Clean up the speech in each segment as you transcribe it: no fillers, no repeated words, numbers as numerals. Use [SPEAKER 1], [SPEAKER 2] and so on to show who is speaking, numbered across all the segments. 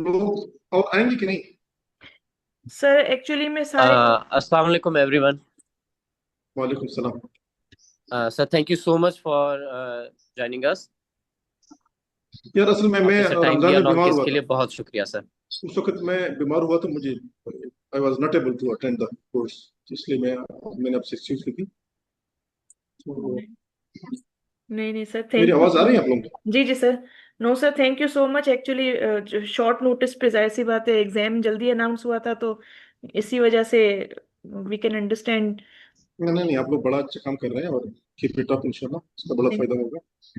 [SPEAKER 1] लोग और आएंगे कि नहीं?
[SPEAKER 2] सर एक्चुअली में सारे
[SPEAKER 3] Assalamu alaikum everyone.
[SPEAKER 1] वालेकुम सलाम।
[SPEAKER 3] Sir, thank you so much for joining us.
[SPEAKER 1] यार असल में मैं
[SPEAKER 3] आपने सर टाइम
[SPEAKER 1] रमजान
[SPEAKER 3] दिया
[SPEAKER 1] में
[SPEAKER 3] लॉन्ग
[SPEAKER 1] बीमार
[SPEAKER 3] केस
[SPEAKER 1] हुआ
[SPEAKER 3] के
[SPEAKER 1] था।
[SPEAKER 3] लिए बहुत शुक्रिया सर।
[SPEAKER 1] उस वक्त मैं बीमार हुआ तो मुझे I was not able to attend the course, इसलिए मैंने आपसे एक्सक्यूज की थी। तो
[SPEAKER 2] नहीं नहीं सर,
[SPEAKER 1] मेरी
[SPEAKER 2] थैंक
[SPEAKER 1] आवाज आ
[SPEAKER 2] यू।
[SPEAKER 1] रही है आप लोगों को?
[SPEAKER 2] जी जी sir. No sir, thank you so much. Actually short notice पे जाहिर सी बात है, एग्जाम जल्दी अनाउंस हुआ था तो इसी वजह से वी कैन अंडरस्टैंड।
[SPEAKER 1] नहीं नहीं नहीं, आप लोग बड़ा अच्छा काम कर रहे हैं और कीप इट अप, इंशाल्लाह इसका बड़ा फायदा होगा।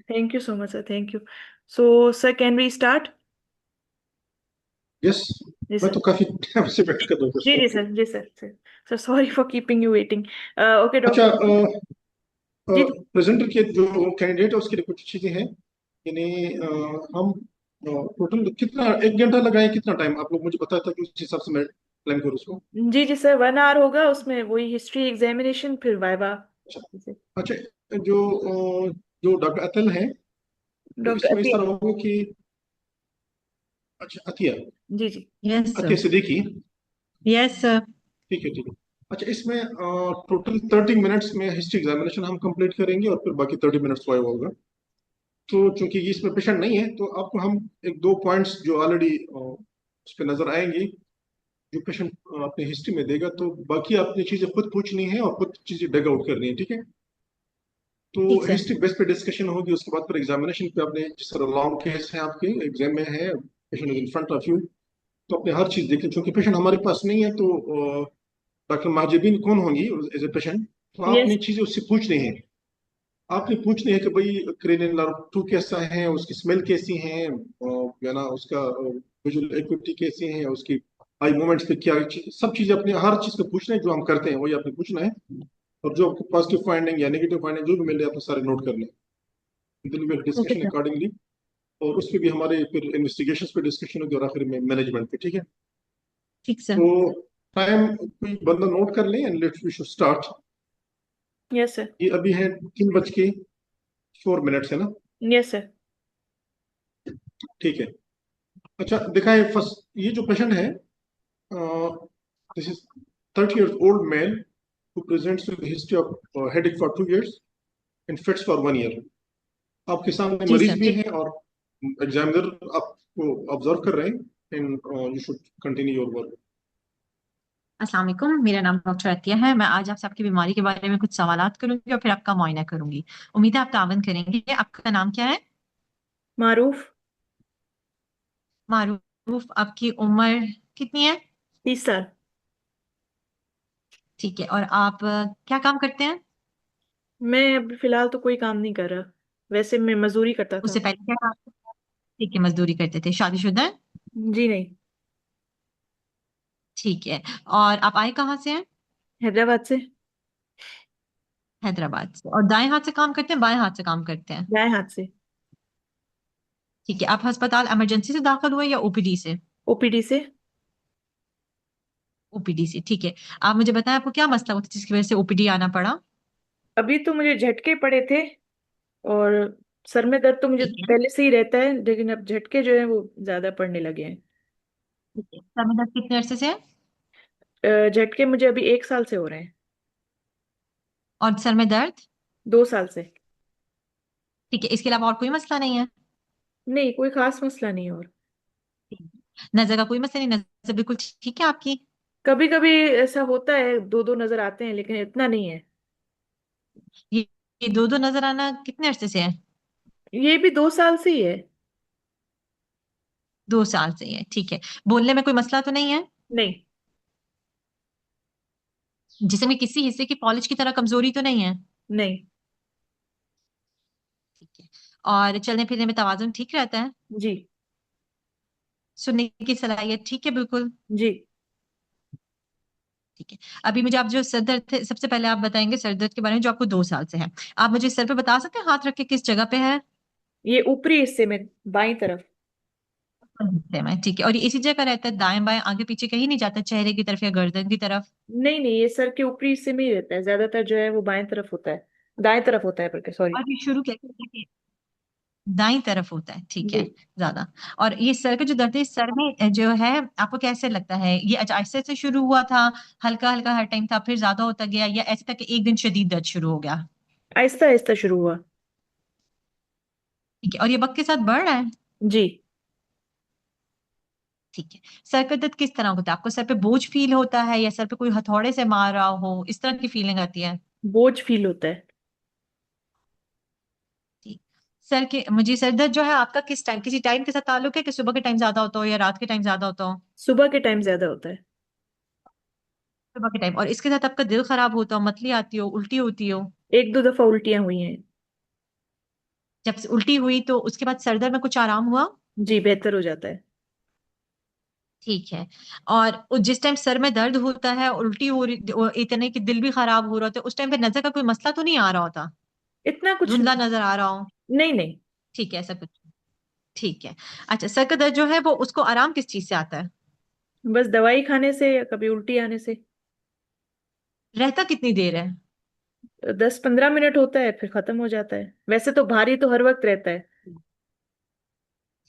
[SPEAKER 2] Thank you so much sir, thank you. So sir, can we start?
[SPEAKER 1] Yes.
[SPEAKER 2] जी
[SPEAKER 1] मैं
[SPEAKER 2] सर।
[SPEAKER 1] तो काफी टाइम से वेट कर रहा हूँ
[SPEAKER 2] जी
[SPEAKER 1] क्वेश्चन
[SPEAKER 2] जी
[SPEAKER 1] को।
[SPEAKER 2] सर, जी sir sir. Sir sorry for keeping you waiting. Okay
[SPEAKER 1] अच्छा,
[SPEAKER 2] डॉक्टर। जी जी।
[SPEAKER 1] प्रेजेंटर के जो कैंडिडेट है उसके लिए कुछ चीजें हैं, यानी हम टोटल कितना, 1 घंटा लगाए, कितना टाइम आप लोग मुझे बताया था कि उस हिसाब से मैं प्लान करूँ उसको।
[SPEAKER 2] जी जी सर, 1 आवर होगा, उसमें वही हिस्ट्री एग्जामिनेशन फिर वाइवा।
[SPEAKER 1] अच्छा। अच्छा, जो डॉक्टर अतुल है, तो
[SPEAKER 2] डॉक्टर
[SPEAKER 1] इसमें इस
[SPEAKER 2] अतिया।
[SPEAKER 1] तरह होगा कि, अच्छा अतिया,
[SPEAKER 2] जी जी।
[SPEAKER 4] Yes
[SPEAKER 1] Atiya
[SPEAKER 4] sir.
[SPEAKER 1] Siddiqui.
[SPEAKER 4] Yes sir.
[SPEAKER 1] ठीक है ठीक है। अच्छा, इसमें टोटल 30 मिनट्स में हिस्ट्री एग्जामिनेशन हम कंप्लीट करेंगे और फिर बाकी 30 मिनट्स वाइवा होगा। तो चूंकि ये इसमें पेशेंट नहीं है तो आपको हम एक दो पॉइंट्स जो ऑलरेडी उस पर नजर आएंगी, जो पेशेंट अपनी हिस्ट्री में देगा, तो बाकी अपनी चीजें खुद पूछनी है और खुद चीजें डग आउट करनी है, ठीक है? तो
[SPEAKER 4] ठीक सर।
[SPEAKER 1] हिस्ट्री बेस पे डिस्कशन होगी, उसके बाद फिर एग्जामिनेशन पे आपने जिस तरह लॉन्ग केस है आपके एग्जाम में है, patient is in front of you, तो अपने हर चीज देखें। क्योंकि पेशेंट हमारे पास नहीं है तो डॉक्टर माहिजीबीन कौन होंगी एज ए पेशेंट, तो
[SPEAKER 2] यस।
[SPEAKER 1] आपने चीजें उससे पूछनी है। आपने पूछनी है कि भाई क्रेनियल नर्व टू कैसा है, उसकी स्मेल कैसी है, या ना उसका विजुअल एक्टिविटी कैसी है, उसकी आई मूवमेंट्स पे क्या सब चीजें अपने हर चीज को पूछना है, जो हम करते हैं वही आपने पूछना है। और जो आपको पॉजिटिव फाइंडिंग या नेगेटिव फाइंडिंग जो भी मिले आपने सारे नोट करने हैं, दिन में
[SPEAKER 4] ओके
[SPEAKER 1] डिस्कशन
[SPEAKER 4] सर।
[SPEAKER 1] अकॉर्डिंगली। और उस पर भी हमारे फिर इन्वेस्टिगेशन पे डिस्कशन होगी और आखिर में मैनेजमेंट पे, ठीक है?
[SPEAKER 4] ठीक सर।
[SPEAKER 1] तो टाइम कोई बंदा नोट कर ले and let's we should start.
[SPEAKER 2] Yes sir.
[SPEAKER 1] ये अभी है 3:04 है ना?
[SPEAKER 2] Yes sir.
[SPEAKER 1] ठीक है। अच्छा, देखा है फर्स्ट ये जो पेशेंट है, this is 30 years old man who presents with history of headache for 2 years and fits for 1 year। आपके सामने
[SPEAKER 4] जी
[SPEAKER 1] मरीज
[SPEAKER 4] सर।
[SPEAKER 1] भी हैं और एग्जामिनर आपको ऑब्जर्व कर रहे हैं, and you should continue your work.
[SPEAKER 4] अस्सलाम वालेकुम, मेरा नाम डॉक्टर अतिया है। मैं आज आपसे आपकी बीमारी के बारे में कुछ सवालात करूंगी और फिर आपका मुआयना करूंगी। उम्मीद है आप तावन करेंगे। आपका नाम क्या है?
[SPEAKER 2] मारूफ।
[SPEAKER 4] मारूफ। आपकी उम्र कितनी है?
[SPEAKER 2] 30 साल।
[SPEAKER 4] ठीक है। और आप क्या काम करते हैं?
[SPEAKER 2] मैं अभी फिलहाल तो कोई काम नहीं कर रहा, वैसे मैं मजदूरी करता था।
[SPEAKER 4] उससे पहले क्या काम? ठीक है, मजदूरी करते थे। शादीशुदा है?
[SPEAKER 2] जी नहीं।
[SPEAKER 4] ठीक है। और आप आए कहाँ से हैं?
[SPEAKER 2] हैदराबाद से।
[SPEAKER 4] हैदराबाद से। और दाएं हाथ से काम करते हैं बाएं हाथ से काम करते हैं?
[SPEAKER 2] दाएं हाथ से।
[SPEAKER 4] ठीक है। आप अस्पताल इमरजेंसी से दाखिल हुए या ओपीडी से?
[SPEAKER 2] ओपीडी से।
[SPEAKER 4] ओपीडी से। ठीक है। आप मुझे बताएं आपको क्या मसला हुआ था जिसकी वजह से ओपीडी आना पड़ा?
[SPEAKER 2] अभी तो मुझे झटके पड़े थे, और सर में दर्द तो मुझे
[SPEAKER 4] ठीक है।
[SPEAKER 2] पहले से ही रहता है, लेकिन अब झटके जो है वो ज्यादा पड़ने लगे हैं।
[SPEAKER 4] ठीक है। सर में दर्द कितने अरसे से है?
[SPEAKER 2] झटके मुझे अभी 1 साल से हो रहे हैं।
[SPEAKER 4] और सर में दर्द?
[SPEAKER 2] 2 साल से।
[SPEAKER 4] ठीक है। इसके अलावा और कोई मसला नहीं है?
[SPEAKER 2] नहीं, कोई खास मसला नहीं है और।
[SPEAKER 4] ठीक है। नजर का कोई मसला नहीं? नजर बिल्कुल ठीक है आपकी?
[SPEAKER 2] कभी कभी ऐसा होता है, दो दो नजर आते हैं, लेकिन इतना नहीं है।
[SPEAKER 4] ये ये दो दो नजर आना कितने अरसे से है?
[SPEAKER 2] ये भी 2 साल से ही है।
[SPEAKER 4] 2 साल से ही है। ठीक है। बोलने में कोई मसला तो नहीं है?
[SPEAKER 2] नहीं।
[SPEAKER 4] जिसम में किसी हिस्से की पॉलिश की तरह कमजोरी तो नहीं है?
[SPEAKER 2] नहीं।
[SPEAKER 4] ठीक है। और चलने फिरने में तवाजुन ठीक रहता है?
[SPEAKER 2] जी।
[SPEAKER 4] सुनने की सलाहियत ठीक है बिल्कुल?
[SPEAKER 2] जी।
[SPEAKER 4] ठीक है। अभी मुझे आप जो सर दर्द थे, सबसे पहले आप बताएंगे सर दर्द के बारे में जो आपको 2 साल से है। आप मुझे सर पे बता सकते हैं हाथ रख के किस जगह पे है?
[SPEAKER 2] ये ऊपरी हिस्से में, बाईं तरफ।
[SPEAKER 4] हिस्से में। ठीक है। और ये इसी जगह रहता है, दाएं बाएं आगे पीछे कहीं नहीं जाता, चेहरे की तरफ या गर्दन की तरफ?
[SPEAKER 2] नहीं नहीं, ये सर के ऊपरी हिस्से में ही रहता है, ज्यादातर जो है वो बाएं तरफ होता है, दाएं तरफ होता है, बल्कि सॉरी।
[SPEAKER 4] और ये शुरू कैसे दाईं तरफ होता है, ठीक है,
[SPEAKER 2] जी।
[SPEAKER 4] ज्यादा। और ये सर का जो दर्द है, सर में जो है, आपको कैसे लगता है? ये ऐसे से शुरू हुआ था, हल्का हल्का हर टाइम था, फिर ज्यादा होता गया, या ऐसे तक कि एक दिन शदीद दर्द शुरू हो गया?
[SPEAKER 2] आहिस्ता आहिस्ता शुरू हुआ।
[SPEAKER 4] ठीक है, और ये वक्त के साथ बढ़ रहा है?
[SPEAKER 2] जी।
[SPEAKER 4] ठीक है। सर का दर्द किस तरह होता है? आपको सर पे बोझ फील होता है, या सर पे कोई हथौड़े से मार रहा हो, इस तरह की फीलिंग आती है?
[SPEAKER 2] बोझ फील होता है।
[SPEAKER 4] ठीक। सर के मुझे सर दर्द जो है आपका किस टाइम, किसी टाइम के साथ ताल्लुक है, कि सुबह के टाइम ज्यादा होता हो या रात के टाइम ज्यादा होता हो?
[SPEAKER 2] सुबह के टाइम ज्यादा होता है।
[SPEAKER 4] सुबह के टाइम। और इसके साथ आपका दिल खराब होता हो, मतली आती हो, उल्टी होती हो?
[SPEAKER 2] एक दो दफा उल्टियां हुई हैं।
[SPEAKER 4] जब से उल्टी हुई तो उसके बाद सर दर्द में कुछ आराम हुआ?
[SPEAKER 2] जी, बेहतर हो जाता है।
[SPEAKER 4] ठीक है। और जिस टाइम सर में दर्द होता है, उल्टी हो रही, इतने कि दिल भी खराब हो रहा होता है, उस टाइम पे नजर का कोई मसला तो नहीं आ रहा होता?
[SPEAKER 2] इतना कुछ
[SPEAKER 4] धुंधला
[SPEAKER 2] नहीं।
[SPEAKER 4] नजर आ रहा हो?
[SPEAKER 2] नहीं नहीं।
[SPEAKER 4] ठीक है, ऐसा कुछ? ठीक है। अच्छा, सर का दर्द जो है वो, उसको आराम किस चीज से आता है?
[SPEAKER 2] बस दवाई खाने से या कभी उल्टी आने से।
[SPEAKER 4] रहता कितनी देर है?
[SPEAKER 2] 10-15 मिनट होता है, फिर खत्म हो जाता है। वैसे तो भारी तो हर वक्त रहता है।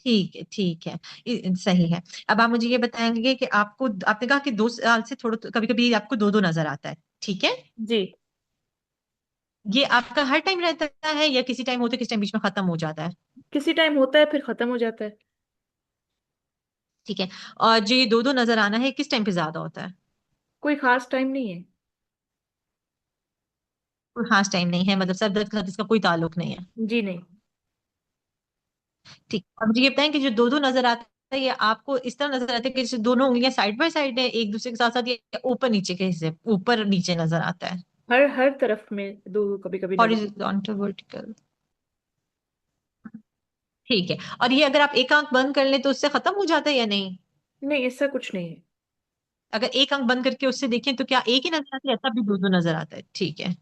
[SPEAKER 4] ठीक है, ठीक है। सही है। अब आप मुझे ये बताएंगे कि आपको, आपने कहा कि 2 साल से थोड़ा कभी कभी आपको दो दो नजर आता है, ठीक है?
[SPEAKER 2] जी।
[SPEAKER 4] ये आपका हर टाइम रहता है, या किसी टाइम होता है, किसी टाइम बीच में खत्म हो जाता है?
[SPEAKER 2] किसी टाइम होता है, फिर खत्म हो जाता है।
[SPEAKER 4] ठीक है। और जो ये दो दो नजर आना है, किस टाइम पे ज्यादा होता है?
[SPEAKER 2] कोई खास टाइम नहीं है।
[SPEAKER 4] कोई खास टाइम नहीं है, मतलब सर दर्द के साथ इसका कोई ताल्लुक नहीं है?
[SPEAKER 2] जी नहीं।
[SPEAKER 4] ठीक। अब मुझे ये बताएं कि जो दो दो नजर आता है, ये आपको इस तरह नजर आता है कि जैसे दोनों उंगलियां साइड बाय साइड है एक दूसरे के साथ साथ, ये ऊपर नीचे के हिस्से, ऊपर नीचे नजर आता है?
[SPEAKER 2] हर हर तरफ में दो कभी कभी नजर।
[SPEAKER 4] Horizontal, vertical? ठीक है। और ये अगर आप एक आंख बंद कर लें तो उससे खत्म हो जाता है या नहीं?
[SPEAKER 2] नहीं, ऐसा कुछ नहीं है।
[SPEAKER 4] अगर एक आंख बंद करके उससे देखें तो क्या एक ही नजर आती है, ऐसा भी दो दो नजर आता है? ठीक है।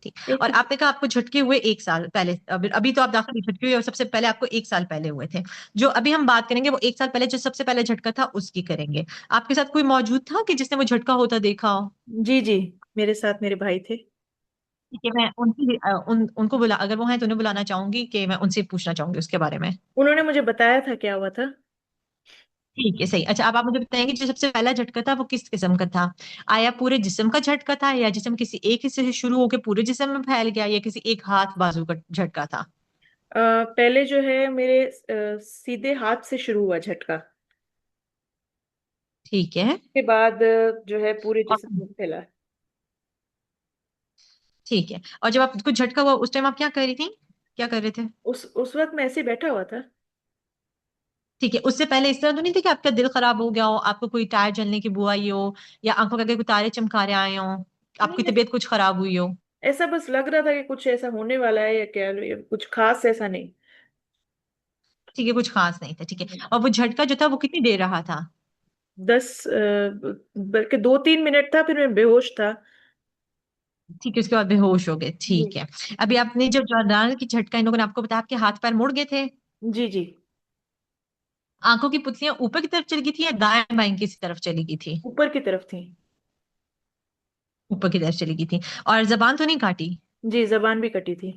[SPEAKER 4] ठीक।
[SPEAKER 2] एक
[SPEAKER 4] और आपने कहा आपको झटके हुए 1 साल पहले, अभी अभी तो आप दाखिल झटके हुए, और सबसे पहले आपको 1 साल पहले हुए थे। जो अभी हम बात करेंगे वो 1 साल पहले जो सबसे पहले झटका था उसकी करेंगे। आपके साथ कोई मौजूद था कि जिसने वो झटका होता देखा हो?
[SPEAKER 2] जी जी, मेरे साथ मेरे भाई थे।
[SPEAKER 4] ठीक है, मैं उनको बुला, अगर वो हैं तो उन्हें बुलाना चाहूंगी, कि मैं उनसे पूछना चाहूंगी उसके बारे में।
[SPEAKER 2] उन्होंने मुझे बताया था क्या हुआ था।
[SPEAKER 4] ठीक है, सही। अच्छा, अब आप मुझे बताएंगे जो सबसे पहला झटका था वो किस किस्म का था? आया पूरे जिस्म का झटका था, या जिस्म किसी एक हिस्से से शुरू होकर पूरे जिस्म में फैल गया, या किसी एक हाथ बाजू का झटका था?
[SPEAKER 2] पहले जो है मेरे सीधे हाथ से शुरू हुआ झटका।
[SPEAKER 4] ठीक है।
[SPEAKER 2] के बाद जो है पूरे
[SPEAKER 4] और
[SPEAKER 2] जिस्म में फैला।
[SPEAKER 4] ठीक है, और जब आपको झटका हुआ उस टाइम आप क्या कर रही थी, क्या कर रहे थे?
[SPEAKER 2] उस वक्त मैं ऐसे ही बैठा हुआ था।
[SPEAKER 4] ठीक है, उससे पहले इस तरह तो नहीं था कि आपका दिल खराब हो गया हो, आपको कोई टायर जलने की बुआ आई हो, या आंखों के आगे कोई तारे चमकारे आए हो, आपकी
[SPEAKER 2] नहीं,
[SPEAKER 4] तबीयत कुछ खराब हुई हो?
[SPEAKER 2] ऐसा बस लग रहा था कि कुछ ऐसा होने वाला है या क्या, ये कुछ खास ऐसा नहीं।
[SPEAKER 4] ठीक है, कुछ खास नहीं था, ठीक है। और वो झटका जो था वो कितनी देर रहा था?
[SPEAKER 2] बल्कि 2-3 मिनट था, फिर मैं बेहोश था।
[SPEAKER 4] ठीक है, उसके बाद बेहोश हो गए,
[SPEAKER 2] जी
[SPEAKER 4] ठीक है। अभी आपने जब जॉर्डान की झटका इन लोगों ने आपको बताया, आपके हाथ पैर मुड़ गए थे?
[SPEAKER 2] जी। जी,
[SPEAKER 4] आंखों की पुतलियां ऊपर की तरफ चली गई थी, या दाएं बाएं किसी तरफ चली गई थी?
[SPEAKER 2] ऊपर की तरफ थी।
[SPEAKER 4] ऊपर की तरफ चली गई थी। और जबान तो नहीं काटी?
[SPEAKER 2] जी, जबान भी कटी थी।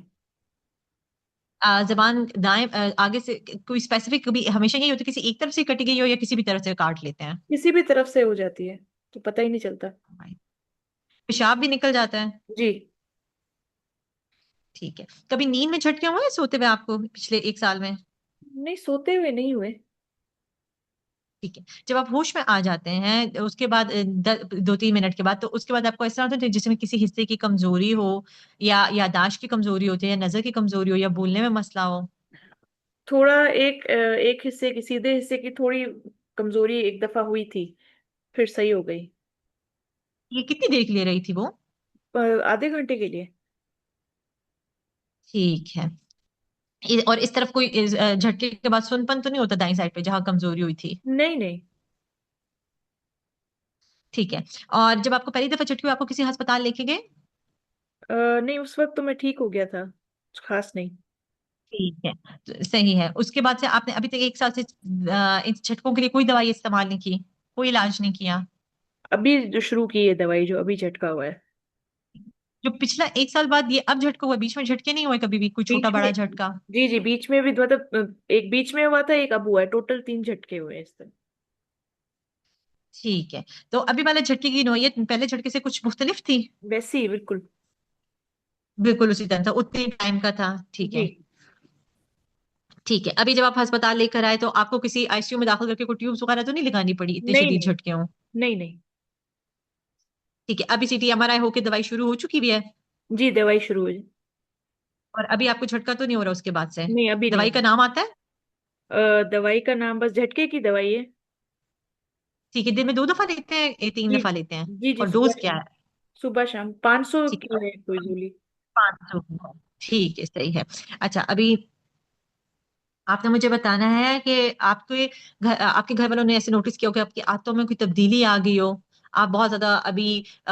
[SPEAKER 4] जबान दाएं आगे से कोई स्पेसिफिक, कभी हमेशा यही होता है किसी एक तरफ से कटी गई हो, या किसी भी तरफ से काट लेते हैं?
[SPEAKER 2] किसी भी तरफ से हो जाती है, तो पता ही नहीं चलता।
[SPEAKER 4] पेशाब भी निकल जाता है?
[SPEAKER 2] जी।
[SPEAKER 4] ठीक है। कभी नींद में झटके हुए हैं सोते हुए आपको पिछले 1 साल में?
[SPEAKER 2] नहीं, सोते हुए नहीं हुए।
[SPEAKER 4] ठीक है। जब आप होश में आ जाते हैं तो उसके बाद 2-3 मिनट के बाद, तो उसके बाद आपको ऐसा होता है जिसमें किसी हिस्से की कमजोरी हो, या यादाश्त की कमजोरी होती है, या नजर की कमजोरी हो, या बोलने में मसला हो?
[SPEAKER 2] थोड़ा एक हिस्से की, सीधे हिस्से की थोड़ी कमजोरी एक दफा हुई थी, फिर सही हो गई।
[SPEAKER 4] ये कितनी देर के लिए रही थी वो?
[SPEAKER 2] आधे घंटे के लिए।
[SPEAKER 4] ठीक है। और इस तरफ कोई झटके के बाद सुनपन तो नहीं होता दाईं साइड पे जहां कमजोरी हुई थी?
[SPEAKER 2] नहीं नहीं।
[SPEAKER 4] ठीक है। और जब आपको पहली दफा झटके हुए, आपको किसी अस्पताल लेके गए?
[SPEAKER 2] नहीं, उस वक्त तो मैं ठीक हो गया था, कुछ खास नहीं।
[SPEAKER 4] ठीक है, तो सही है। उसके बाद से आपने अभी तक 1 साल से इन झटकों के लिए कोई दवाई इस्तेमाल नहीं की, कोई इलाज नहीं किया?
[SPEAKER 2] अभी जो शुरू की है दवाई, जो अभी झटका हुआ है।
[SPEAKER 4] जो पिछला 1 साल बाद ये अब झटका हुआ, बीच में झटके नहीं हुए कभी भी, कोई छोटा
[SPEAKER 2] बीच में,
[SPEAKER 4] बड़ा झटका?
[SPEAKER 2] जी जी, बीच में भी मतलब एक बीच में हुआ था, एक अब हुआ है, टोटल 3 झटके हुए हैं इस तरह।
[SPEAKER 4] ठीक है, तो अभी वाले झटके की नौयत पहले झटके से कुछ मुख्तलिफ थी?
[SPEAKER 2] वैसे ही बिल्कुल।
[SPEAKER 4] बिल्कुल उसी तरह था, उतने टाइम का था, ठीक
[SPEAKER 2] जी।
[SPEAKER 4] है। ठीक है, अभी जब आप अस्पताल लेकर आए तो आपको किसी आईसीयू में दाखिल करके कोई ट्यूब्स वगैरह तो नहीं लगानी पड़ी, इतने
[SPEAKER 2] नहीं
[SPEAKER 4] शदीद
[SPEAKER 2] नहीं।
[SPEAKER 4] झटके हों?
[SPEAKER 2] नहीं नहीं।
[SPEAKER 4] ठीक है, अभी सीटी एमआरआई होके दवाई शुरू हो चुकी भी है?
[SPEAKER 2] जी, दवाई शुरू हुई।
[SPEAKER 4] और अभी आपको झटका तो नहीं हो रहा उसके बाद से?
[SPEAKER 2] नहीं, अभी नहीं
[SPEAKER 4] दवाई का
[SPEAKER 2] हुई।
[SPEAKER 4] नाम आता है?
[SPEAKER 2] दवाई का नाम बस झटके की दवाई है।
[SPEAKER 4] ठीक है, दिन में 2 दफा लेते हैं, 3
[SPEAKER 2] जी
[SPEAKER 4] दफा लेते हैं?
[SPEAKER 2] जी। जी,
[SPEAKER 4] और
[SPEAKER 2] सुबह
[SPEAKER 4] डोज क्या
[SPEAKER 2] शाम।
[SPEAKER 4] है?
[SPEAKER 2] सुबह शाम 500
[SPEAKER 4] ठीक
[SPEAKER 2] की
[SPEAKER 4] है,
[SPEAKER 2] है कोई गोली।
[SPEAKER 4] 500 की है। ठीक है, सही है। अच्छा, अभी आपने मुझे बताना है कि आपके घर वालों ने ऐसे नोटिस किया हो कि आपकी आदतों में कोई तब्दीली आ गई हो, आप बहुत ज्यादा अभी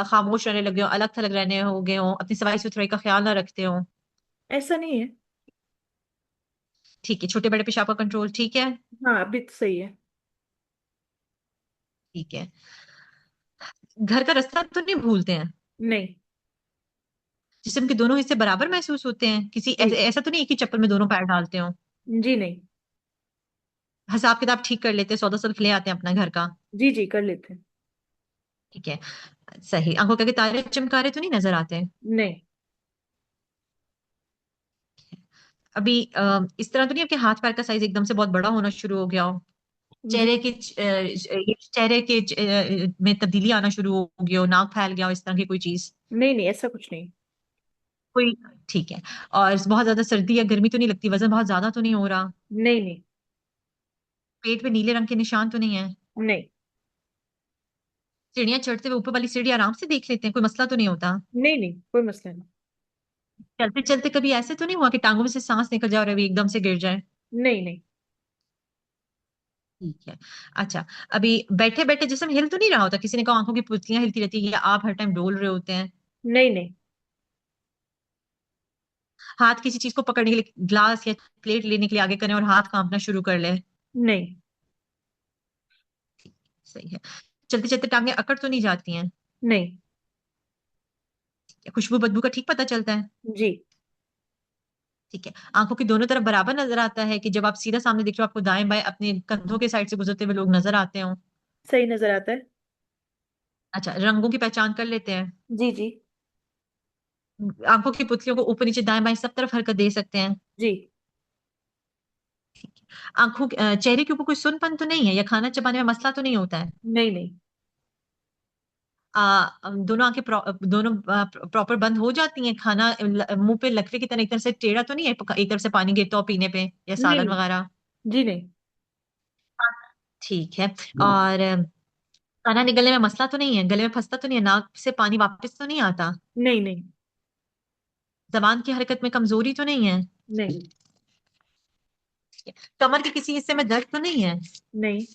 [SPEAKER 4] खामोश रहने लगे हो, अलग थलग रहने हो गए हो, अपनी सफाई सुथराई का ख्याल ना रखते हो?
[SPEAKER 2] ऐसा नहीं है।
[SPEAKER 4] ठीक है, छोटे बड़े पेशाब का कंट्रोल ठीक है?
[SPEAKER 2] हाँ, अभी तो सही है।
[SPEAKER 4] ठीक है, घर का रास्ता तो नहीं भूलते हैं?
[SPEAKER 2] नहीं।
[SPEAKER 4] जिस्म के दोनों हिस्से बराबर महसूस होते हैं? किसी
[SPEAKER 2] जी
[SPEAKER 4] ऐसा तो नहीं एक ही चप्पल में दोनों पैर डालते हो?
[SPEAKER 2] जी। नहीं।
[SPEAKER 4] हिसाब किताब ठीक कर लेते हैं, सौदा सल्फ ले आते हैं अपना घर का?
[SPEAKER 2] जी जी, कर लेते हैं।
[SPEAKER 4] ठीक है, सही। आंखों के आगे तारे चमकारे तो नहीं नजर आते?
[SPEAKER 2] नहीं।
[SPEAKER 4] अभी इस तरह तो नहीं आपके हाथ पैर का साइज एकदम से बहुत बड़ा होना शुरू हो गया हो?
[SPEAKER 2] जी।
[SPEAKER 4] चेहरे के में तब्दीली आना शुरू हो गई हो, नाक फैल गया हो, इस तरह की कोई चीज?
[SPEAKER 2] नहीं नहीं, ऐसा कुछ नहीं।
[SPEAKER 4] कोई, ठीक है। और बहुत ज्यादा सर्दी या गर्मी तो नहीं लगती, वजन बहुत ज्यादा तो नहीं हो रहा?
[SPEAKER 2] नहीं नहीं।
[SPEAKER 4] पेट पे नीले रंग के निशान तो नहीं है?
[SPEAKER 2] नहीं
[SPEAKER 4] सीढ़ियां चढ़ते हुए ऊपर वाली सीढ़ी आराम से देख लेते हैं, कोई मसला तो नहीं होता?
[SPEAKER 2] नहीं। नहीं, कोई मसला नहीं।
[SPEAKER 4] चलते चलते कभी ऐसे तो नहीं हुआ कि टांगों में से सांस निकल जाए और अभी एकदम से गिर जाए?
[SPEAKER 2] नहीं नहीं।
[SPEAKER 4] ठीक है। अच्छा, अभी बैठे बैठे जिसम हिल तो नहीं रहा होता? किसी ने कहा आंखों की पुतलियां हिलती रहती है या आप हर टाइम डोल रहे होते हैं?
[SPEAKER 2] नहीं नहीं।
[SPEAKER 4] हाथ किसी चीज को पकड़ने के लिए, ग्लास या प्लेट लेने के लिए आगे करें और हाथ कांपना शुरू कर ले?
[SPEAKER 2] नहीं
[SPEAKER 4] सही है। चलते चलते टांगे अकड़ तो नहीं जाती हैं?
[SPEAKER 2] नहीं।
[SPEAKER 4] खुशबू बदबू का ठीक पता चलता है?
[SPEAKER 2] जी।
[SPEAKER 4] ठीक है, आंखों की दोनों तरफ बराबर नजर आता है कि जब आप सीधा सामने देख रहे हो आपको दाएं बाएं अपने कंधों के साइड से गुजरते हुए लोग नजर आते हो?
[SPEAKER 2] सही नजर आता है।
[SPEAKER 4] अच्छा, रंगों की पहचान कर लेते हैं?
[SPEAKER 2] जी जी।
[SPEAKER 4] आंखों की पुतलियों को ऊपर नीचे दाएं बाएं सब तरफ हरकत दे सकते हैं?
[SPEAKER 2] जी।
[SPEAKER 4] ठीक है। चेहरे के ऊपर कोई सुनपन तो नहीं है या खाना चबाने में मसला तो नहीं होता है?
[SPEAKER 2] नहीं नहीं।
[SPEAKER 4] दोनों आंखें दोनों प्रॉपर बंद हो जाती हैं? खाना मुंह पे लकवे की तरह एक तरफ से टेढ़ा तो नहीं है, एक तरफ से पानी गिरता हो पीने पे या
[SPEAKER 2] नहीं
[SPEAKER 4] सालन
[SPEAKER 2] नहीं।
[SPEAKER 4] वगैरह?
[SPEAKER 2] जी नहीं।
[SPEAKER 4] ठीक है। और खाना निगलने में मसला तो नहीं है, गले में फंसता तो नहीं है, नाक से पानी वापस तो नहीं आता?
[SPEAKER 2] नहीं नहीं।
[SPEAKER 4] जबान की हरकत में कमजोरी तो नहीं है?
[SPEAKER 2] नहीं
[SPEAKER 4] कमर के किसी हिस्से में दर्द तो नहीं है?
[SPEAKER 2] नहीं।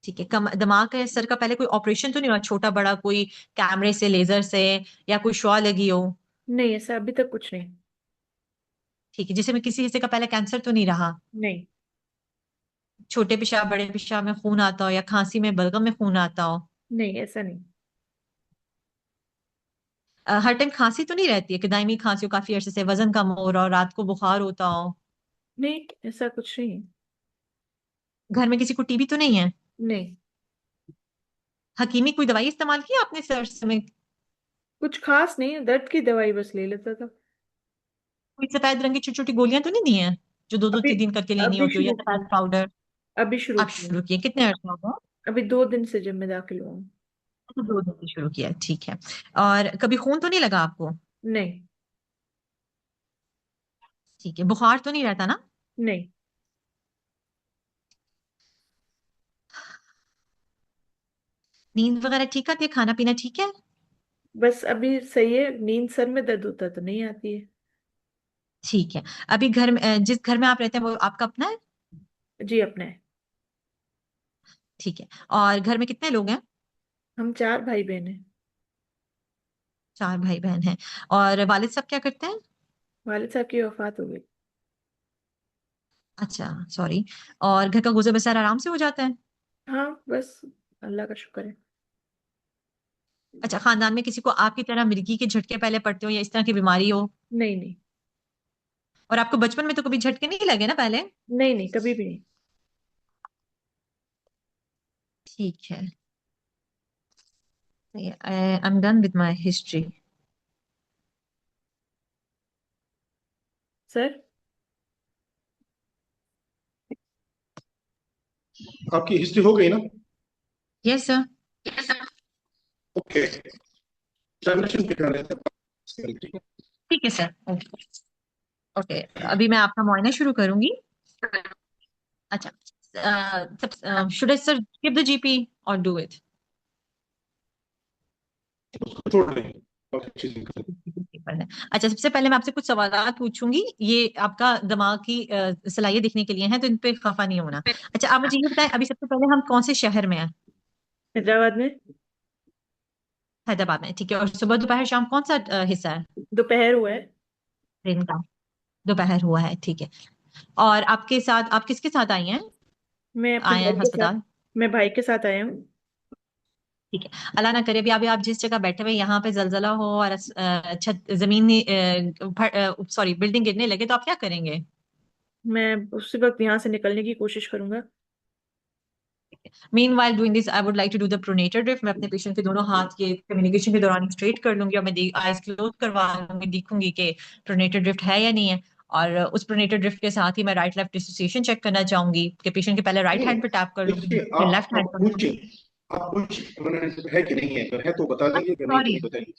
[SPEAKER 4] ठीक है, दिमाग का या सर का पहले कोई ऑपरेशन तो नहीं हुआ, छोटा बड़ा कोई, कैमरे से, लेजर से, या कोई शॉ लगी हो?
[SPEAKER 2] नहीं, ऐसा अभी तक कुछ नहीं।
[SPEAKER 4] ठीक है, जिसमें किसी हिस्से का पहले कैंसर तो नहीं रहा?
[SPEAKER 2] नहीं।
[SPEAKER 4] छोटे पेशाब बड़े पेशाब में खून आता हो या खांसी में बलगम में खून आता हो?
[SPEAKER 2] नहीं, ऐसा नहीं।
[SPEAKER 4] हर टाइम खांसी तो नहीं रहती है कि दायमी खांसी हो काफी अरसे से, वजन कम हो रहा हो, रात को बुखार होता हो?
[SPEAKER 2] नहीं, ऐसा कुछ नहीं है।
[SPEAKER 4] घर में किसी को टीबी तो नहीं है?
[SPEAKER 2] नहीं।
[SPEAKER 4] हकीमी कोई दवाई इस्तेमाल की आपने सर समय?
[SPEAKER 2] कुछ खास नहीं, दर्द की दवाई बस ले लेता था।
[SPEAKER 4] कोई सफेद रंग की छोटी छोटी गोलियां तो नहीं दी हैं जो दो दो
[SPEAKER 2] अभी
[SPEAKER 4] 3 दिन करके लेनी
[SPEAKER 2] अभी
[SPEAKER 4] होती हो, या
[SPEAKER 2] शुरू
[SPEAKER 4] सफेद
[SPEAKER 2] किया।
[SPEAKER 4] पाउडर?
[SPEAKER 2] अभी शुरू
[SPEAKER 4] अब
[SPEAKER 2] किया।
[SPEAKER 4] शुरू किए, कितने अर्से हो गए?
[SPEAKER 2] अभी 2 दिन से जिम में दाखिल हुआ हूँ।
[SPEAKER 4] तो 2 दिन से शुरू किया, ठीक है। और कभी खून तो नहीं लगा आपको?
[SPEAKER 2] नहीं।
[SPEAKER 4] ठीक है, बुखार तो नहीं रहता ना?
[SPEAKER 2] नहीं।
[SPEAKER 4] नींद वगैरह ठीक आती है, खाना पीना ठीक है?
[SPEAKER 2] बस अभी सही है, नींद सर में दर्द होता तो नहीं आती है।
[SPEAKER 4] ठीक है। अभी जिस घर में आप रहते हैं वो आपका अपना है?
[SPEAKER 2] जी, अपना है।
[SPEAKER 4] ठीक है। और घर में कितने लोग हैं?
[SPEAKER 2] हम 4 भाई बहन हैं।
[SPEAKER 4] 4 भाई बहन हैं। और वालिद साहब क्या करते हैं?
[SPEAKER 2] वालिद साहब की वफात हो गई।
[SPEAKER 4] अच्छा, सॉरी। और घर का गुजर बसर आराम से हो जाता है?
[SPEAKER 2] हाँ, बस अल्लाह का शुक्र है।
[SPEAKER 4] अच्छा, खानदान में किसी को आपकी तरह मिर्गी के झटके पहले पड़ते हो या इस तरह की बीमारी हो?
[SPEAKER 2] नहीं नहीं।
[SPEAKER 4] और आपको बचपन में तो कभी झटके नहीं लगे ना पहले?
[SPEAKER 2] नहीं नहीं, कभी भी नहीं।
[SPEAKER 4] ठीक है, I am done with my history.
[SPEAKER 2] Sir.
[SPEAKER 1] आपकी हिस्ट्री हो गई ना?
[SPEAKER 4] Yes sir.
[SPEAKER 1] ओके, एग्जामिनेशन पे ध्यान रहता है, ठीक है।
[SPEAKER 4] ठीक है सर, ओके। ओके, अभी मैं आपका मुआयना शुरू करूंगी। अच्छा, should I sir give the GP और डू इट?
[SPEAKER 1] उसको छोड़ दें, बाकी चीजें करें।
[SPEAKER 4] अच्छा, सबसे पहले मैं आपसे कुछ सवाल पूछूंगी, ये आपका दिमाग की सलाहियत देखने के लिए है, तो इन पे खफा नहीं होना। अच्छा, आप मुझे ये बताएं, अभी सबसे पहले हम कौन से शहर में हैं?
[SPEAKER 2] हैदराबाद में।
[SPEAKER 4] हैदराबाद में, ठीक है। और सुबह दोपहर शाम कौन सा हिस्सा है
[SPEAKER 2] दोपहर हुआ है।
[SPEAKER 4] दिन का? दोपहर हुआ है, ठीक है। और आपके साथ, आप किसके साथ आई हैं,
[SPEAKER 2] मैं अपने
[SPEAKER 4] आए
[SPEAKER 2] भाई
[SPEAKER 4] हैं
[SPEAKER 2] के साथ।
[SPEAKER 4] अस्पताल?
[SPEAKER 2] मैं भाई के साथ आया हूँ।
[SPEAKER 4] ठीक है, अल्लाह ना करे अभी आप जिस जगह बैठे हुए यहाँ पे जलजला हो और छत जमीन सॉरी बिल्डिंग गिरने लगे, तो आप क्या करेंगे?
[SPEAKER 2] मैं उसी वक्त यहाँ से निकलने की कोशिश करूंगा।
[SPEAKER 4] Meanwhile doing this I would like to do the pronator drift. मैं अपने पेशेंट के दोनों हाथ के कम्युनिकेशन के दौरान स्ट्रेट कर लूंगी और मैं आईज क्लोज करवा लूंगी, देखूंगी कि प्रोनेटर ड्रिफ्ट है या नहीं है। और उस प्रोनेटर ड्रिफ्ट के साथ ही मैं राइट लेफ्ट डिसोसिएशन चेक करना चाहूंगी कि पेशेंट के पहले राइट
[SPEAKER 1] नहीं,
[SPEAKER 4] हैंड पे टैप कर लूंगी,
[SPEAKER 1] देखिए,
[SPEAKER 4] फिर
[SPEAKER 1] आप
[SPEAKER 4] लेफ्ट हैंड पर।
[SPEAKER 1] आप पूछिए permanent है कि नहीं है, अगर है तो बता दीजिए, अगर नहीं तो
[SPEAKER 4] सॉरी,
[SPEAKER 1] नहीं बताइए।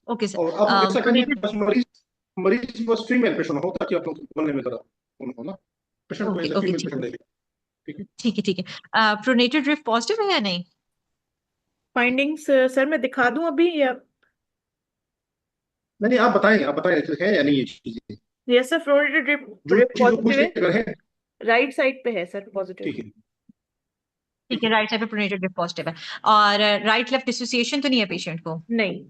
[SPEAKER 4] ओके
[SPEAKER 1] और आप
[SPEAKER 4] सर,
[SPEAKER 1] ऐसा करिए,
[SPEAKER 4] प्रोनेटर,
[SPEAKER 1] बस मरीज मरीज बस फीमेल पेशेंट हो, ताकि आप लोग को बोलने में जरा हो ना, पेशेंट को
[SPEAKER 4] ओके
[SPEAKER 1] ऐसे
[SPEAKER 4] ओके,
[SPEAKER 1] फीमेल
[SPEAKER 4] ठीक
[SPEAKER 1] पेशेंट
[SPEAKER 4] है
[SPEAKER 1] देखे, ठीक है।
[SPEAKER 4] ठीक है ठीक है। प्रोनेटर ड्रिफ्ट पॉजिटिव है या नहीं?
[SPEAKER 2] फाइंडिंग्स सर मैं दिखा दूं अभी या?
[SPEAKER 1] नहीं नहीं, आप बताएं है या नहीं ये चीजें,
[SPEAKER 2] यस सर, फ्लोरिडा ड्रिप
[SPEAKER 1] जो
[SPEAKER 2] ड्रिप
[SPEAKER 1] चीज वो पूछ
[SPEAKER 2] पॉजिटिव है।
[SPEAKER 1] रहे हैं, अगर है,
[SPEAKER 2] राइट साइड पे है सर, पॉजिटिव।
[SPEAKER 1] ठीक है।
[SPEAKER 4] ठीक है, राइट साइड पे प्रोनेटर ड्रिफ्ट पॉजिटिव है। और राइट लेफ्ट डिसोसिएशन तो नहीं है पेशेंट को?
[SPEAKER 2] नहीं।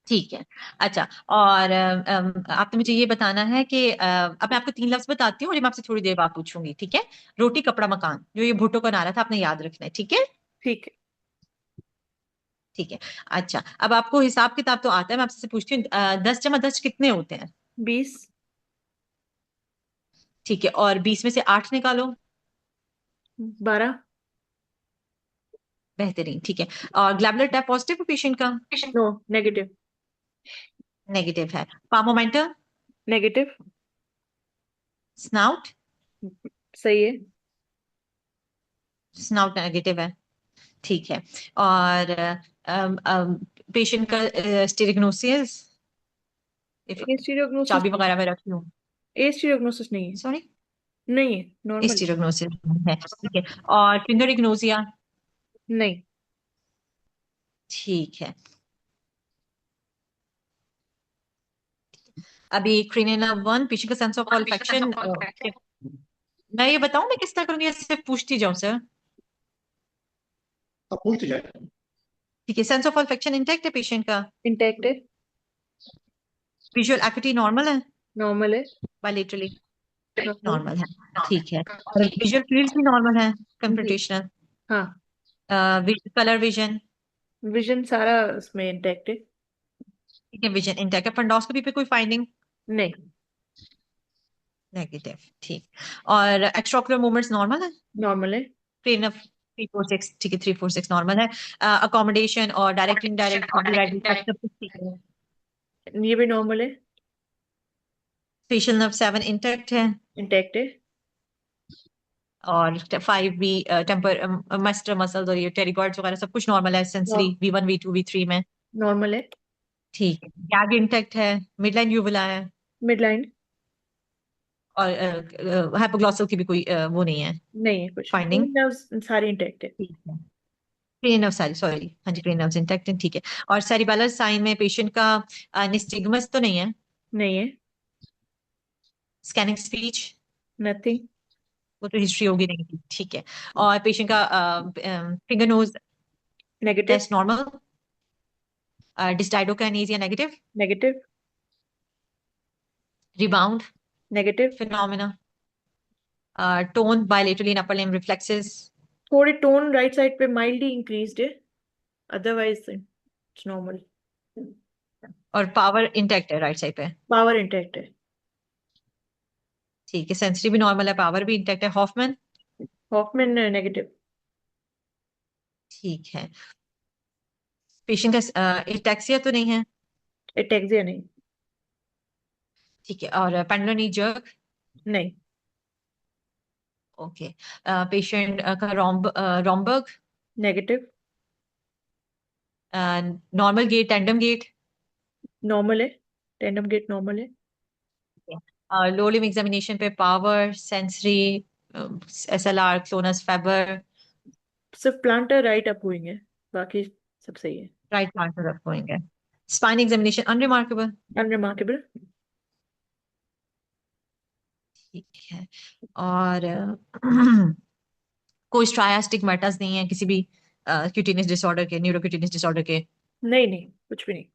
[SPEAKER 4] ठीक है। अच्छा, और आपने मुझे ये बताना है कि अब मैं आपको 3 लफ्ज बताती हूँ और ये मैं आपसे थोड़ी देर बाद पूछूंगी, ठीक है? रोटी कपड़ा मकान, जो ये भुट्टो का नारा था, आपने याद रखना है, ठीक है?
[SPEAKER 2] ठीक है।
[SPEAKER 4] ठीक है। अच्छा, अब आपको हिसाब किताब तो आता है, मैं आपसे पूछती हूँ, 10 × 10 कितने होते हैं?
[SPEAKER 2] 20।
[SPEAKER 4] ठीक है, और 20 में से 8 निकालो।
[SPEAKER 2] 12।
[SPEAKER 4] बेहतरीन, ठीक है। और ग्लैबुलर टैप पॉजिटिव है पेशेंट का?
[SPEAKER 2] No, negative.
[SPEAKER 4] नेगेटिव है। पामोमेंटर?
[SPEAKER 2] नेगेटिव।
[SPEAKER 4] स्नाउट?
[SPEAKER 2] सही है।
[SPEAKER 4] स्नाउट नेगेटिव है, ठीक है। और पेशेंट का स्टेरिग्नोसिस,
[SPEAKER 2] एस्टिरोग्नोसिस।
[SPEAKER 4] चाबी वगैरह में रखी हूँ?
[SPEAKER 2] एस्टिरोग्नोसिस नहीं है।
[SPEAKER 4] सॉरी,
[SPEAKER 2] नहीं है, नॉर्मल।
[SPEAKER 4] स्टेरिग्नोसिस है, ठीक है। और फिंगर इग्नोसिया?
[SPEAKER 2] नहीं।
[SPEAKER 4] ठीक है। अभी क्रीनेला 1 पेशेंट का सेंस ऑफ ऑल्फैक्शन, मैं ये बताऊं मैं किस तरह करूंगी या सिर्फ पूछती जाऊं सर?
[SPEAKER 1] आप पूछते जाए।
[SPEAKER 4] ठीक है, सेंस ऑफ ऑल्फैक्शन इंटैक्ट है पेशेंट का?
[SPEAKER 2] इंटैक्ट है।
[SPEAKER 4] विजुअल एक्टिविटी नॉर्मल है?
[SPEAKER 2] नॉर्मल है।
[SPEAKER 4] Bilaterally
[SPEAKER 2] normal.
[SPEAKER 4] नॉर्मल है, ठीक है। और विजुअल फील्ड्स भी नॉर्मल है?
[SPEAKER 2] जी।
[SPEAKER 4] कंप्यूटेशनल,
[SPEAKER 2] हाँ।
[SPEAKER 4] Colour vision?
[SPEAKER 2] विजन सारा इसमें इंटैक्ट है।
[SPEAKER 4] ठीक है, विजन इंटैक्ट है। फंडोस्कोपी पे कोई फाइंडिंग?
[SPEAKER 2] नहीं।
[SPEAKER 4] नेगेटिव, ठीक। और एक्स्ट्राओकुलर मूवमेंट्स नॉर्मल है?
[SPEAKER 2] नॉर्मल है।
[SPEAKER 4] ट्रेन ऑफ 346, ठीक है, 346 नॉर्मल है। अकोमोडेशन और डायरेक्ट इनडायरेक्ट सब कुछ ठीक है?
[SPEAKER 2] ये भी नॉर्मल है।
[SPEAKER 4] फेशियल नर्व 7 इंटैक्ट है?
[SPEAKER 2] इंटैक्ट है।
[SPEAKER 4] और 5 भी टेम्पर मस्टर मसल्स और ये टेरिकॉइड्स वगैरह सब कुछ नॉर्मल है सेंसरी V1 V2 V3 में?
[SPEAKER 2] नॉर्मल है।
[SPEAKER 4] ठीक है। गैग इंटैक्ट है? मिडलाइन यूवुला है?
[SPEAKER 2] Mid line.
[SPEAKER 4] और हाइपोग्लॉसल की भी कोई वो नहीं है
[SPEAKER 2] नहीं है कुछ,
[SPEAKER 4] फाइंडिंग?
[SPEAKER 2] नर्व्स सारी इंटैक्ट है।
[SPEAKER 4] ठीक है, क्रेन नर्व सारी, सॉरी, हाँ जी, क्रेन नर्व्स इंटैक्ट है, ठीक है। और सेरिबेलर साइन में पेशेंट का निस्टिग्मस तो नहीं है?
[SPEAKER 2] नहीं है।
[SPEAKER 4] Scanning speech?
[SPEAKER 2] नथिंग।
[SPEAKER 4] वो तो हिस्ट्री होगी नहीं थी, ठीक है। और पेशेंट का finger nose
[SPEAKER 2] negative.
[SPEAKER 4] Test normal? Dysdiadochokinesia negative?
[SPEAKER 2] Negative.
[SPEAKER 4] Rebound
[SPEAKER 2] negative.
[SPEAKER 4] Phenomena? Tone bilaterally in upper limb reflexes?
[SPEAKER 2] थोड़ी टोन राइट साइड पे माइल्डली इंक्रीज्ड है। otherwise it's normal.
[SPEAKER 4] और पावर इंटैक्ट है राइट साइड पे?
[SPEAKER 2] पावर इंटैक्ट है.
[SPEAKER 4] ठीक है, सेंसिटी भी नॉर्मल है, पावर भी इंटैक्ट है. हॉफमैन?
[SPEAKER 2] Hoffmann negative.
[SPEAKER 4] ठीक है. पेशेंट का एटेक्सिया तो नहीं है?
[SPEAKER 2] एटेक्सिया नहीं.
[SPEAKER 4] ठीक है. और पेंडुलर नी जर्क?
[SPEAKER 2] नहीं.
[SPEAKER 4] ओके. पेशेंट का Romberg?
[SPEAKER 2] Negative.
[SPEAKER 4] Normal gait, tandem gait?
[SPEAKER 2] Normal है. टेंडम गेट नॉर्मल है.
[SPEAKER 4] लो लिम एग्जामिनेशन पे power, sensory, SLR, clonus, FABER?
[SPEAKER 2] सिर्फ प्लांटर राइट अप हुई है, बाकी सब सही है.
[SPEAKER 4] राइट प्लांटर अप होंगे. Spine examination unremarkable?
[SPEAKER 2] अनरिमार्केबल.
[SPEAKER 4] ठीक है. और कोई स्ट्रायास्टिगमेटास नहीं है किसी भी क्यूटेनियस डिसऑर्डर के, न्यूरोक्यूटेनियस डिसऑर्डर के?
[SPEAKER 2] नहीं नहीं, कुछ भी नहीं.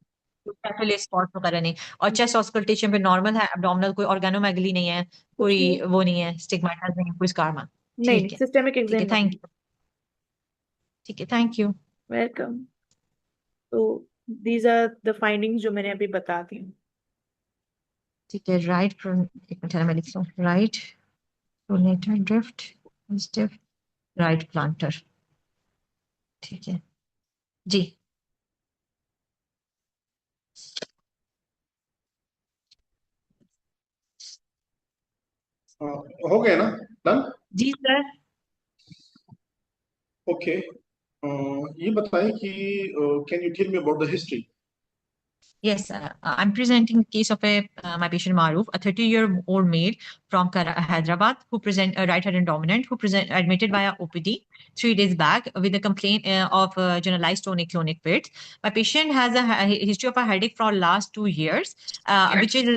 [SPEAKER 4] कैफेले स्पॉट वगैरह नहीं? और चेस्ट ऑस्कल्टेशन पे नॉर्मल है? एब्डोमिनल कोई ऑर्गेनोमेगली नहीं है?
[SPEAKER 2] कुछ
[SPEAKER 4] कोई
[SPEAKER 2] नहीं.
[SPEAKER 4] वो नहीं है, स्टिग्मेटास नहीं है, कोई स्कार्मा?
[SPEAKER 2] नहीं नहीं,
[SPEAKER 4] ठीक है.
[SPEAKER 2] सिस्टमिक
[SPEAKER 4] ठीक है,
[SPEAKER 2] एग्जाम नहीं.
[SPEAKER 4] Thank you. ठीक है, थैंक यू.
[SPEAKER 2] वेलकम. तो दीज आर द फाइंडिंग्स जो मैंने अभी बता दी.
[SPEAKER 4] ठीक है. राइट, एक मिनट मैं लिख लूँ. Right pronator drift, stiff, right plantar. ठीक है जी.
[SPEAKER 1] हो गया ना? डन.
[SPEAKER 4] जी सर.
[SPEAKER 1] ओके. ये बताएं कि can you tell me about the history?
[SPEAKER 4] Yes, I'm presenting case of my patient Maruf, a 30-year-old male from Hyderabad who present right-handed dominant, who present admitted via OPD 3 days back with a complaint of generalized tonic-clonic fits. My patient has a history of a headache for last 2 years, which is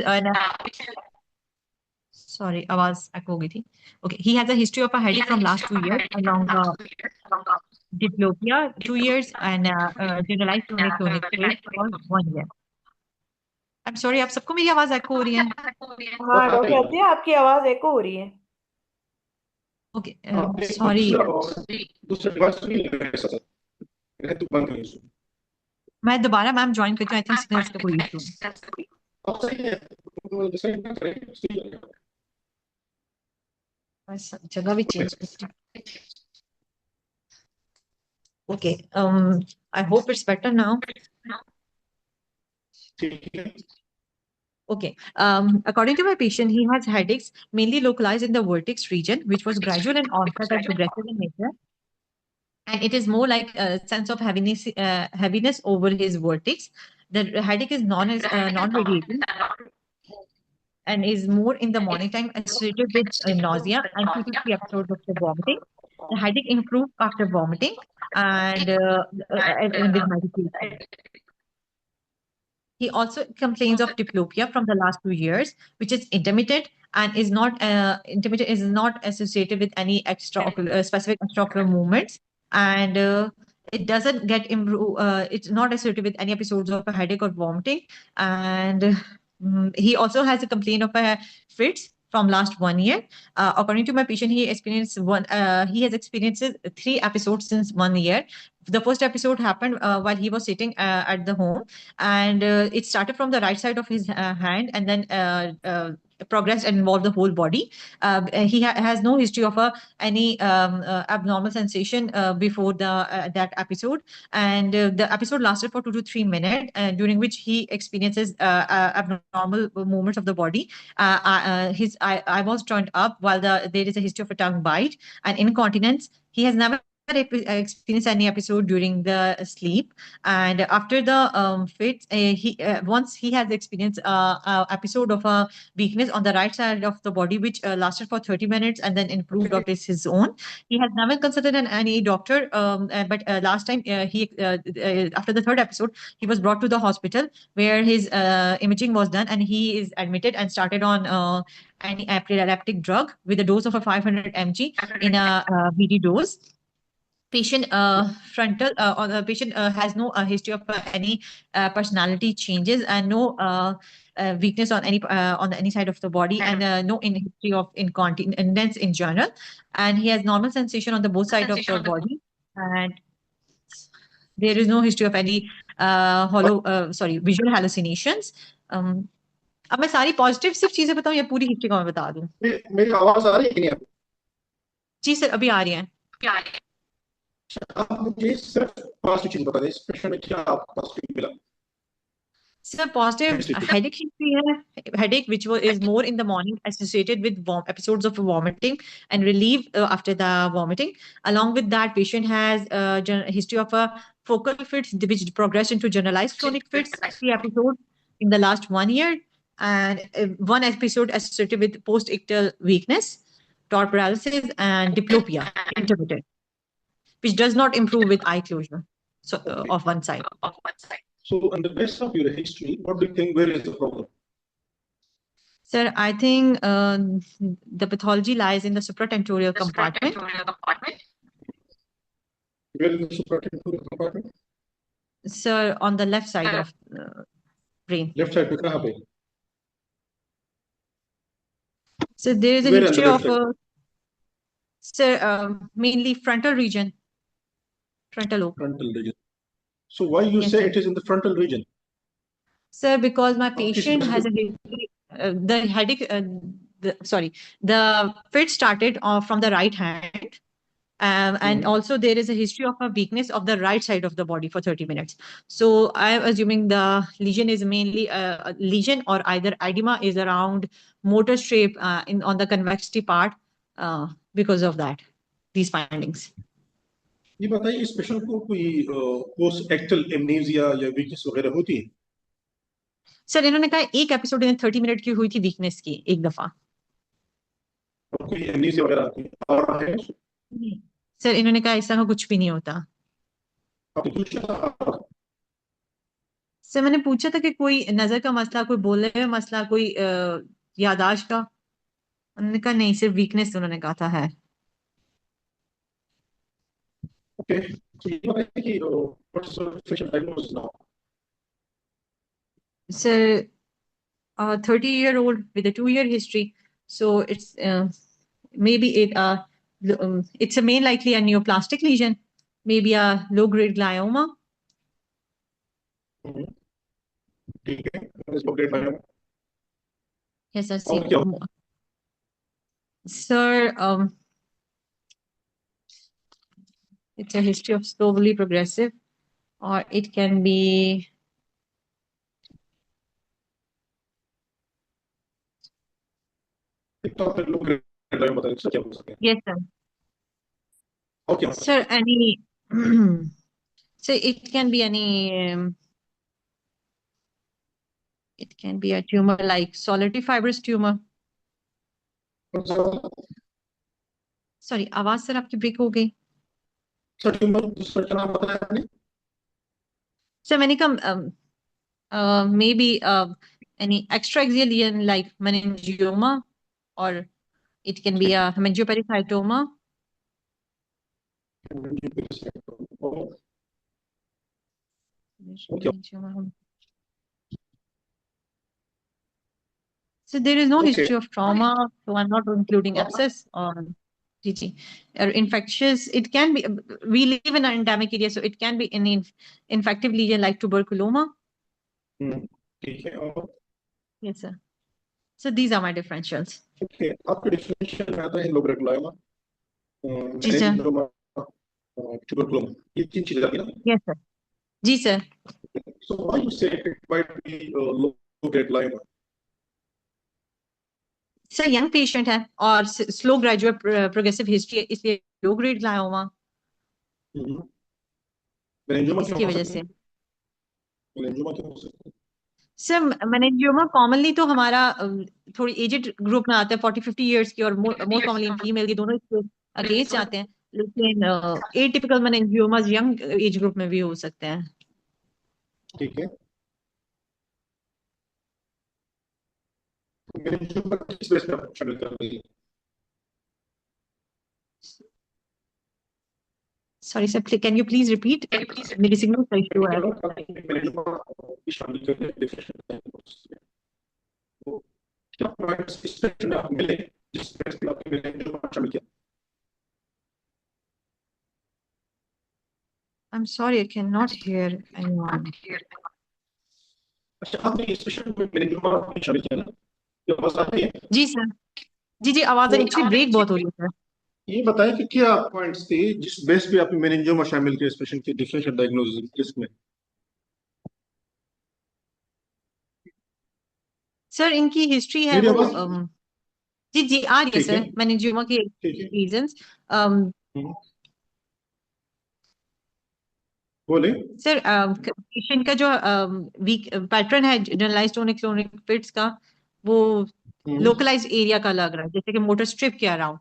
[SPEAKER 4] sorry, आवाज echo हो गई थी. Okay, he has a history of a headache from last 2 years along diplopia 2 years and generalized tonic-clonic fits for 1 year. I'm sorry, आप सबको मेरी आवाज echo हो रही है?
[SPEAKER 2] हाँ डॉक्टर अतिया, आपकी आवाज एको हो रही है.
[SPEAKER 4] Okay, sorry.
[SPEAKER 1] दूसरा डिवाइस नहीं लग रहा है सर. तो बंद करिए इसको.
[SPEAKER 4] मैं दोबारा मैम ज्वाइन करती हूँ. आई थिंक सिग्नल्स का कोई इशू है.
[SPEAKER 1] आप सही है. जैसे बंद करें सही लगेगा.
[SPEAKER 4] बस जगह भी चेंज करती हूँ. Okay, I hope it's better now.
[SPEAKER 1] ठीक है.
[SPEAKER 4] Okay, according to my patient, he has headaches mainly localized in the vertex region, which was gradual in onset and progressive in nature. And it is more like a sense of heaviness over his vertex. The headache is non-radiating and is more in the morning time associated with nausea and 2 to 3 episodes of the vomiting. The headache improved after vomiting and with medication. He also complains of diplopia from the last 2 years, which is intermittent and is not associated with any specific extraocular movements, and it doesn't get improve. It's not associated with any episodes of a headache or vomiting, and he also has a complaint of a fits from last 1 year. According to my patient, he has experienced 3 episodes since 1 year. The first episode happened while he was sitting at the home, and it started from the right side of his hand and then progressed and involved the whole body. He has no history of any abnormal sensation before that episode, and the episode lasted for 2 to 3 minutes, during which he experiences abnormal movements of the body. His eyeballs turned up while there is a history of a tongue bite and incontinence. He has never experienced any episode during the sleep, and after the fits, once he has experienced episode of a weakness on the right side of the body, which lasted for 30 minutes and then improved of his own. He has never consulted any doctor, but last time after the 3rd episode, he was brought to the hospital where his imaging was done, and he is admitted and started on an epileptic drug with a dose of a 500 mg in a BD dose. Patient frontal or the patient has no history of any personality changes and no weakness on any side of the body, and no history of incontinence in general, and he has normal sensation on the both sides of the body, and There is no history of any visual hallucinations. अब मैं सारी positive सिर्फ चीजें बताऊं या पूरी history को मैं बता दूं?
[SPEAKER 1] मेरी आवाज आ रही है कि नहीं आपको?
[SPEAKER 4] जी सर, अभी आ रही है।
[SPEAKER 1] आप मुझे सिर्फ पॉजिटिव चीज बता दें, इस प्रश्न में क्या आपको पॉजिटिव मिला?
[SPEAKER 4] Sir positive
[SPEAKER 1] history
[SPEAKER 4] headache history है, headache which is more in the morning associated with episodes of vomiting and relief after the vomiting. Along with that, patient has a history of a focal fits which progressed into generalized chronic fits, 3 episodes in the last 1 year, and 1 episode associated with post-ictal weakness, torpor paralysis, and diplopia intermittent, which does not improve with eye closure of one side.
[SPEAKER 1] So, on the basis of your history, what do you think? Where is the problem?
[SPEAKER 4] Sir, I think the pathology lies in the supratentorial compartment.
[SPEAKER 1] Where is the supratentorial compartment?
[SPEAKER 4] Sir, on the left side of brain.
[SPEAKER 1] Left side पे कहाँ पे?
[SPEAKER 4] So there is a
[SPEAKER 1] Where on the
[SPEAKER 4] history
[SPEAKER 1] left
[SPEAKER 4] of
[SPEAKER 1] side?
[SPEAKER 4] sir, mainly frontal region, frontal lobe.
[SPEAKER 1] Frontal region. So why you
[SPEAKER 4] Yes,
[SPEAKER 1] say
[SPEAKER 4] sir.
[SPEAKER 1] it is in the frontal region?
[SPEAKER 4] Sir, because my
[SPEAKER 1] किस
[SPEAKER 4] patient has a history, the headache, the fit started from the right hand. And also there is a history of a weakness of the right side of the body for 30 minutes. So I'm assuming the lesion is mainly a lesion, or either edema is around motor strip on the convexity part because of that, these findings.
[SPEAKER 1] ये बताइए, इस patient को कोई post एक्टल amnesia या weakness वगैरह होती है?
[SPEAKER 4] Sir इन्होंने कहा एक एपिसोड इन्हें 30 मिनट की हुई थी वीकनेस की एक दफा।
[SPEAKER 1] और कोई एमनेसिया वगैरह आती है और है?
[SPEAKER 4] सर इन्होंने कहा ऐसा कुछ भी नहीं होता।
[SPEAKER 1] आपने पूछा था?
[SPEAKER 4] सर मैंने पूछा था कि कोई नजर का मसला, कोई बोलने में मसला, कोई यादाश्त का, उन्होंने कहा नहीं, सिर्फ वीकनेस उन्होंने कहा था है।
[SPEAKER 1] ओके, तो ये बताइए कि what's the patient diagnosis now?
[SPEAKER 4] Sir, a 30-year-old with a 2-year history. So it's maybe it's a main likely a neoplastic lesion, maybe a low-grade glioma.
[SPEAKER 1] ठीक है, इसको ग्रेड फाइव।
[SPEAKER 4] Yes, sir.
[SPEAKER 1] और क्या?
[SPEAKER 4] Sir, it's a history of slowly progressive, or it can be.
[SPEAKER 1] लोग grade five बता दीजिए क्या हो सकता है?
[SPEAKER 4] Yes, sir.
[SPEAKER 1] Okay
[SPEAKER 4] Sir, any. So it can be any. It can be a tumor like solitary fibrous tumor. Sorry, आवाज sir आपकी break हो गई।
[SPEAKER 1] सर ट्यूमर दूसरा क्या नाम बताया आपने?
[SPEAKER 4] So मैंने कहा maybe any extraaxial lesion like meningioma, or it can be a hemangiopericytoma. So there is no
[SPEAKER 1] Okay.
[SPEAKER 4] history of trauma, so I'm not including abscess or GG. Or infectious, it can be, we live in an endemic area, so it can be an infective lesion like tuberculoma.
[SPEAKER 1] ठीक है, और
[SPEAKER 4] Yes, sir. So these are my differentials.
[SPEAKER 1] Okay, आपके differential में आता है low grade glioma,
[SPEAKER 4] जी sir.
[SPEAKER 1] Tuberculoma, ये तीन चीजें आती है ना?
[SPEAKER 4] Yes, sir. जी sir.
[SPEAKER 1] So why you say it might be low grade lymphoma?
[SPEAKER 4] Sir young patient है और स्लो ग्रेजुएट प्रोग्रेसिव हिस्ट्री है, इसलिए लो ग्रेड ग्लायोमा
[SPEAKER 1] मेनिंजियोमा
[SPEAKER 4] इसकी वजह से।
[SPEAKER 1] मेनिंजियोमा क्यों हो सकता है?
[SPEAKER 4] सर मेनिंजियोमा कॉमनली तो हमारा थोड़ी एजेड ग्रुप में आता है 40-50 इयर्स की, और मोस्ट कॉमनली फीमेल के दोनों इसके अगेंस्ट आते हैं, लेकिन atypical meningioma young age group में भी हो सकते हैं।
[SPEAKER 1] ठीक है, मेनिंजियोमा किस बेस पे आप शामिल कर रही है?
[SPEAKER 4] Sorry sir, can you please repeat? मेरी सिग्नल का इशू है।
[SPEAKER 1] मेनिंजियोमा की शामिल कर रही है डिफरेंशियल डायग्नोसिस में, तो क्या पॉइंट्स इस पे आप मिले जिस पे आपके मेनिंजियोमा शामिल किया?
[SPEAKER 4] I'm sorry, I cannot hear anyone.
[SPEAKER 1] अच्छा, आपने इस सेशन में मेनिंजियोमा में शामिल किया ना? ये आवाज आ रही है?
[SPEAKER 4] जी सर, जी आवाज
[SPEAKER 1] तो
[SPEAKER 4] एक्चुअली ब्रेक बहुत हो रही है सर।
[SPEAKER 1] ये बताएं कि क्या पॉइंट्स थे जिस बेस पे आपने मेनिंजियोमा शामिल किया इस पेशेंट के डिफरेंशियल डायग्नोसिस लिस्ट में?
[SPEAKER 4] सर इनकी हिस्ट्री है
[SPEAKER 1] मेरी
[SPEAKER 4] वो
[SPEAKER 1] आवाज
[SPEAKER 4] जी आ रही है
[SPEAKER 1] ठीक है,
[SPEAKER 4] सर, मेनिंजियोमा की
[SPEAKER 1] ठीक है।
[SPEAKER 4] रीजंस।
[SPEAKER 1] हम्म, बोले।
[SPEAKER 4] सर पेशेंट का जो वीक पैटर्न है जनरलाइज्ड टोनिक क्लोनिक फिट्स का, वो
[SPEAKER 1] हम्म,
[SPEAKER 4] लोकलाइज्ड एरिया का लग रहा है, जैसे कि मोटर स्ट्रिप के अराउंड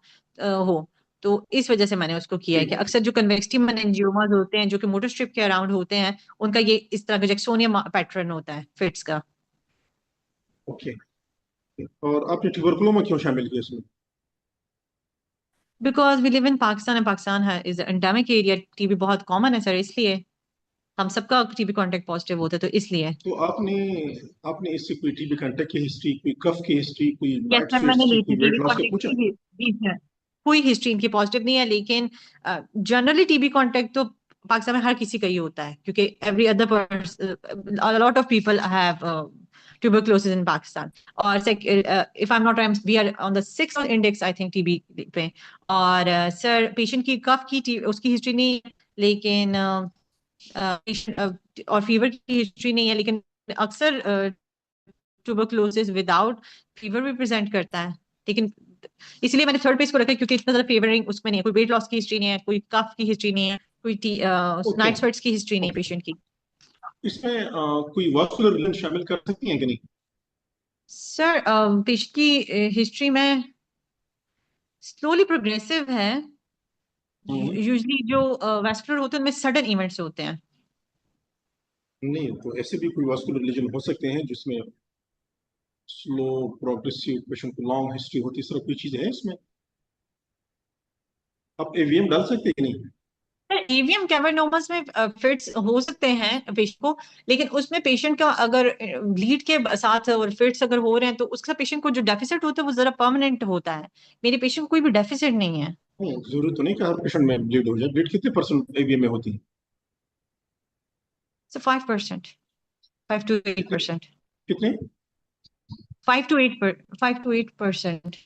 [SPEAKER 4] हो। तो इस वजह से मैंने उसको किया है
[SPEAKER 1] ठीक
[SPEAKER 4] कि
[SPEAKER 1] है,
[SPEAKER 4] अक्सर जो कन्वेक्सिटी मेनिंजियोमास होते हैं जो कि मोटर स्ट्रिप के अराउंड होते हैं, उनका ये इस तरह का जैक्सोनिया पैटर्न होता है फिट्स का।
[SPEAKER 1] ओके। और आपने ट्यूबरकुलोमा क्यों शामिल किया इसमें?
[SPEAKER 4] Because we live in Pakistan and Pakistan है इज एंडेमिक एरिया, टीबी बहुत कॉमन है सर, इसलिए हम सबका टीबी कांटेक्ट पॉजिटिव होता है, तो इसलिए।
[SPEAKER 1] तो आपने आपने इससे कोई टीबी कांटेक्ट की हिस्ट्री, कोई कफ की हिस्ट्री, कोई
[SPEAKER 4] यस
[SPEAKER 1] नाइट
[SPEAKER 4] सर, मैंने
[SPEAKER 1] स्वेट्स की,
[SPEAKER 4] ली
[SPEAKER 1] कोई
[SPEAKER 4] थी टीबी
[SPEAKER 1] वेट लॉस का
[SPEAKER 4] कांटेक्ट
[SPEAKER 1] पूछा?
[SPEAKER 4] की भी है। कोई हिस्ट्री इनकी पॉजिटिव नहीं है, लेकिन जनरली टीबी कांटेक्ट तो पाकिस्तान में हर किसी का ही होता है, क्योंकि every other person, a lot of people have tuberculosis in Pakistan. और if I'm not wrong, we are on the 6th index I think TB पे। और सर पेशेंट की कफ की उसकी हिस्ट्री नहीं है, लेकिन और फीवर की हिस्ट्री नहीं है, लेकिन अक्सर ट्यूबरक्लोसिस विदाउट फीवर भी प्रेजेंट करता है। लेकिन इसलिए मैंने थर्ड पेज को रखा है, क्योंकि इतना ज्यादा फीवरिंग उसमें नहीं है, कोई वेट लॉस की हिस्ट्री नहीं है, कोई कफ की हिस्ट्री नहीं है, कोई
[SPEAKER 1] ओके,
[SPEAKER 4] नाइट स्वेट्स की हिस्ट्री नहीं
[SPEAKER 1] ओके।
[SPEAKER 4] पेशेंट की।
[SPEAKER 1] इसमें कोई वास्कुलर रीजन शामिल कर सकती हैं कि नहीं?
[SPEAKER 4] सर पेशेंट की हिस्ट्री में स्लोली प्रोग्रेसिव है।
[SPEAKER 1] हम्म,
[SPEAKER 4] यूजली जो वैस्कुलर होते हैं उनमें सडन इवेंट्स होते हैं।
[SPEAKER 1] नहीं, तो ऐसे भी कोई वास्कुलर रीजन हो सकते हैं जिसमें स्लो प्रोग्रेसिव पेशेंट को लॉन्ग हिस्ट्री होती है, इस तरह कोई चीज है इसमें? आप एवीएम डाल सकते हैं कि नहीं?
[SPEAKER 4] एवियम कैवर्नोमस में फिट्स हो सकते हैं पेशेंट को, लेकिन उसमें पेशेंट का अगर ब्लीड के साथ और फिट्स अगर हो रहे हैं, तो उसका पेशेंट को जो डेफिसिट होता है वो जरा परमानेंट होता है। मेरे पेशेंट को कोई भी डेफिसिट नहीं है।
[SPEAKER 1] नहीं, जरूरी तो नहीं कि हर पेशेंट में ब्लीड हो जाए। ब्लीड कितने परसेंट एवीएम में होती है?
[SPEAKER 4] सो 5%, 5 to 8
[SPEAKER 1] कितने
[SPEAKER 4] परसेंट,
[SPEAKER 1] कितने
[SPEAKER 4] 5 to 8%।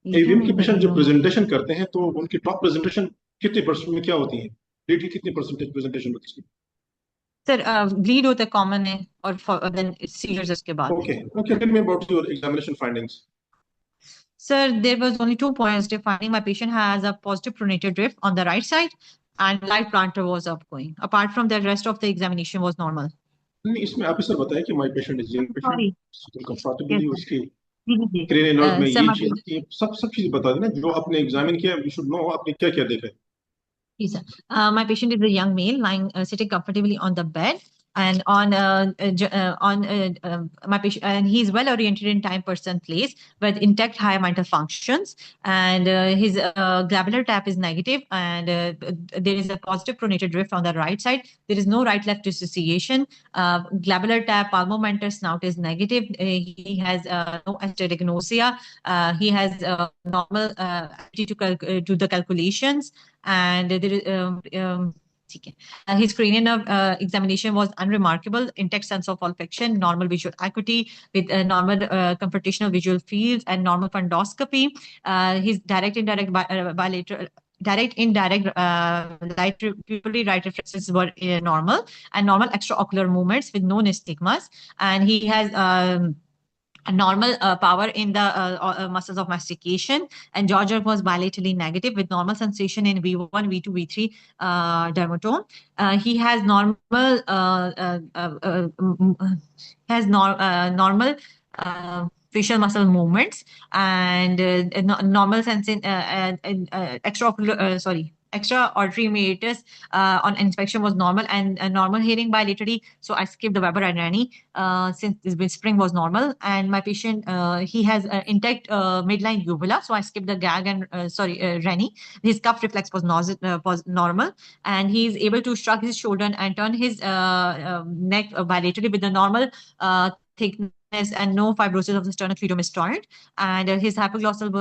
[SPEAKER 1] एवीएम
[SPEAKER 4] एवियम
[SPEAKER 1] के
[SPEAKER 4] नहीं
[SPEAKER 1] पेशेंट जो
[SPEAKER 4] करेगा।
[SPEAKER 1] प्रेजेंटेशन करते हैं तो उनकी टॉप प्रेजेंटेशन कितने परसेंट में क्या होती है? ब्लीड की कितनी परसेंटेज प्रेजेंटेशन होती है?
[SPEAKER 4] सर ब्लीड होता है कॉमन है, और देन सीजर्स उसके बाद।
[SPEAKER 1] Okay, okay. Tell me about your examination findings.
[SPEAKER 4] Sir, there was only 2 points defining my patient has a positive pronator drift on the right side and light plantar was upgoing. Apart from that, rest of the examination was normal.
[SPEAKER 1] नहीं, इसमें आप ही sir बताएं कि my patient is young patient,
[SPEAKER 4] Sorry.
[SPEAKER 1] Comfortably
[SPEAKER 4] Yes, sir.
[SPEAKER 1] उसकी
[SPEAKER 4] जी जी जी।
[SPEAKER 1] Cranial nerve में
[SPEAKER 4] sir
[SPEAKER 1] ये
[SPEAKER 4] my
[SPEAKER 1] चीज ये सब चीज बता देना जो आपने एग्जामिन किया। वी शुड नो आपने क्या क्या देखा है।
[SPEAKER 4] Yes, sir. My patient is a young male lying, sitting comfortably on the bed, and my patient, and he's well oriented in time, person, place, with intact high mental functions, and his glabular tap is negative, and there is a positive pronator drift on the right side. There is no right-left dissociation. Glabular tap, palmomental snout is negative. He has no asterignosia. He has normal ability to do the calculations. And there is ठीक है. His cranial nerve examination was unremarkable, intact sense of olfaction, normal visual acuity with normal confrontational visual fields and normal fundoscopy. His direct, indirect, bilateral, direct, indirect, light pupillary right reflexes were normal, and normal extraocular movements with no nystagmus. And he has a normal power in the muscles of mastication, and jaw jerk was bilaterally negative with normal sensation in V1, V2, V3 dermatome. He has normal normal facial muscle movements, and normal sense in extraocular extra auditory meatus on inspection was normal, and normal hearing bilaterally. So I skipped the Weber and Rani since this whispering was normal. And my patient, he has intact midline uvula, so I skipped the gag and Rani. His cuff reflex was normal, and he is able to shrug his shoulder and turn his neck bilaterally with the normal thickness and no fibrosis of the sternocleidomastoid. And his hypoglossal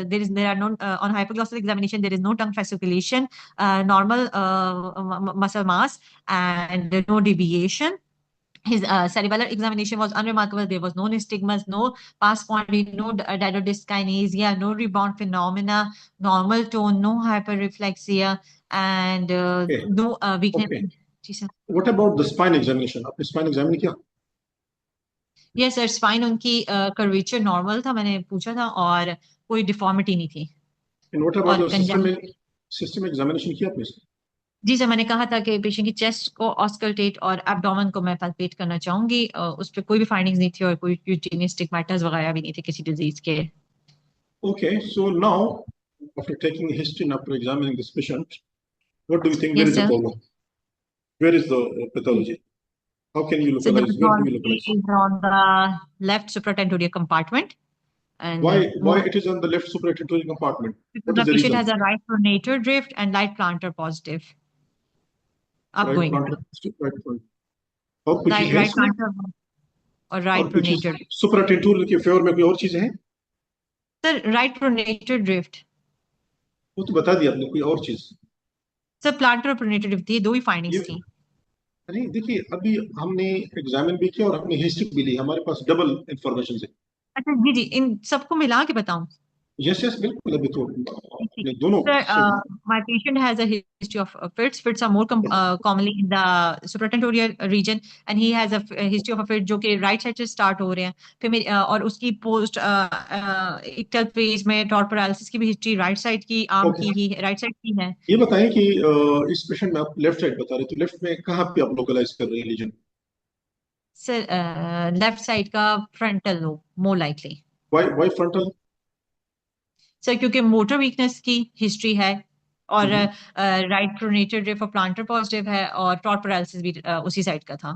[SPEAKER 4] there are no on hypoglossal examination there is no tongue fasciculation, normal muscle mass, and no deviation. His cerebellar examination was unremarkable. There was no nystagmus, no pars pondy, no diadodyskinesia, no rebound phenomena, normal tone, no hyperreflexia, and
[SPEAKER 1] Okay.
[SPEAKER 4] no weakness.
[SPEAKER 1] Okay.
[SPEAKER 4] जी सर.
[SPEAKER 1] What about the spine examination? आपने spine examine किया?
[SPEAKER 4] Yes sir, spine उनकी curvature normal था, मैंने पूछा था, और कोई डिफॉर्मिटी नहीं थी.
[SPEAKER 1] And what about
[SPEAKER 4] और
[SPEAKER 1] your system examination किया आपने?
[SPEAKER 4] जी सर, मैंने कहा था कि पेशेंट की चेस्ट को ऑस्कल्टेट और एब्डोमेन को मैं पैल्पेट करना चाहूंगी. उस पर कोई भी फाइंडिंग्स नहीं थी और कोई क्यूटेनियस स्टिग्मेटास वगैरह भी नहीं थे किसी डिजीज के.
[SPEAKER 1] Okay, so now after taking history and after examining this patient, what do you think? Where
[SPEAKER 4] Yes,
[SPEAKER 1] is the
[SPEAKER 4] sir.
[SPEAKER 1] problem? Where is the pathology? How can you
[SPEAKER 4] So the
[SPEAKER 1] localize? Where do you
[SPEAKER 4] pathology
[SPEAKER 1] localize?
[SPEAKER 4] is on the left supratentorial compartment, and
[SPEAKER 1] Why it is on the left supratentorial compartment? What
[SPEAKER 4] the
[SPEAKER 1] is the
[SPEAKER 4] patient
[SPEAKER 1] reason?
[SPEAKER 4] has a right pronator drift and right plantar positive.
[SPEAKER 1] Right
[SPEAKER 4] Upgoing.
[SPEAKER 1] plantar, right front. और कुछ चीज है
[SPEAKER 4] Right
[SPEAKER 1] इसमें?
[SPEAKER 4] plantar और right
[SPEAKER 1] और कुछ चीज
[SPEAKER 4] pronator.
[SPEAKER 1] supratentorial के फेवर में कोई और चीज है?
[SPEAKER 4] Sir, right pronator drift.
[SPEAKER 1] वो तो बता दिया आपने, कोई और चीज.
[SPEAKER 4] सर प्लांटर और pronator drift थी, दो ही फाइंडिंग्स
[SPEAKER 1] ये
[SPEAKER 4] थी.
[SPEAKER 1] नहीं, देखिए अभी हमने एग्जामिन भी किया और हमने हिस्ट्री भी ली, हमारे पास डबल इंफॉर्मेशन है.
[SPEAKER 4] अच्छा जी जी, इन सबको मिला के बताऊं?
[SPEAKER 1] यस यस बिल्कुल, अभी तो अपने दोनों
[SPEAKER 4] Sir, my patient has a history of fits. Fits are more commonly in the supratentorial region, and he has a history of a fit जो कि right side से start हो रहे हैं. फिर मेरी और उसकी post ictal phase में torn paralysis की भी history right side की arm
[SPEAKER 1] Okay.
[SPEAKER 4] की ही right side की है.
[SPEAKER 1] ये बताएं कि इस पेशेंट में आप लेफ्ट साइड बता रहे, तो लेफ्ट में कहाँ पे आप लोकलाइज कर रहे हैं लीजन?
[SPEAKER 4] Sir, left side का frontal lobe more likely.
[SPEAKER 1] Why frontal?
[SPEAKER 4] Sir क्योंकि मोटर वीकनेस की हिस्ट्री है, और राइट प्रोनेटर ड्रिफ्ट और प्लांटर पॉजिटिव है, और टॉर्ट पैरालिसिस भी उसी साइड का था,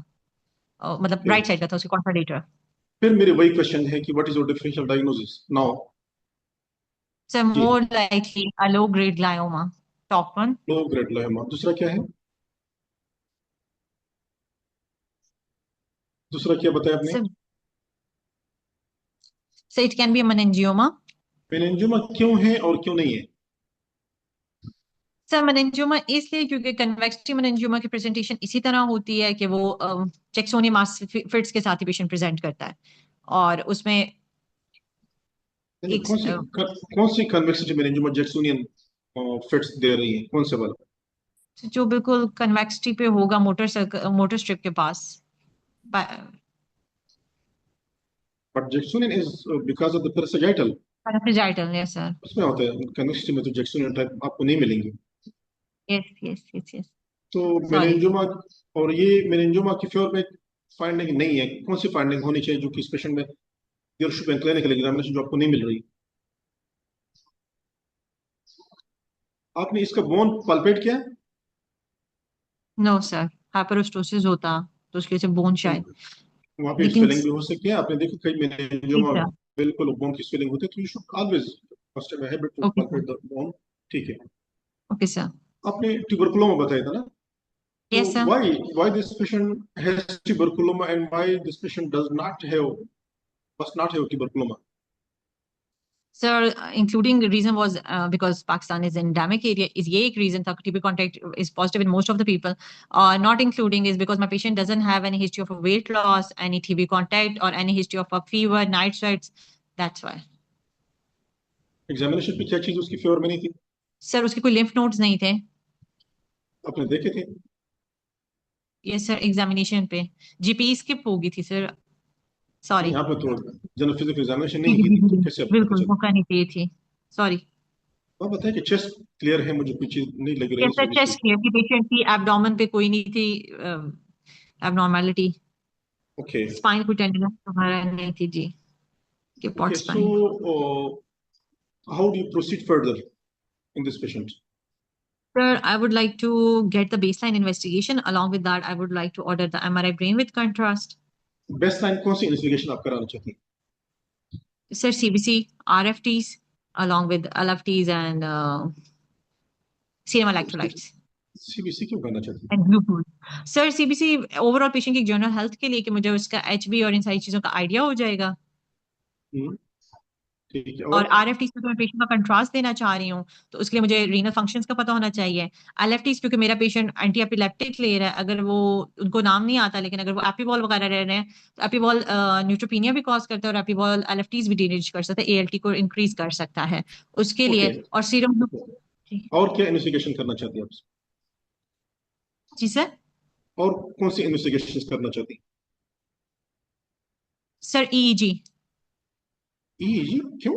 [SPEAKER 4] मतलब
[SPEAKER 1] Okay.
[SPEAKER 4] राइट साइड का था, उसके कॉन्ट्राडेटर.
[SPEAKER 1] फिर मेरे वही क्वेश्चन है कि what is your differential diagnosis now?
[SPEAKER 4] Sir more likely a low grade glioma, top one.
[SPEAKER 1] Low grade glioma. दूसरा क्या है? दूसरा क्या बताया आपने?
[SPEAKER 4] Sir it can be a meningioma.
[SPEAKER 1] Meningioma क्यों है और क्यों नहीं है?
[SPEAKER 4] सर मेनिंजियोमा इसलिए क्योंकि कन्वेक्सिटी मेनिंजियोमा की प्रेजेंटेशन इसी तरह होती है कि वो जैक्सोनिया मास फिट्स के साथ ही पेशेंट प्रेजेंट करता है, और उसमें
[SPEAKER 1] कौन सी कन्वेक्सिटी मेनिंजियोमा जैक्सोनियन फिट्स दे रही है, कौन से वाला?
[SPEAKER 4] जो बिल्कुल कन्वेक्सिटी पे होगा मोटर स्ट्रिप के पास.
[SPEAKER 1] But Jacksonian is because of the parasagittal.
[SPEAKER 4] Parasagittal, yes sir.
[SPEAKER 1] उसमें होता है कन्वेक्सिटी में, तो जैक्सोनियन टाइप आपको नहीं मिलेंगे.
[SPEAKER 4] Yes yes yes yes.
[SPEAKER 1] तो
[SPEAKER 4] Sorry.
[SPEAKER 1] मेनिंजियोमा, और ये मेनिंजियोमा की फेवर में फाइंडिंग नहीं है. कौन सी फाइंडिंग होनी चाहिए जो कि इस पेशेंट में क्लिनिकल एग्जामिनेशन जो आपको नहीं मिल रही? आपने इसका बोन पल्पेट किया?
[SPEAKER 4] नो सर, हाइपरोस्टोसिस होता तो उसके से बोन शायद.
[SPEAKER 1] वहाँ पे
[SPEAKER 4] लेकिन
[SPEAKER 1] स्वेलिंग भी हो सकती है. आपने देखो कई मेनिंजियोमा
[SPEAKER 4] ठीक है.
[SPEAKER 1] बिल्कुल बोन की स्वेलिंग होती है, तो you should always first time habit to
[SPEAKER 4] Okay,
[SPEAKER 1] palpate the bone. ठीक है.
[SPEAKER 4] Okay sir.
[SPEAKER 1] आपने ट्यूबरकुलोमा बताया था ना? तो
[SPEAKER 4] yes sir.
[SPEAKER 1] why this patient has tuberculoma and why this patient must not have tuberculoma?
[SPEAKER 4] Sir, including reason was because Pakistan is an endemic area. Is ये एक reason था. TB contact is positive in most of the people. Not including is because my patient doesn't have any history of a weight loss, any TB contact, or any history of a fever, night sweats. That's why.
[SPEAKER 1] Examination पे क्या चीज उसकी favour में नहीं थी?
[SPEAKER 4] Sir उसके कोई lymph nodes नहीं थे.
[SPEAKER 1] आपने देखे थे?
[SPEAKER 4] यस सर, एग्जामिनेशन पे जीपी स्किप हो गई थी सर. सॉरी.
[SPEAKER 1] यहाँ पे तो जनरल फिजिकल एग्जामिनेशन नहीं की थी, तो कैसे आपको
[SPEAKER 4] बिल्कुल
[SPEAKER 1] पता
[SPEAKER 4] मौका नहीं चाहिए थी. सॉरी.
[SPEAKER 1] चला? आप बताएं कि चेस्ट क्लियर है, मुझे कोई चीज नहीं लग रही है
[SPEAKER 4] सर चेस्ट की पेशेंट की एब्डोमेन पे कोई नहीं थी एबनॉर्मेलिटी.
[SPEAKER 1] ओके.
[SPEAKER 4] स्पाइन को टेंडरनेस वगैरह नहीं थी जी, कि pot
[SPEAKER 1] Okay,
[SPEAKER 4] spine.
[SPEAKER 1] so how do you proceed further in this patient?
[SPEAKER 4] Sir, I would like to get the baseline investigation. Along with that, I would like to order the MRI brain with contrast.
[SPEAKER 1] Best line कौन सी investigation आप कराना चाहती हैं?
[SPEAKER 4] Sir, CBC, RFTs, along with LFTs and serum electrolytes.
[SPEAKER 1] CBC क्यों करना चाहती
[SPEAKER 4] and glucose. Sir CBC overall patient की general health के लिए, कि मुझे उसका एचबी और इन सारी चीजों का आइडिया हो जाएगा।
[SPEAKER 1] है? ठीक है।
[SPEAKER 4] और
[SPEAKER 1] और
[SPEAKER 4] आरएफटी से तो मैं पेशेंट का कंट्रास्ट देना चाह रही हूँ, तो उसके लिए मुझे रीनल फंक्शंस का पता होना चाहिए। एलएफटी क्योंकि मेरा पेशेंट एंटी एपिलेप्टिक ले रहा है, अगर वो, उनको नाम नहीं आता, लेकिन अगर वो एपीबॉल वगैरह ले रहे हैं, तो एपीबॉल न्यूट्रोपीनिया भी कॉज करता है, और एपीबॉल एलएफटीज भी डिक्रीज कर सकता है, एएलटी को इंक्रीज कर सकता है उसके
[SPEAKER 1] ओके,
[SPEAKER 4] लिए। और सीरम।
[SPEAKER 1] और क्या इन्वेस्टिगेशन करना चाहती है आप?
[SPEAKER 4] जी सर।
[SPEAKER 1] और कौन सी इन्वेस्टिगेशन करना चाहती
[SPEAKER 4] सर ईईजी,
[SPEAKER 1] है? ईईजी क्यों?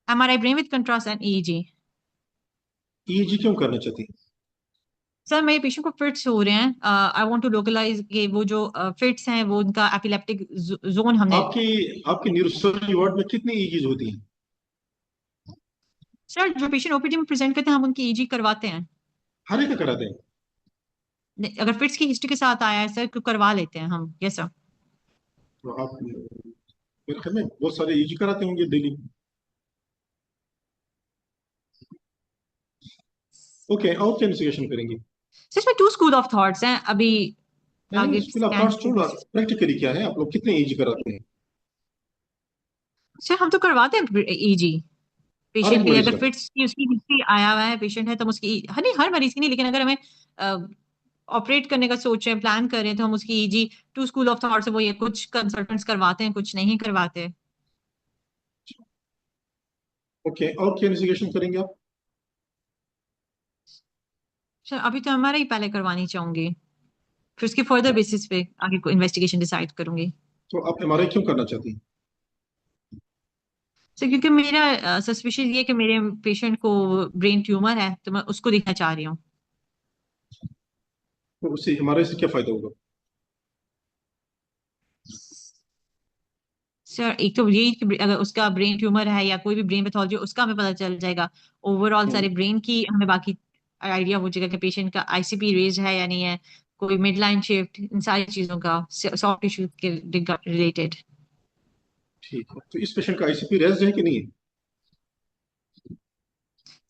[SPEAKER 4] MRI brain with contrast and EEG.
[SPEAKER 1] EEG क्यों करना चाहती है?
[SPEAKER 4] सर मेरे पेशेंट को फिट्स हो रहे हैं, आई वांट टू लोकलाइज के वो जो फिट्स हैं वो उनका एपिलेप्टिक जोन हमने।
[SPEAKER 1] आपकी आपकी न्यूरोसर्जरी वार्ड में कितनी ईईजीज होती हैं?
[SPEAKER 4] सर जो पेशेंट ओपीडी में प्रेजेंट करते हैं हम उनकी ईजी करवाते हैं।
[SPEAKER 1] हर एक का कराते हैं?
[SPEAKER 4] अगर फिट्स की हिस्ट्री के साथ आया है सर, तो करवा लेते हैं हम। Yes sir.
[SPEAKER 1] तो आप मेरे ख्याल में बहुत सारे ईईजी कराते होंगे डेली। ओके, और क्या इन्वेस्टिगेशन करेंगे?
[SPEAKER 4] सर इसमें टू स्कूल ऑफ थॉट्स हैं अभी।
[SPEAKER 1] नहीं नहीं,
[SPEAKER 4] आगे
[SPEAKER 1] स्कूल ऑफ
[SPEAKER 4] स्कैन।
[SPEAKER 1] थॉट्स छोड़ो, प्रैक्टिकली क्या है, आप लोग कितने ईईजी कराते हैं
[SPEAKER 4] सर हम तो करवाते हैं ईजी
[SPEAKER 1] हर एक
[SPEAKER 4] पेशेंट के लिए,
[SPEAKER 1] मरीज
[SPEAKER 4] अगर
[SPEAKER 1] का?
[SPEAKER 4] फिट्स की उसकी हिस्ट्री आया हुआ है पेशेंट है तो हम उसकी, हर नहीं हर मरीज की नहीं, लेकिन अगर हमें ऑपरेट करने का सोच रहे हैं, प्लान कर रहे हैं, तो हम उसकी EEG two school of thoughts है वो, ये कुछ कंसल्टेंट्स करवाते हैं, कुछ नहीं करवाते।
[SPEAKER 1] ओके, और क्या इन्वेस्टिगेशन करेंगे आप?
[SPEAKER 4] सर अभी तो हमारा ही पहले करवानी चाहूंगी, फिर उसके फर्दर बेसिस पे आगे को इन्वेस्टिगेशन डिसाइड करूंगी।
[SPEAKER 1] तो आप एमआरआई क्यों करना चाहती हैं?
[SPEAKER 4] सर क्योंकि मेरा सस्पिशन ये है कि मेरे पेशेंट को ब्रेन ट्यूमर है, तो मैं उसको देखना चाह रही हूँ।
[SPEAKER 1] तो उससे एमआरआई से क्या फायदा होगा?
[SPEAKER 4] सर एक तो ये कि अगर उसका ब्रेन ट्यूमर है या कोई भी ब्रेन पैथोलॉजी, उसका हमें पता चल जाएगा। ओवरऑल
[SPEAKER 1] हम्म,
[SPEAKER 4] सारे ब्रेन की हमें बाकी आइडिया हो जाएगा कि पेशेंट का आईसीपी रेज है या नहीं है, कोई मिड लाइन शिफ्ट, इन सारी चीजों का सॉफ्ट टिश्यू के रिलेटेड।
[SPEAKER 1] ठीक है। तो इस पेशेंट का आईसीपी रेज्ड है कि नहीं है?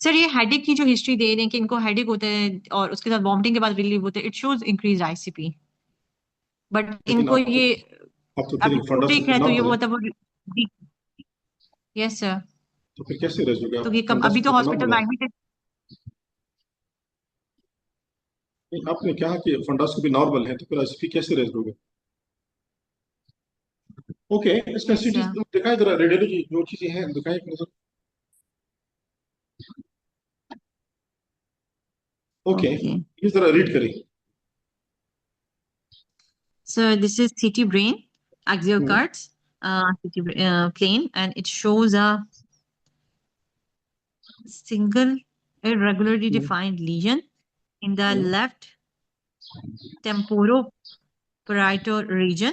[SPEAKER 4] सर ये हेडेक की जो हिस्ट्री दे रहे हैं कि इनको हेडेक होता है और उसके साथ वॉमिटिंग के बाद रिलीव होते हैं, it shows increase ICP. But
[SPEAKER 1] लेकिन
[SPEAKER 4] इनको ये
[SPEAKER 1] आप तो फिर
[SPEAKER 4] एपिलेप्टिक है
[SPEAKER 1] फंडास्कोपी
[SPEAKER 4] तो ये
[SPEAKER 1] नॉर्मल
[SPEAKER 4] वो
[SPEAKER 1] है।
[SPEAKER 4] मतलब वो। Yes sir.
[SPEAKER 1] तो फिर कैसे रेज्ड हो गया?
[SPEAKER 4] तो ये कब, अभी तो
[SPEAKER 1] फंडास्कोपी
[SPEAKER 4] हॉस्पिटल
[SPEAKER 1] नॉर्मल
[SPEAKER 4] में
[SPEAKER 1] है।
[SPEAKER 4] एडमिट है।
[SPEAKER 1] नहीं, आपने कहा कि फंडास्कोपी नॉर्मल है, तो फिर आईसीपी कैसे रेज्ड होगा? ओके, इसका
[SPEAKER 4] यस
[SPEAKER 1] सीटी
[SPEAKER 4] सर।
[SPEAKER 1] दिखाए जरा, रेडियोलॉजी जो चीजें हैं दिखाए एक नजर। ओके,
[SPEAKER 4] ओके
[SPEAKER 1] ये जरा रीड करें।
[SPEAKER 4] so this is CT brain axial
[SPEAKER 1] hmm,
[SPEAKER 4] cuts, plane, and it shows a single irregularly
[SPEAKER 1] hmm,
[SPEAKER 4] defined lesion in the
[SPEAKER 1] hmm,
[SPEAKER 4] left temporoparietal region,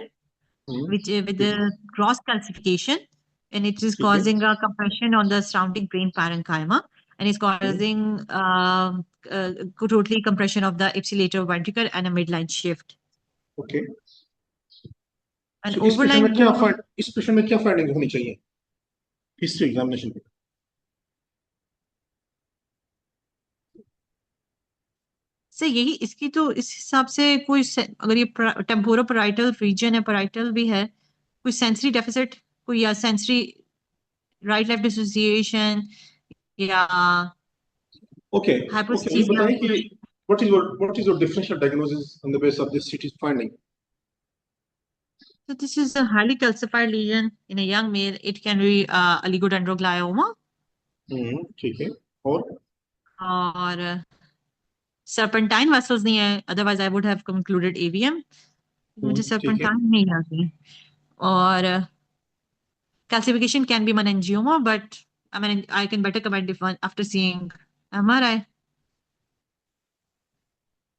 [SPEAKER 1] hmm,
[SPEAKER 4] which with
[SPEAKER 1] ठीक है।
[SPEAKER 4] the cross calcification, and it is
[SPEAKER 1] ठीक है।
[SPEAKER 4] causing a compression on the surrounding brain parenchyma, and is
[SPEAKER 1] hmm,
[SPEAKER 4] causing totally compression of the ipsilateral ventricle and a midline shift.
[SPEAKER 1] Okay.
[SPEAKER 4] An
[SPEAKER 1] so
[SPEAKER 4] overlying bone.
[SPEAKER 1] इस patient में क्या finding होनी चाहिए history examination पे?
[SPEAKER 4] से यही इसकी तो इस हिसाब से कोई अगर ये टेम्पोरोपराइटल रीजन है, पराइटल भी है, कोई सेंसरी डेफिसिट, कोई या सेंसरी राइट लेफ्ट डिसोसिएशन या
[SPEAKER 1] ओके। ओके, मुझे
[SPEAKER 4] हाइपोस्थीसिया।
[SPEAKER 1] बताइए कि what is your differential diagnosis on the basis of this CT finding?
[SPEAKER 4] So this is a highly calcified lesion in a young male. It can be oligodendroglioma
[SPEAKER 1] ठीक है। और
[SPEAKER 4] और serpentine vessels नहीं है, otherwise I would have concluded AVM. मुझे
[SPEAKER 1] ठीक है।
[SPEAKER 4] serpentine नहीं आती। और calcification can be meningioma, but I mean I can better comment if after seeing MRI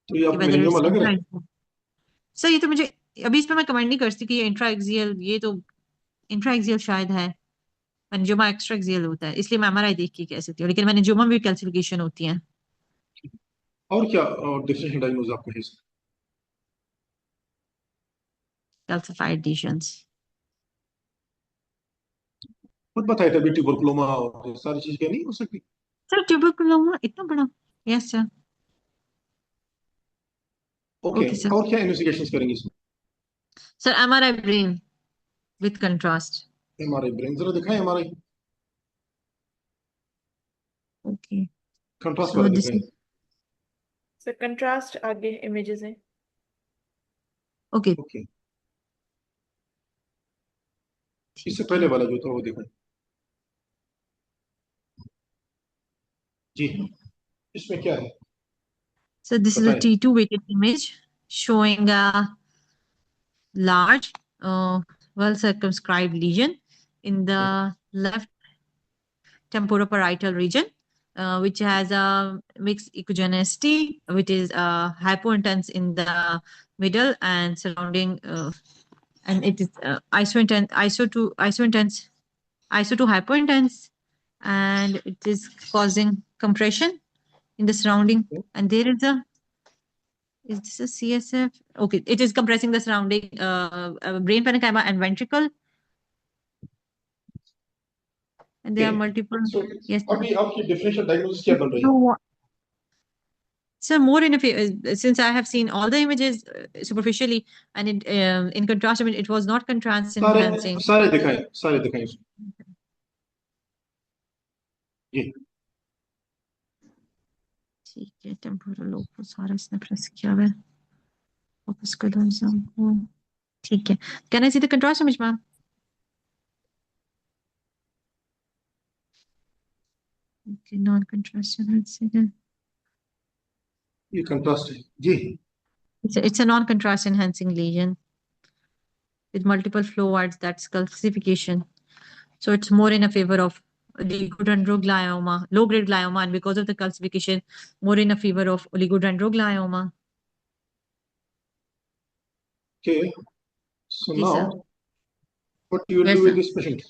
[SPEAKER 1] तो ये
[SPEAKER 4] कि
[SPEAKER 1] आपको
[SPEAKER 4] whether
[SPEAKER 1] मेनिंजियोमा
[SPEAKER 4] it's
[SPEAKER 1] लग रहा है?
[SPEAKER 4] intra। सर ये तो मुझे अभी इस पे मैं कमेंट नहीं कर सकती कि ये इंट्राएक्सियल, ये तो इंट्राएक्सियल शायद है, मेनिंजियोमा एक्स्ट्राएक्सियल होता है, इसलिए मैं MRI देख के कह सकती हूँ, लेकिन मेनिंजियोमा में भी कैल्सिफिकेशन होती है।
[SPEAKER 1] और क्या डिफरेंशियल डायग्नोज आपका है इसका?
[SPEAKER 4] कैल्सिफाइड लीशंस।
[SPEAKER 1] खुद बताया था, ट्यूबरकुलोमा और ये सारी चीज क्या नहीं हो सकती?
[SPEAKER 4] सर ट्यूबरकुलोमा इतना बड़ा। Yes sir.
[SPEAKER 1] Okay,
[SPEAKER 4] Okay, sir.
[SPEAKER 1] और क्या इन्वेस्टिगेशंस करेंगे इसमें?
[SPEAKER 4] Sir, MRI brain with contrast.
[SPEAKER 1] MRI brain जरा दिखाएं, एमआरआई
[SPEAKER 4] Okay.
[SPEAKER 1] कंट्रास्ट
[SPEAKER 4] So
[SPEAKER 1] वाला
[SPEAKER 4] this
[SPEAKER 1] दिखाएं।
[SPEAKER 4] is
[SPEAKER 2] सर कंट्रास्ट आगे इमेजेस हैं।
[SPEAKER 4] okay.
[SPEAKER 1] ओके,
[SPEAKER 4] ठीक
[SPEAKER 1] इससे
[SPEAKER 4] है।
[SPEAKER 1] पहले वाला जो था वो दिखाएं जी। इसमें क्या है
[SPEAKER 4] So this is a
[SPEAKER 1] बताएं।
[SPEAKER 4] T2 weighted image showing a large, well circumscribed lesion in the left temporoparietal region, which has a mixed echogenicity, which is hypointense in the middle and surrounding, and it is isointense, iso to hypointense, and it is causing compression in the surrounding. And there is a, is this a CSF? Okay, it is compressing the surrounding brain parenchyma and ventricle. And there are multiple.
[SPEAKER 1] So
[SPEAKER 4] Yes, sir.
[SPEAKER 1] अभी आपकी differential diagnosis क्या बन रही है?
[SPEAKER 4] So, sir, more in a since I have seen all the images superficially, and in contrast, I mean, it was not contrast enhancing.
[SPEAKER 1] सारे दिखाएं इसमें जी।
[SPEAKER 4] ठीक है, टेम्पोरल लोब सारा इसने प्रेस किया हुआ है। वापस कर दो सबको। ठीक है, can I see the contrast image ma'am? Okay, non contrast enhancing.
[SPEAKER 1] ये कंट्रास्ट है जी।
[SPEAKER 4] It's a non-contrast enhancing lesion with multiple flow-wards, that's calcification. So it's more in a favor of oligodendroglioma, low-grade glioma, and because of the calcification, more in a favor of oligodendroglioma.
[SPEAKER 1] Okay, so
[SPEAKER 4] Okay,
[SPEAKER 1] now
[SPEAKER 4] sir.
[SPEAKER 1] what you will
[SPEAKER 4] Yes,
[SPEAKER 1] do with
[SPEAKER 4] sir.
[SPEAKER 1] this patient?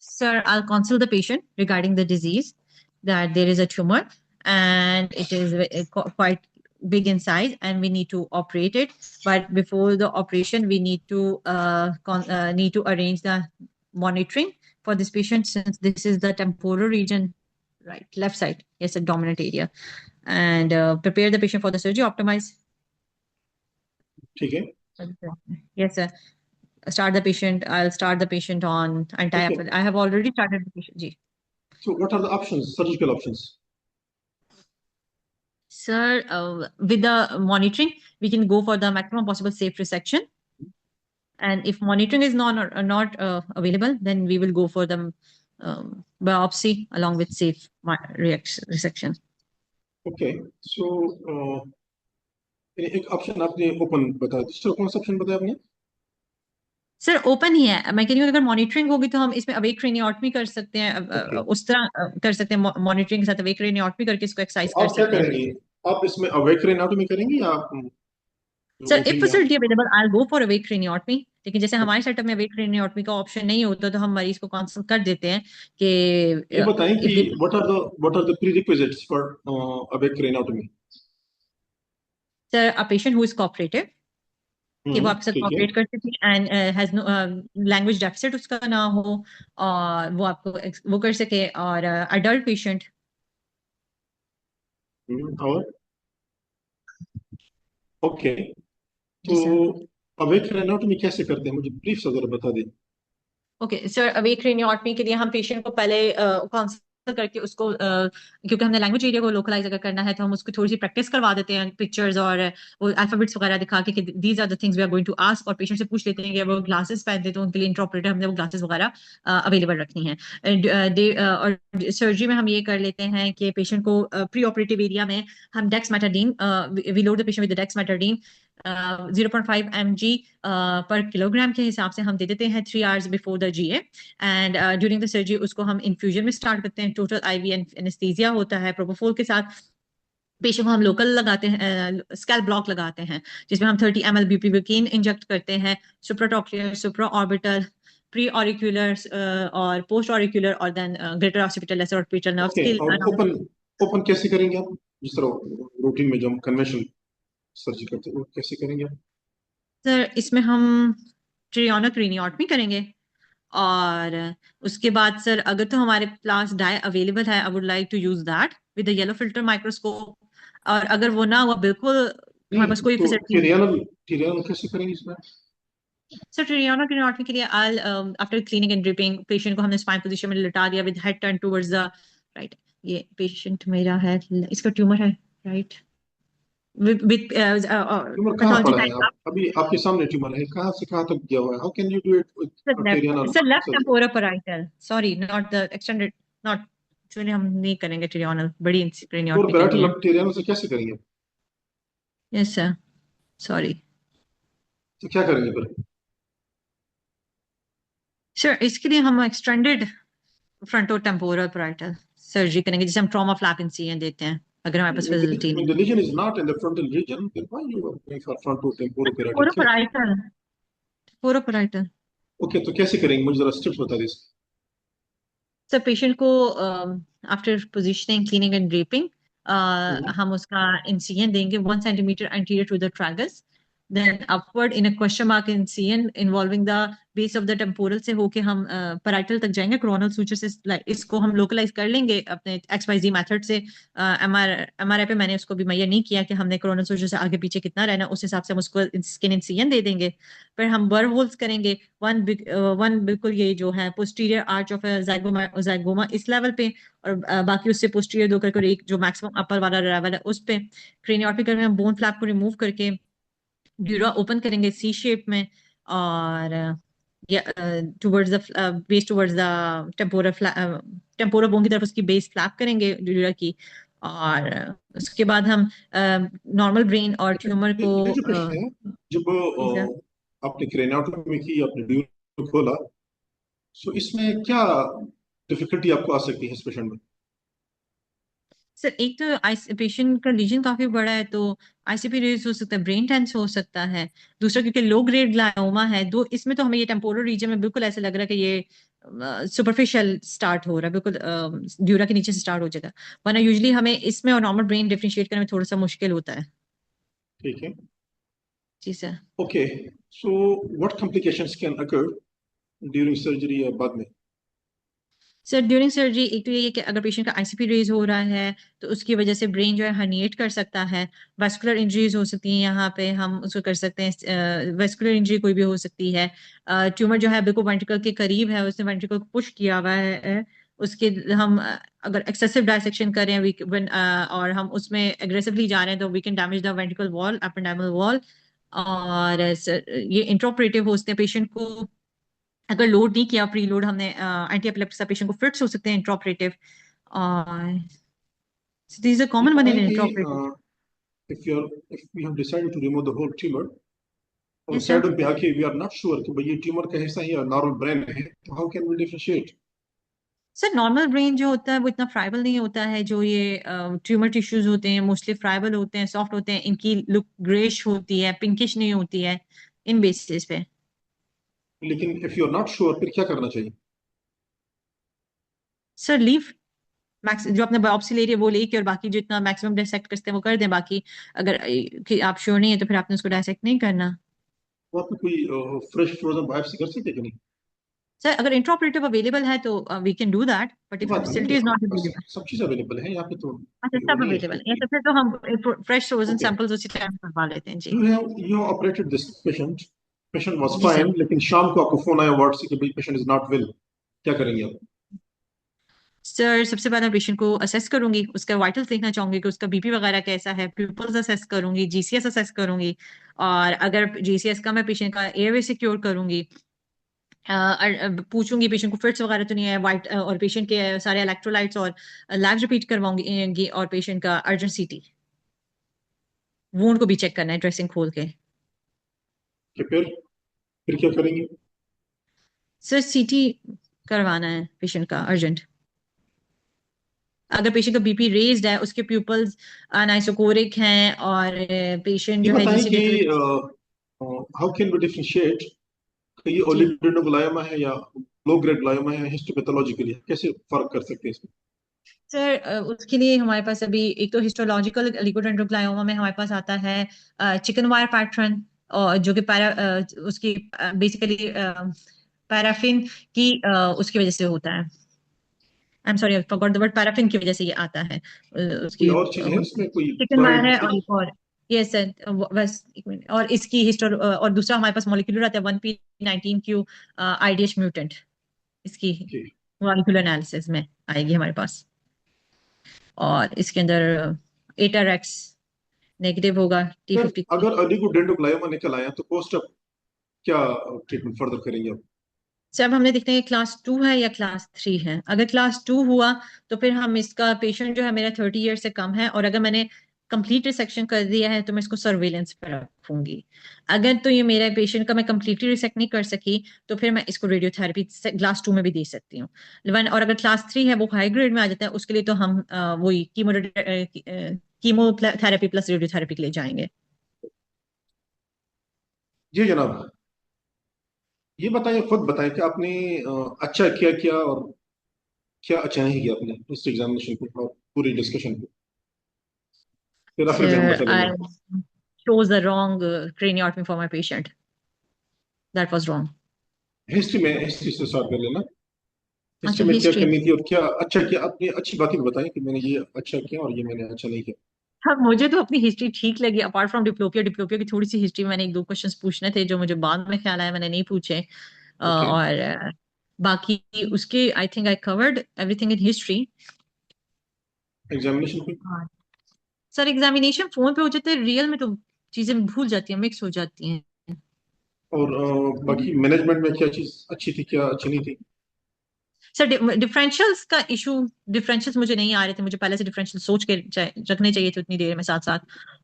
[SPEAKER 4] Sir, I'll consult the patient regarding the disease, that there is a tumor and it is quite big in size and we need to operate it. But before the operation, we need to arrange the monitoring for this patient, since this is the temporal region, right, left side, yes, a dominant area, and prepare the patient for the surgery, optimize.
[SPEAKER 1] ठीक है,
[SPEAKER 4] Yes, sir. I'll start the patient on anti-apple. I have already started the patient. Ji.
[SPEAKER 1] so what are the options, surgical options?
[SPEAKER 4] Sir, with the monitoring, we can go for the maximum possible safe resection. And if monitoring is not available, then we will go for the biopsy along with safe resection.
[SPEAKER 1] Okay, so एक option आपने open बताया, दूसरा कौन सा option बताया आपने?
[SPEAKER 4] Sir open ही है, मैं कह रही हूँ अगर मॉनिटरिंग होगी तो हम इसमें अवेक क्रेनियोटमी कर सकते हैं,
[SPEAKER 1] Okay.
[SPEAKER 4] उस तरह कर सकते हैं, मॉनिटरिंग के साथ अवेक क्रेनियोटमी करके इसको एक्सरसाइज
[SPEAKER 1] तो
[SPEAKER 4] कर
[SPEAKER 1] आप क्या
[SPEAKER 4] सकते हैं।
[SPEAKER 1] करेंगे? आप इसमें अवेक रेनाटोमी करेंगे या आप
[SPEAKER 4] सर
[SPEAKER 1] routine
[SPEAKER 4] इफ
[SPEAKER 1] में
[SPEAKER 4] facility available I go for awake craniotomy, लेकिन जैसे हमारे सेटअप में अवेक क्रेनियोटमी का ऑप्शन नहीं होता तो हम मरीज को कंसल्ट कर देते हैं कि
[SPEAKER 1] ये बताएं कि
[SPEAKER 4] if they-
[SPEAKER 1] what are the prerequisites for awake craniotomy?
[SPEAKER 4] Sir a patient who is cooperative, कि वो आपके साथ
[SPEAKER 1] ठीक है,
[SPEAKER 4] कोऑपरेट कर सके and has no language deficit उसका ना हो, और वो आपको वो कर सके, और अडल्ट पेशेंट।
[SPEAKER 1] और ओके,
[SPEAKER 4] जी
[SPEAKER 1] तो
[SPEAKER 4] सर।
[SPEAKER 1] अवेक रेनाटोमी कैसे करते हैं, मुझे ब्रीफ से जरा बता दें।
[SPEAKER 4] ओके सर, अवेक क्रेनियोटमी के लिए हम पेशेंट को पहले काउंसल करके उसको क्योंकि हमने लैंग्वेज एरिया को लोकलाइज अगर करना है तो हम उसको थोड़ी सी प्रैक्टिस करवा देते हैं, पिक्चर्स और वो अल्फाबेट्स वगैरह दिखा के कि these are the things we are going to ask, और पेशेंट से पूछ लेते हैं कि वो ग्लासेस पहनते तो उनके लिए इंटरप्रेटर हमने वो ग्लासेस वगैरह अवेलेबल रखनी है। और सर्जरी में हम ये कर लेते हैं कि पेशेंट को प्री ऑपरेटिव एरिया में हम dexmedetomidine, we load the patient with dexmedetomidine 0.5 mg पर किलोग्राम के हिसाब से हम दे देते हैं 3 hours before the GA, and during the surgery उसको हम इन्फ्यूजन में स्टार्ट करते हैं। टोटल IV एनेस्थीसिया होता है प्रोपोफोल के साथ। पेशेंट को हम लोकल लगाते हैं, स्कैल्प ब्लॉक लगाते हैं, जिसमें हम 30 ml बुप्रीविकीन इंजेक्ट करते हैं, सुप्राटॉक्लियर, सुप्रा ऑर्बिटल, प्री ऑरिक्यूलर और पोस्ट ऑरिक्यूलर, और then greater occipital, lesser occipital nerves
[SPEAKER 1] okay,
[SPEAKER 4] के
[SPEAKER 1] और ओपन कैसे करेंगे आप, जिस तरह रूटीन में जो हम कन्वेंशनल सर्जरी करते हैं वो कैसे करेंगे आप?
[SPEAKER 4] सर इसमें हम ट्रियोनिक क्रेनियोटमी करेंगे, और उसके बाद सर अगर तो हमारे पास डाई अवेलेबल है, I would like to use that with the yellow filter microscope, और अगर वो ना हुआ बिल्कुल हमारे पास
[SPEAKER 1] नहीं
[SPEAKER 4] कोई
[SPEAKER 1] तो
[SPEAKER 4] फैसिलिटी नहीं है।
[SPEAKER 1] टिरियानल कैसे करेंगे इसमें?
[SPEAKER 4] सर ट्रियाना क्रियोटमी के लिए I after cleaning and draping patient को हमने स्पाइन पोजीशन में लिटा दिया with head turn towards the right. ये पेशेंट मेरा है, इसका ट्यूमर है राइट, विद
[SPEAKER 1] ट्यूमर कहाँ
[SPEAKER 4] पैथोलॉजी
[SPEAKER 1] पड़ा है?
[SPEAKER 4] टाइप।
[SPEAKER 1] आप अभी आपके सामने ट्यूमर है, कहाँ से कहाँ तक गया हुआ है? How can you do it with pterional
[SPEAKER 4] sir left
[SPEAKER 1] surgery?
[SPEAKER 4] Temporal parietal, sorry not the extended, not, actually हम नहीं करेंगे ट्रियोनल, बड़ी
[SPEAKER 1] और
[SPEAKER 4] क्रेनियोटमी करनी
[SPEAKER 1] पैराइटल
[SPEAKER 4] है।
[SPEAKER 1] आप टिरियानल से कैसे करेंगे?
[SPEAKER 4] यस सर, सॉरी
[SPEAKER 1] तो क्या करेंगे फिर?
[SPEAKER 4] सर। इसके लिए हम extended fronto temporal parietal surgery करेंगे, जिसे हम ट्रॉमा फ्लैप इंसिजन देते हैं अगर हमारे पास फैसिलिटी
[SPEAKER 1] When
[SPEAKER 4] नहीं
[SPEAKER 1] the
[SPEAKER 4] है।
[SPEAKER 1] lesion is not in the frontal region, then why you are going for frontotemporoparatal?
[SPEAKER 4] Temporal parietal, temporal parietal.
[SPEAKER 1] Okay, तो कैसे करेंगे? मुझे जरा स्टेप्स बता दीजिए।
[SPEAKER 4] सर पेशेंट को after positioning cleaning and draping
[SPEAKER 1] hmm,
[SPEAKER 4] हम उसका इंसिजन देंगे 1 centimetre anterior to the tragus, then upward in a question mark incision involving the base of the temporal से होके हम पैराइटल तक जाएंगे कोरोनल सूचर से। इसको हम लोकलाइज कर लेंगे अपने XYZ मेथड से। MRI पे मैंने उसको भी मुहैया नहीं किया कि हमने कोरोनल सूचर से आगे पीछे कितना रहना, उस हिसाब से हम उसको स्किन इंसिजन दे देंगे। फिर हम बर होल्स करेंगे, वन बिल्कुल ये जो है पोस्टीरियर आर्च ऑफ जाइगोमा इस लेवल पे, और बाकी उससे पोस्टीरियर दो करके, और एक जो मैक्सिमम अपर वाला लेवल है उस पे। क्रेनियोटमी करके हम बोन फ्लैप को रिमूव करके ड्यूरा ओपन करेंगे सी शेप में, और towards the base towards the temporal bone की तरफ उसकी बेस फ्लैप करेंगे ड्यूरा की। और उसके बाद हम नॉर्मल ब्रेन और ट्यूमर को
[SPEAKER 1] ये जो प्रश्न है, जब
[SPEAKER 4] जी सर।
[SPEAKER 1] आपने क्रेनियोटोमी की, आपने ड्यूरा खोला, सो इसमें क्या डिफिकल्टी आपको आ सकती है इस पेशेंट में?
[SPEAKER 4] सर एक तो पेशेंट का लीजन काफी बड़ा है, तो ICP रेज हो सकता है, ब्रेन टेंस हो सकता है। दूसरा क्योंकि लो ग्रेड ग्लायोमा है, दो इसमें तो हमें ये टेम्पोरल रीजन में बिल्कुल ऐसा लग रहा है कि ये सुपरफिशियल स्टार्ट हो रहा है, बिल्कुल ड्यूरा के नीचे से स्टार्ट हो जाएगा। वरना यूजली हमें इसमें और नॉर्मल ब्रेन डिफरेंशिएट करने में थोड़ा सा मुश्किल होता है।
[SPEAKER 1] ठीक है।
[SPEAKER 4] जी sir.
[SPEAKER 1] Okay, so what complications can occur during surgery या बाद में?
[SPEAKER 4] सर ड्यूरिंग सर्जरी एक तो ये है कि अगर पेशेंट का ICP रेज हो रहा है तो उसकी वजह से ब्रेन जो है हर्निएट कर सकता है, वेस्कुलर इंजरीज हो सकती हैं, यहाँ पे हम उसको कर सकते हैं, वेस्कुलर इंजरी कोई भी हो सकती है। ट्यूमर जो है बिल्कुल वेंट्रिकल के करीब है, उसने वेंट्रिकल को पुश किया हुआ है, उसके हम अगर एक्सेसिव डायसेक्शन करें और हम उसमें एग्रेसिवली जा रहे हैं तो we can damage the ventricle wall, ependymal wall. और ये इंट्रोपरेटिव होते हैं, पेशेंट को अगर लोड नहीं किया प्री लोड हमने एंटी एपिलेप्टिक पेशेंट को फिट्स हो सकते हैं इंट्रोपरेटिव। और दीज आर
[SPEAKER 1] ये
[SPEAKER 4] कॉमन वन
[SPEAKER 1] पता
[SPEAKER 4] इन
[SPEAKER 1] है कि
[SPEAKER 4] इंट्रोपरेटिव।
[SPEAKER 1] if we have decided to remove the whole tumor, और
[SPEAKER 4] यस सर।
[SPEAKER 1] साइड पे आके वी आर नॉट श्योर कि भाई ये ट्यूमर का हिस्सा है या नॉर्मल ब्रेन है, तो how can we differentiate?
[SPEAKER 4] Sir normal brain जो होता है वो इतना फ्राइबल नहीं होता है, जो ये ट्यूमर टिश्यूज होते हैं मोस्टली फ्राइबल होते हैं, सॉफ्ट होते हैं, इनकी लुक ग्रेश होती है, पिंकिश नहीं होती है इन बेसिस पे।
[SPEAKER 1] लेकिन if you are not sure, फिर क्या करना चाहिए?
[SPEAKER 4] सर लीव मैक्स जो अपने बायोप्सी ले रही है वो लेके, और बाकी जो इतना मैक्सिमम डायसेक्ट करते हैं वो कर दें, बाकी अगर कि आप श्योर नहीं है तो फिर आपने उसको डायसेक्ट नहीं करना।
[SPEAKER 1] वहाँ पे कोई फ्रेश फ्रोजन बायोप्सी कर सकते हैं कि नहीं?
[SPEAKER 4] सर अगर इंट्राऑपरेटिव अवेलेबल है तो we can do that, but
[SPEAKER 1] ये
[SPEAKER 4] इफ
[SPEAKER 1] बात है ना
[SPEAKER 4] फैसिलिटी
[SPEAKER 1] कि
[SPEAKER 4] इज नॉट
[SPEAKER 1] आपके पास
[SPEAKER 4] अवेलेबल।
[SPEAKER 1] सब चीज अवेलेबल है यहाँ पे, तो
[SPEAKER 4] अच्छा
[SPEAKER 1] वो
[SPEAKER 4] सब
[SPEAKER 1] नहीं है
[SPEAKER 4] अवेलेबल है,
[SPEAKER 1] कि।
[SPEAKER 4] तो फिर तो हम फ्रेश फ्रोजन
[SPEAKER 1] ओके,
[SPEAKER 4] सैंपल्स उसी टाइम करवा लेते हैं जी।
[SPEAKER 1] You have operated this patient, patient was
[SPEAKER 4] जी सर।
[SPEAKER 1] फाइन, लेकिन शाम को आपको फोन आया वार्ड से कि भाई पेशेंट इज नॉट वेल, क्या करेंगे आप?
[SPEAKER 4] सर सबसे पहले पेशेंट को असेस करूंगी, उसका वाइटल्स देखना चाहूंगी कि उसका बीपी वगैरह कैसा है, प्यूपल्स असेस करूंगी, GCS असेस करूंगी, और अगर GCS का मैं पेशेंट का एयरवे सिक्योर करूंगी, पूछूंगी पेशेंट को फिट्स वगैरह तो नहीं है, वाइट और पेशेंट के सारे इलेक्ट्रोलाइट्स और लैब्स रिपीट करवाऊंगी, और पेशेंट का अर्जेंट CT वूंड को भी चेक करना है ड्रेसिंग खोल के।
[SPEAKER 1] कि फिर क्या करेंगे?
[SPEAKER 4] सर CT करवाना है पेशेंट का अर्जेंट। अगर पेशेंट का बीपी रेज्ड है, उसके प्यूपल्स अनाइसोकोरिक हैं, और पेशेंट
[SPEAKER 1] ये
[SPEAKER 4] जो है
[SPEAKER 1] बताएं कि
[SPEAKER 4] GC
[SPEAKER 1] how can we differentiate कि ये
[SPEAKER 4] जी
[SPEAKER 1] ओलिगोडेंड्रोग्लायोमा है या लो ग्रेड ग्लायोमा है, हिस्टोपैथोलॉजिकली कैसे फर्क कर सकते हैं इसमें?
[SPEAKER 4] सर उसके लिए हमारे पास अभी एक तो हिस्टोलॉजिकल लिकोडेंड्रोग्लायोमा में हमारे पास आता है चिकन वायर पैटर्न, और जो कि उसकी बेसिकली पैराफिन की उसकी वजह से होता है। I am sorry I forgot the word, paraffin की वजह से ये आता है।
[SPEAKER 1] कोई
[SPEAKER 4] उसकी
[SPEAKER 1] और चीज है इसमें, कोई
[SPEAKER 4] चिकन वायर है
[SPEAKER 1] पुरानी?
[SPEAKER 4] और यस सर, बस एक मिनट, और इसकी हिस्टोर, और दूसरा हमारे पास मॉलिक्यूलर आता है 1p19q IDH म्यूटेंट, इसकी
[SPEAKER 1] ओके
[SPEAKER 4] मॉलिक्यूलर एनालिसिस में आएगी हमारे पास। और इसके अंदर एटारेक्स नेगेटिव होगा,
[SPEAKER 1] सर,
[SPEAKER 4] T53।
[SPEAKER 1] अगर अली को डेंड्रोग्लाइमा निकल आया तो पोस्ट अप क्या ट्रीटमेंट फर्दर करेंगे आप?
[SPEAKER 4] सर अब हमने देखते हैं क्लास 2 है या क्लास 3 है। अगर क्लास 2 हुआ तो फिर हम इसका, पेशेंट जो है मेरा 30 ईयर से कम है, और अगर मैंने कंप्लीट रिसेक्शन कर दिया है तो मैं इसको सर्वेलेंस पर रखूंगी। अगर तो ये मेरा पेशेंट का मैं कंप्लीटली रिसेक्ट नहीं कर सकी तो फिर मैं इसको रेडियोथेरेपी क्लास 2 में भी दे सकती हूँ। और अगर क्लास 3 है, वो हाई ग्रेड में आ जाता है, उसके लिए तो हम वही कीमोथेरेपी प्लस रेडियोथेरेपी के लिए जाएंगे।
[SPEAKER 1] जी जनाब, ये बताइए, खुद बताएं कि आपने अच्छा क्या किया और क्या अच्छा नहीं किया आपने इस एग्जामिनेशन पे और पूरी डिस्कशन पे, फिर आखिर में हम
[SPEAKER 4] Sir,
[SPEAKER 1] बता देंगे।
[SPEAKER 4] I chose the wrong craniotomy for my patient. That was wrong.
[SPEAKER 1] History से स्टार्ट कर लेना।
[SPEAKER 4] अच्छा,
[SPEAKER 1] हिस्ट्री में क्या
[SPEAKER 4] हिस्ट्री।
[SPEAKER 1] कमी थी और क्या अच्छा किया, अपनी अच्छी बातें बताएं कि मैंने ये अच्छा किया और ये मैंने अच्छा नहीं किया।
[SPEAKER 4] हाँ, मुझे तो अपनी हिस्ट्री ठीक लगी, अपार्ट फ्रॉम डिप्लोपिया। डिप्लोपिया की थोड़ी सी हिस्ट्री, मैंने एक दो क्वेश्चंस पूछने थे जो मुझे बाद में ख्याल आया मैंने नहीं पूछे।
[SPEAKER 1] ओके।
[SPEAKER 4] और बाकी उसके I think I covered everything in history.
[SPEAKER 1] Examination पे
[SPEAKER 4] सर एग्जामिनेशन फोन पे हो जाते हैं, रियल में तो चीजें भूल जाती हैं, मिक्स हो जाती हैं।
[SPEAKER 1] और बाकी मैनेजमेंट में क्या चीज अच्छी थी, क्या अच्छी नहीं थी?
[SPEAKER 4] सर डिफरेंशियल्स का इशू, डिफरेंशियल्स मुझे नहीं आ रहे थे, मुझे पहले से डिफरेंशियल सोच के रखने चाहिए थे उतनी देर में साथ साथ।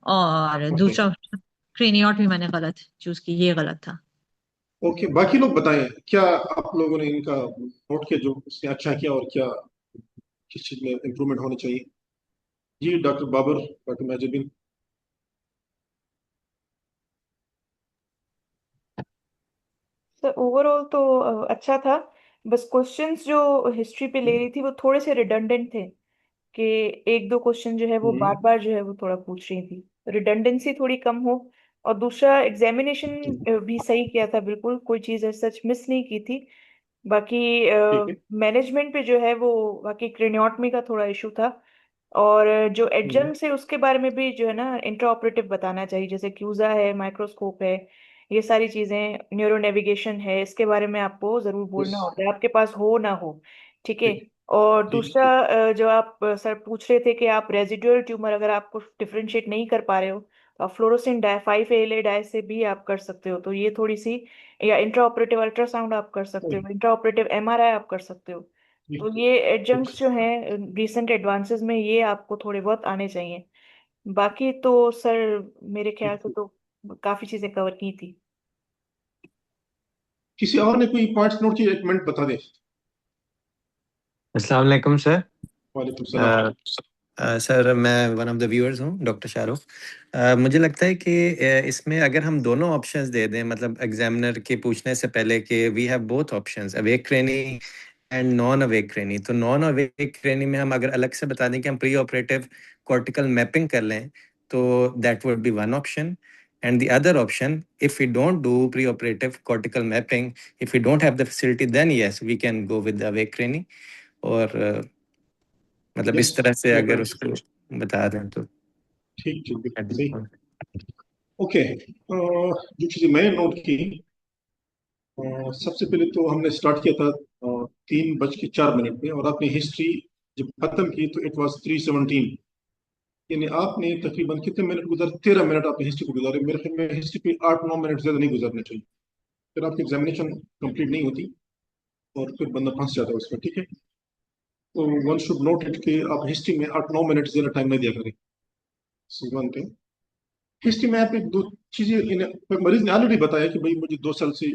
[SPEAKER 4] और
[SPEAKER 1] ओके
[SPEAKER 4] दूसरा क्रेनियॉट भी मैंने गलत चूज की, ये गलत था।
[SPEAKER 1] ओके, बाकी लोग बताएं क्या आप लोगों ने इनका नोट किया जो उसने अच्छा किया और क्या किस चीज में इम्प्रूवमेंट होनी चाहिए? जी डॉक्टर बाबर, डॉक्टर माजुद्दीन।
[SPEAKER 2] तो ओवरऑल तो अच्छा था। बस क्वेश्चंस जो हिस्ट्री पे ले रही थी वो थोड़े से रिडंडेंट थे, कि एक दो क्वेश्चन जो है वो बार
[SPEAKER 1] हम्म,
[SPEAKER 2] बार जो है वो थोड़ा पूछ रही थी, रिडंडेंसी थोड़ी कम हो। और दूसरा एग्जामिनेशन
[SPEAKER 1] ठीक
[SPEAKER 2] भी सही किया था, बिल्कुल कोई चीज़ सच मिस नहीं की थी। बाकी
[SPEAKER 1] ठीक है।
[SPEAKER 2] मैनेजमेंट पे जो है वो बाकी क्रेनियोटमी का थोड़ा इशू था। और जो
[SPEAKER 1] हम्म,
[SPEAKER 2] एडजंक्ट्स है उसके बारे में भी जो है ना इंट्रा ऑपरेटिव बताना चाहिए, जैसे क्यूजा है, माइक्रोस्कोप है, ये सारी चीजें, न्यूरो नेविगेशन है, इसके बारे में आपको जरूर
[SPEAKER 1] बस
[SPEAKER 2] बोलना होता है, आपके पास हो ना हो। ठीक है।
[SPEAKER 1] ठीक
[SPEAKER 2] और
[SPEAKER 1] ठीक
[SPEAKER 2] दूसरा
[SPEAKER 1] ठीक।
[SPEAKER 2] जो आप सर पूछ रहे थे कि आप रेजिडुअल ट्यूमर अगर आपको डिफरेंशिएट नहीं कर पा रहे हो तो आप फ्लोरोसेंट डाई 5 ALA डाई से भी आप कर सकते हो, तो ये थोड़ी सी, या इंट्रा ऑपरेटिव अल्ट्रासाउंड आप कर सकते
[SPEAKER 1] ओए,
[SPEAKER 2] हो, इंट्रा ऑपरेटिव MRI आप कर सकते हो।
[SPEAKER 1] ठीक
[SPEAKER 2] तो ये
[SPEAKER 1] ठीक।
[SPEAKER 2] एडजंक्ट्स जो हैं रीसेंट एडवांसेस में, ये आपको थोड़े बहुत आने चाहिए। बाकी तो सर मेरे ख्याल से
[SPEAKER 1] ठीक।
[SPEAKER 2] तो काफी चीजें कवर की थी।
[SPEAKER 1] किसी और ने कोई पॉइंट्स नोट किए, एक मिनट बता दे।
[SPEAKER 5] अस्सलाम वालेकुम सर।
[SPEAKER 1] वालेकुम सलाम।
[SPEAKER 5] अ, सर मैं वन ऑफ द व्यूअर्स हूँ, डॉक्टर शाहरुख। मुझे लगता है कि इसमें अगर हम दोनों ऑप्शंस दे दें, मतलब एग्जामिनर के पूछने से पहले कि we have both options, awake trainee and non awake trainee, तो नॉन अवेक ट्रेनी में हम अगर अलग से बता दें कि हम प्री ऑपरेटिव कॉर्टिकल मैपिंग कर लें, तो that would be one option. And the other option, if we don't do pre operative cortical mapping, if we don't have the facility, then yes we can go with the awake trainee. और मतलब
[SPEAKER 1] yes,
[SPEAKER 5] इस तरह से
[SPEAKER 1] fair
[SPEAKER 5] अगर
[SPEAKER 1] point.
[SPEAKER 5] उसको बता दें तो।
[SPEAKER 1] ठीक ठीक, बिल्कुल सही। ओके, जो चीजें मैंने नोट की, सबसे पहले तो हमने स्टार्ट किया था 3:04 में, और आपने हिस्ट्री जब खत्म की तो इट वाज 3:17। यानी आपने तकरीबन कितने मिनट गुजारे? 13 मिनट आपने हिस्ट्री को गुजारे। मेरे ख्याल में हिस्ट्री पे 8-9 मिनट ज्यादा नहीं गुजरने चाहिए, फिर आपकी एग्जामिनेशन कंप्लीट नहीं होती और फिर बंदा फंस जाता है उसमें। ठीक है, तो वन शुड नोट इट कि आप हिस्ट्री में 8-9 मिनट ज्यादा टाइम नहीं दिया करें। वन थिंग, हिस्ट्री में आप एक दो चीजें मरीज ने ऑलरेडी बताया कि भाई मुझे 2 साल से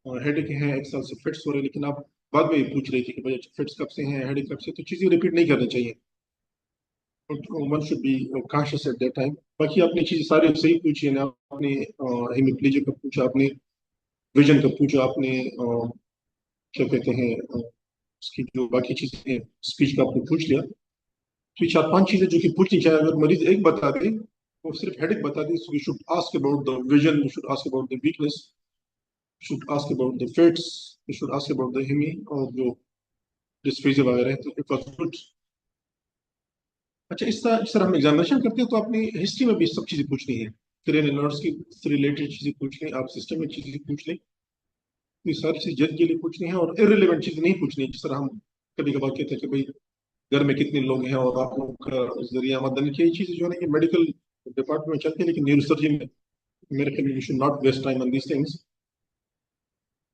[SPEAKER 1] हेडेक है, 1 साल से फिट्स हो रहे हैं, लेकिन आप बाद में ये पूछ रहे थे कि भाई फिट्स कब से हैं, हेडेक कब से, तो चीजें रिपीट नहीं करनी चाहिए। One should be conscious at that time. बाकी आपने चीजें सारी सही पूछी है ना, आपने हेमिप्लेजिया का पूछा, आपने विजन का पूछा, आपने क्या कहते हैं उसकी जो बाकी चीजें हैं, स्पीच का आपने पूछ लिया। तो ये 4-5 चीजें जो कि पूछनी चाहिए, अगर मरीज एक बता दे, वो सिर्फ हेडेक बता दे, we should ask about the vision, we should ask about the weakness, should ask about the fits, we should ask about the hemi और जो डिस्फेजिया वगैरह है, तो इट वाज गुड। अच्छा, इस तरह हम एग्जामिनेशन करते हैं तो अपनी हिस्ट्री में भी सब चीज़ें पूछनी है, करियर एनालिसिस की से रिलेटेड चीज़ें पूछनी है, आप सिस्टम में चीज़ें पूछ लें, ये सारी चीज़ जज के लिए पूछनी है, और इररिलेवेंट चीज़ें नहीं पूछनी है। जिस तरह हम कभी कभार कहते हैं कि भाई घर में कितने लोग हैं और आप लोग का जरिया आमदनी की, ये चीज़ें जो है ना ये मेडिकल डिपार्टमेंट में चलती है, लेकिन न्यूरोसर्जरी में मेरे ख्याल में you should not waste time on these things.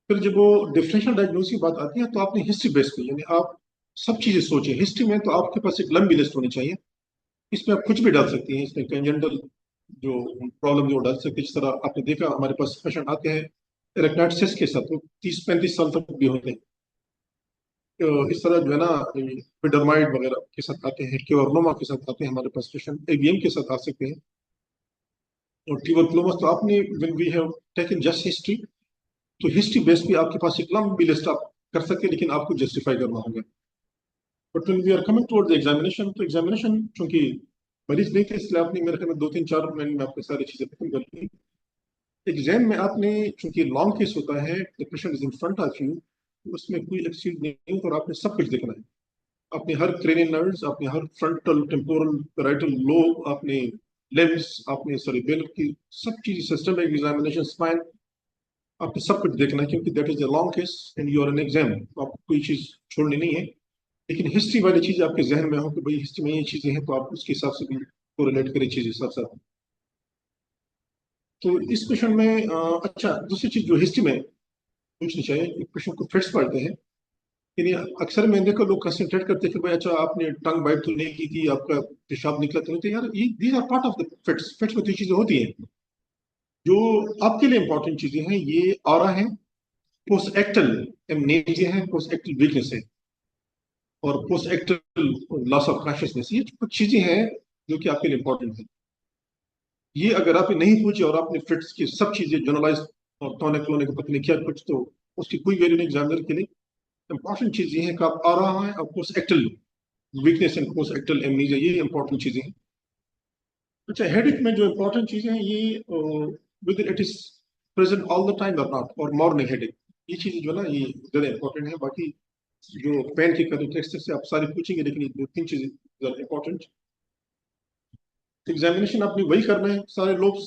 [SPEAKER 1] फिर जब वो डिफरेंशियल डायग्नोसिस की बात आती है तो आपने हिस्ट्री बेस पे, यानी आप सब चीज़ें सोचें हिस्ट्री में, तो आपके पास एक लंबी लिस्ट होनी चाहिए। इसमें आप कुछ भी डाल सकती हैं, इसमें कंजेंटल जो प्रॉब्लम जो डाल सकते हैं। जिस तरह आपने देखा हमारे पास पेशेंट आते हैं इरेक्टाइटिस के साथ, वो 30-35 साल तक भी होते हैं। तो इस तरह जो है ना एपिडर्माइड वगैरह के साथ आते हैं, क्योरनोमा के साथ आते हैं हमारे पास पेशेंट, एवीएम के साथ आ सकते हैं, और ट्यूबरकुलोसिस। तो आपने when we have taken just history, तो हिस्ट्री बेस पे आपके पास एक लंबी लिस्ट आप कर सकते हैं, लेकिन आपको जस्टिफाई करना होगा। But when we are coming toward the examination, तो एग्जामिनेशन चूंकि मरीज नहीं थे, इसलिए आपने मेरे ख्याल में 2-3-4 मिनट में आपको सारी चीजें खत्म कर दी। एग्जाम में आपने चूंकि लॉन्ग केस होता है, the patient is in front of you, उसमें कोई एक चीज नहीं होता, और आपने सब कुछ देखना है। आपने हर क्रेनियल नर्व्स, आपने हर फ्रंटल टेम्पोरल पैराइटल लोब, आपने लिम्स, आपने सेरिबेल की सब चीज, सिस्टम एग्जामिनेशन, स्पाइन, आपको सब कुछ देखना है, क्योंकि that is a long case and you are an exam. तो आपको कोई चीज छोड़नी नहीं है, लेकिन हिस्ट्री वाली चीज आपके जहन में हो कि भाई हिस्ट्री में ये चीजें हैं, तो आप उसके हिसाब से भी कोरिलेट करें चीजें साथ साथ। तो इस क्वेश्चन में अच्छा, दूसरी चीज जो हिस्ट्री में पूछनी चाहिए, एक क्वेश्चन को फिट्स पढ़ते हैं, यानी अक्सर मैंने देखा लोग कंसंट्रेट करते हैं कि भाई अच्छा आपने टंग बाइट तो नहीं की थी, आपका पेशाब निकला तो नहीं, तो यार ये these are part of the fits. Fits में तो चीजें होती हैं जो आपके लिए इंपॉर्टेंट चीजें हैं। ये ऑरा है, पोस्ट एक्टल एमनेसिया है, पोस्ट एक्टल वीकनेस है, और पोस्ट एक्टल लॉस ऑफ कॉन्शियसनेस, ये कुछ चीजें हैं जो कि आपके लिए इंपॉर्टेंट है। ये अगर आपने नहीं पूछे और आपने फिट्स की सब चीजें जनरलाइज और तौने क्लोने को पता नहीं किया कुछ, तो उसकी कोई वैल्यू नहीं एग्जामिनर के लिए। इंपॉर्टेंट चीज ये है कि आप आ रहा है, और post ictal weakness and post ictal amnesia, ये इंपॉर्टेंट चीजें हैं। अच्छा, हेडेक में जो इंपॉर्टेंट चीजें हैं, ये with it is present all the time और नॉट, और मॉर्निंग हेडेक, ये चीजें जो है ना ये ज्यादा इंपॉर्टेंट है। बाकी जो पेन की कैरेक्टरिस्टिक्स से आप सारे पूछेंगे, लेकिन ये 2-3 चीजें ज्यादा इंपॉर्टेंट। एग्जामिनेशन आपने वही करना है, सारे लोग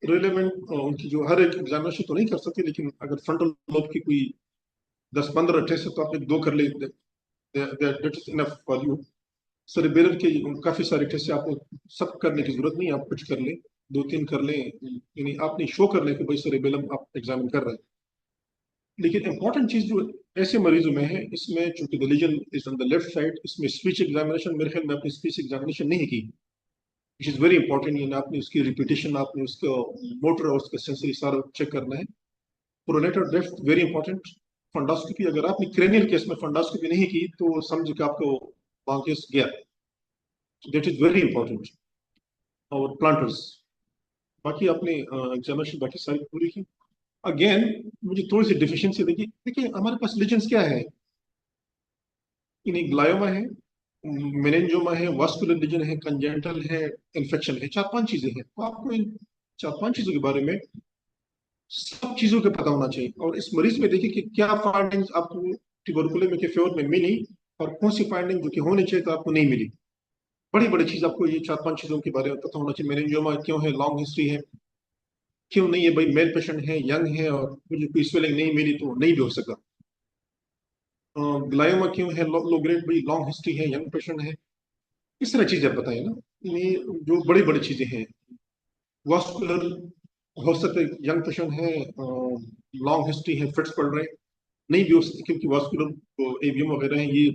[SPEAKER 1] रिलेवेंट उनकी जो हर एक एग्जामिनेशन तो नहीं कर सकते, लेकिन अगर फ्रंटल लोब की कोई 10-15 टेस्ट है तो आपने 2 कर ले, that is enough for you. Cerebellar के काफी सारे टेस्ट है, आपको सब करने की जरूरत नहीं है, आप कुछ कर लें, 2-3 कर लें, यानी आपने शो कर लें कि भाई सेरिबेलम आप एग्जामिन कर रहे हैं। लेकिन इंपॉर्टेंट चीज जो ऐसे मरीजों में है, इसमें चूंकि the lesion is on the left side, इसमें स्पीच एग्जामिनेशन मेरे ख्याल में आपने स्पीच एग्जामिनेशन नहीं की, विच इज वेरी इंपॉर्टेंट। यानी आपने उसकी रिपीटेशन, आपने उसका मोटर और उसका सेंसरी सारा चेक करना है। Pronator drift very important. Fundoscopy, अगर आपने क्रेनियल केस में फंडास्कोपी नहीं की तो समझ के आपको वहां केस गया, दैट इज वेरी इंपॉर्टेंट। और प्लांटर्स, बाकी आपने एग्जामिनेशन बाकी सारी पूरी की। अगेन मुझे थोड़ी सी डिफिशियंसी देखिए, देखिए हमारे पास लीजन्स क्या है, इन्हें ग्लायोमा है, मेनिंजोमा है, वास्कुलर लीजन है, कंजेंटल है, इन्फेक्शन है, 4-5 चीजें हैं। तो आपको इन 4-5 चीजों के बारे में सब चीजों का पता होना चाहिए। और इस मरीज में देखिए कि क्या फाइंडिंग्स आपको ट्यूबरकुलोसिस के फेवर में मिली, और कौन सी फाइंडिंग जो कि होनी चाहिए तो आपको नहीं मिली। बड़ी बड़ी चीज आपको ये 4-5 चीजों के बारे में पता होना चाहिए। मेनिंजोमा क्यों है, लॉन्ग हिस्ट्री है, क्यों नहीं है, भाई मेल पेशेंट है, यंग है, और मुझे कोई स्वेलिंग नहीं मिली तो नहीं भी हो सकता। ग्लायोमा क्यों है, लो ग्रेड, भाई लॉन्ग हिस्ट्री है, यंग पेशेंट है, इस तरह चीजें बताइए ना। ये जो बड़ी बड़ी चीजें हैं, वास्कुलर हो सकता है, यंग पेशेंट है, लॉन्ग हिस्ट्री है, फिट्स पड़ रहे हैं, नहीं भी हो सकती, क्योंकि वास्कुलर एवीएम वगैरह है, ये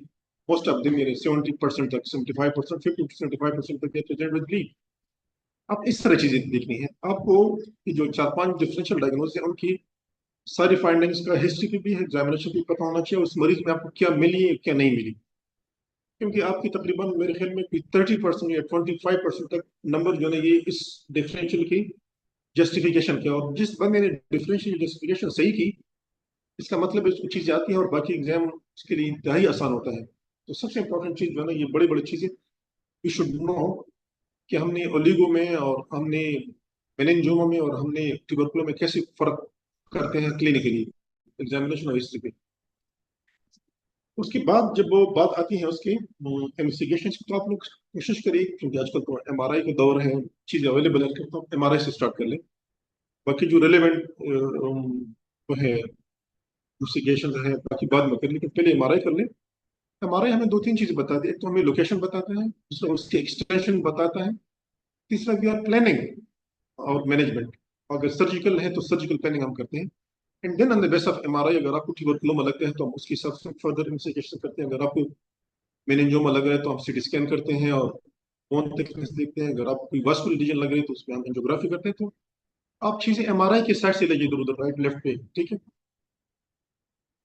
[SPEAKER 1] मोस्ट ऑफ देम 70% तक, 75%, 50-75% तक प्रेजेंट विद ब्लीड। आप इस तरह चीजें देखनी है आपको, कि जो 4-5 डिफरेंशियल डायग्नोसिस है उनकी सारी फाइंडिंग्स का हिस्ट्री की भी है, एग्जामिनेशन भी पता होना चाहिए, उस मरीज में आपको क्या मिली है क्या नहीं मिली। क्योंकि आपकी तकरीबन मेरे ख्याल में 30% या 25% तक नंबर जो है ये इस डिफरेंशियल की जस्टिफिकेशन किया, और जिस बंदे ने डिफरेंशियल जस्टिफिकेशन सही की, इसका मतलब इसको चीजें आती है, और बाकी एग्जाम उसके लिए इंतहाई आसान होता है। तो सबसे इंपॉर्टेंट चीज जो है ना, ये बड़ी बड़ी चीजें यू शुड नो, कि हमने ओलिगो में और हमने मेनिंजियोमा में और हमने ट्यूबरकुलोसिस में कैसे फर्क करते हैं क्लिनिकली, एग्जामिनेशन और हिस्ट्री पे। उसके बाद जब वो बात आती है उसके इन्वेस्टिगेशन की, तो आप लोग कोशिश करिए, क्योंकि आजकल तो एमआरआई का दौर है, चीज़ें अवेलेबल है, तो आप एमआरआई से स्टार्ट कर लें। बाकी जो रिलेवेंट वो है इन्वेस्टिगेशन है बाकी बाद में कर, लेकिन पहले एमआरआई कर लें। एमआरआई हमें दो तीन चीज़ें बताती है, एक तो हमें लोकेशन बताता है, दूसरा उसकी एक्सटेंशन बताता है, तीसरा वी आर प्लानिंग और मैनेजमेंट। अगर सर्जिकल है तो सर्जिकल प्लानिंग हम करते हैं, and then on the base of MRI अगर आपको ट्यूबरकुलोमा लगता है तो हम उसके हिसाब से फर्दर इन्वेस्टिगेशन करते हैं। अगर आपको मेनिंजियोमा लग रहा है तो हम सीटी स्कैन करते हैं और बोन थिकनेस देखते हैं। अगर आपको कोई वास्कुलर लीजन लग रही है तो उसमें हम एंजियोग्राफी करते हैं। तो आप चीजें एमआरआई के साइड से लीजिए, इधर उधर राइट लेफ्ट पे, ठीक है।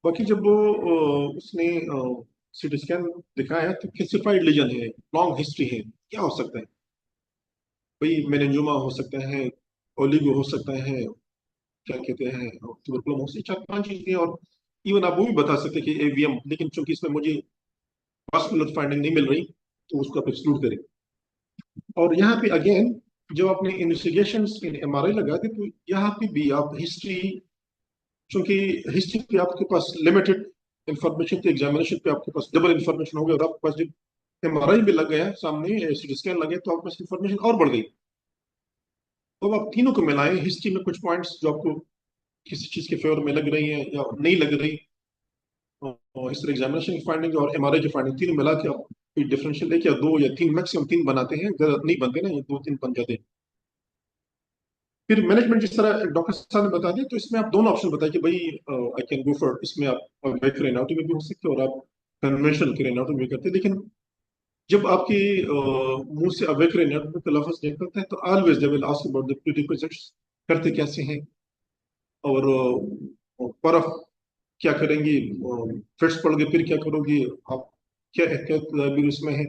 [SPEAKER 1] बाकी जब वो उसने सीटी स्कैन दिखाया तो कैल्सिफाइड लीजन है, लॉन्ग हिस्ट्री है, क्या हो सकता है भाई? मेनिंजियोमा हो सकता है, ओलिगो हो सकता है, क्या कहते हैं, ट्यूबरकुलोमा हो सकता है, चार पांच चीजें। और इवन आप वो भी बता सकते हैं कि एवीएम, लेकिन चूंकि इसमें मुझे वास्कुलर फाइंडिंग नहीं मिल रही तो उसको आप एक्सक्लूड करें। और यहाँ पे अगेन जो आपने इन्वेस्टिगेशन एमआरआई लगा दी, तो यहाँ पे भी आप हिस्ट्री, चूंकि हिस्ट्री पे आपके पास लिमिटेड इंफॉर्मेशन थी, एग्जामिनेशन पे आपके पास डबल इंफॉर्मेशन हो गया, और आपके पास जब एमआरआई भी लग गया सामने, सीटी स्कैन लगे, तो आपके पास इंफॉर्मेशन और बढ़ गई। तो अब आप तीनों को मिलाएं, हिस्ट्री में कुछ पॉइंट्स जो आपको किसी चीज के फेवर में लग रही हैं या नहीं लग रही, और इस तरह एग्जामिनेशन की फाइंडिंग और एमआरआई की फाइंडिंग तीनों मिला के आप कोई डिफरेंशियल लेके, या दो या तीन, मैक्सिमम तीन बनाते हैं, अगर नहीं बनते ना, ये दो तीन बन जाते हैं। फिर मैनेजमेंट जिस तरह डॉक्टर साहब ने बता दिया, तो इसमें आप दोनों ऑप्शन बताए कि भाई आई कैन गो फॉर, इसमें आप वेट रेनाउटी में भी हो सकते हैं और आप कन्वेंशनल के रेनाउटी में भी करते हैं। लेकिन जब आपके मुंह से अवेक रेनाउटी का लफ्ज निकलता है तो always they will ask about the prerequisites, करते कैसे हैं, और पर क्या करेंगी, फिट्स पड़ गए फिर क्या करोगी आप, क्या एहतियात भी उसमें है।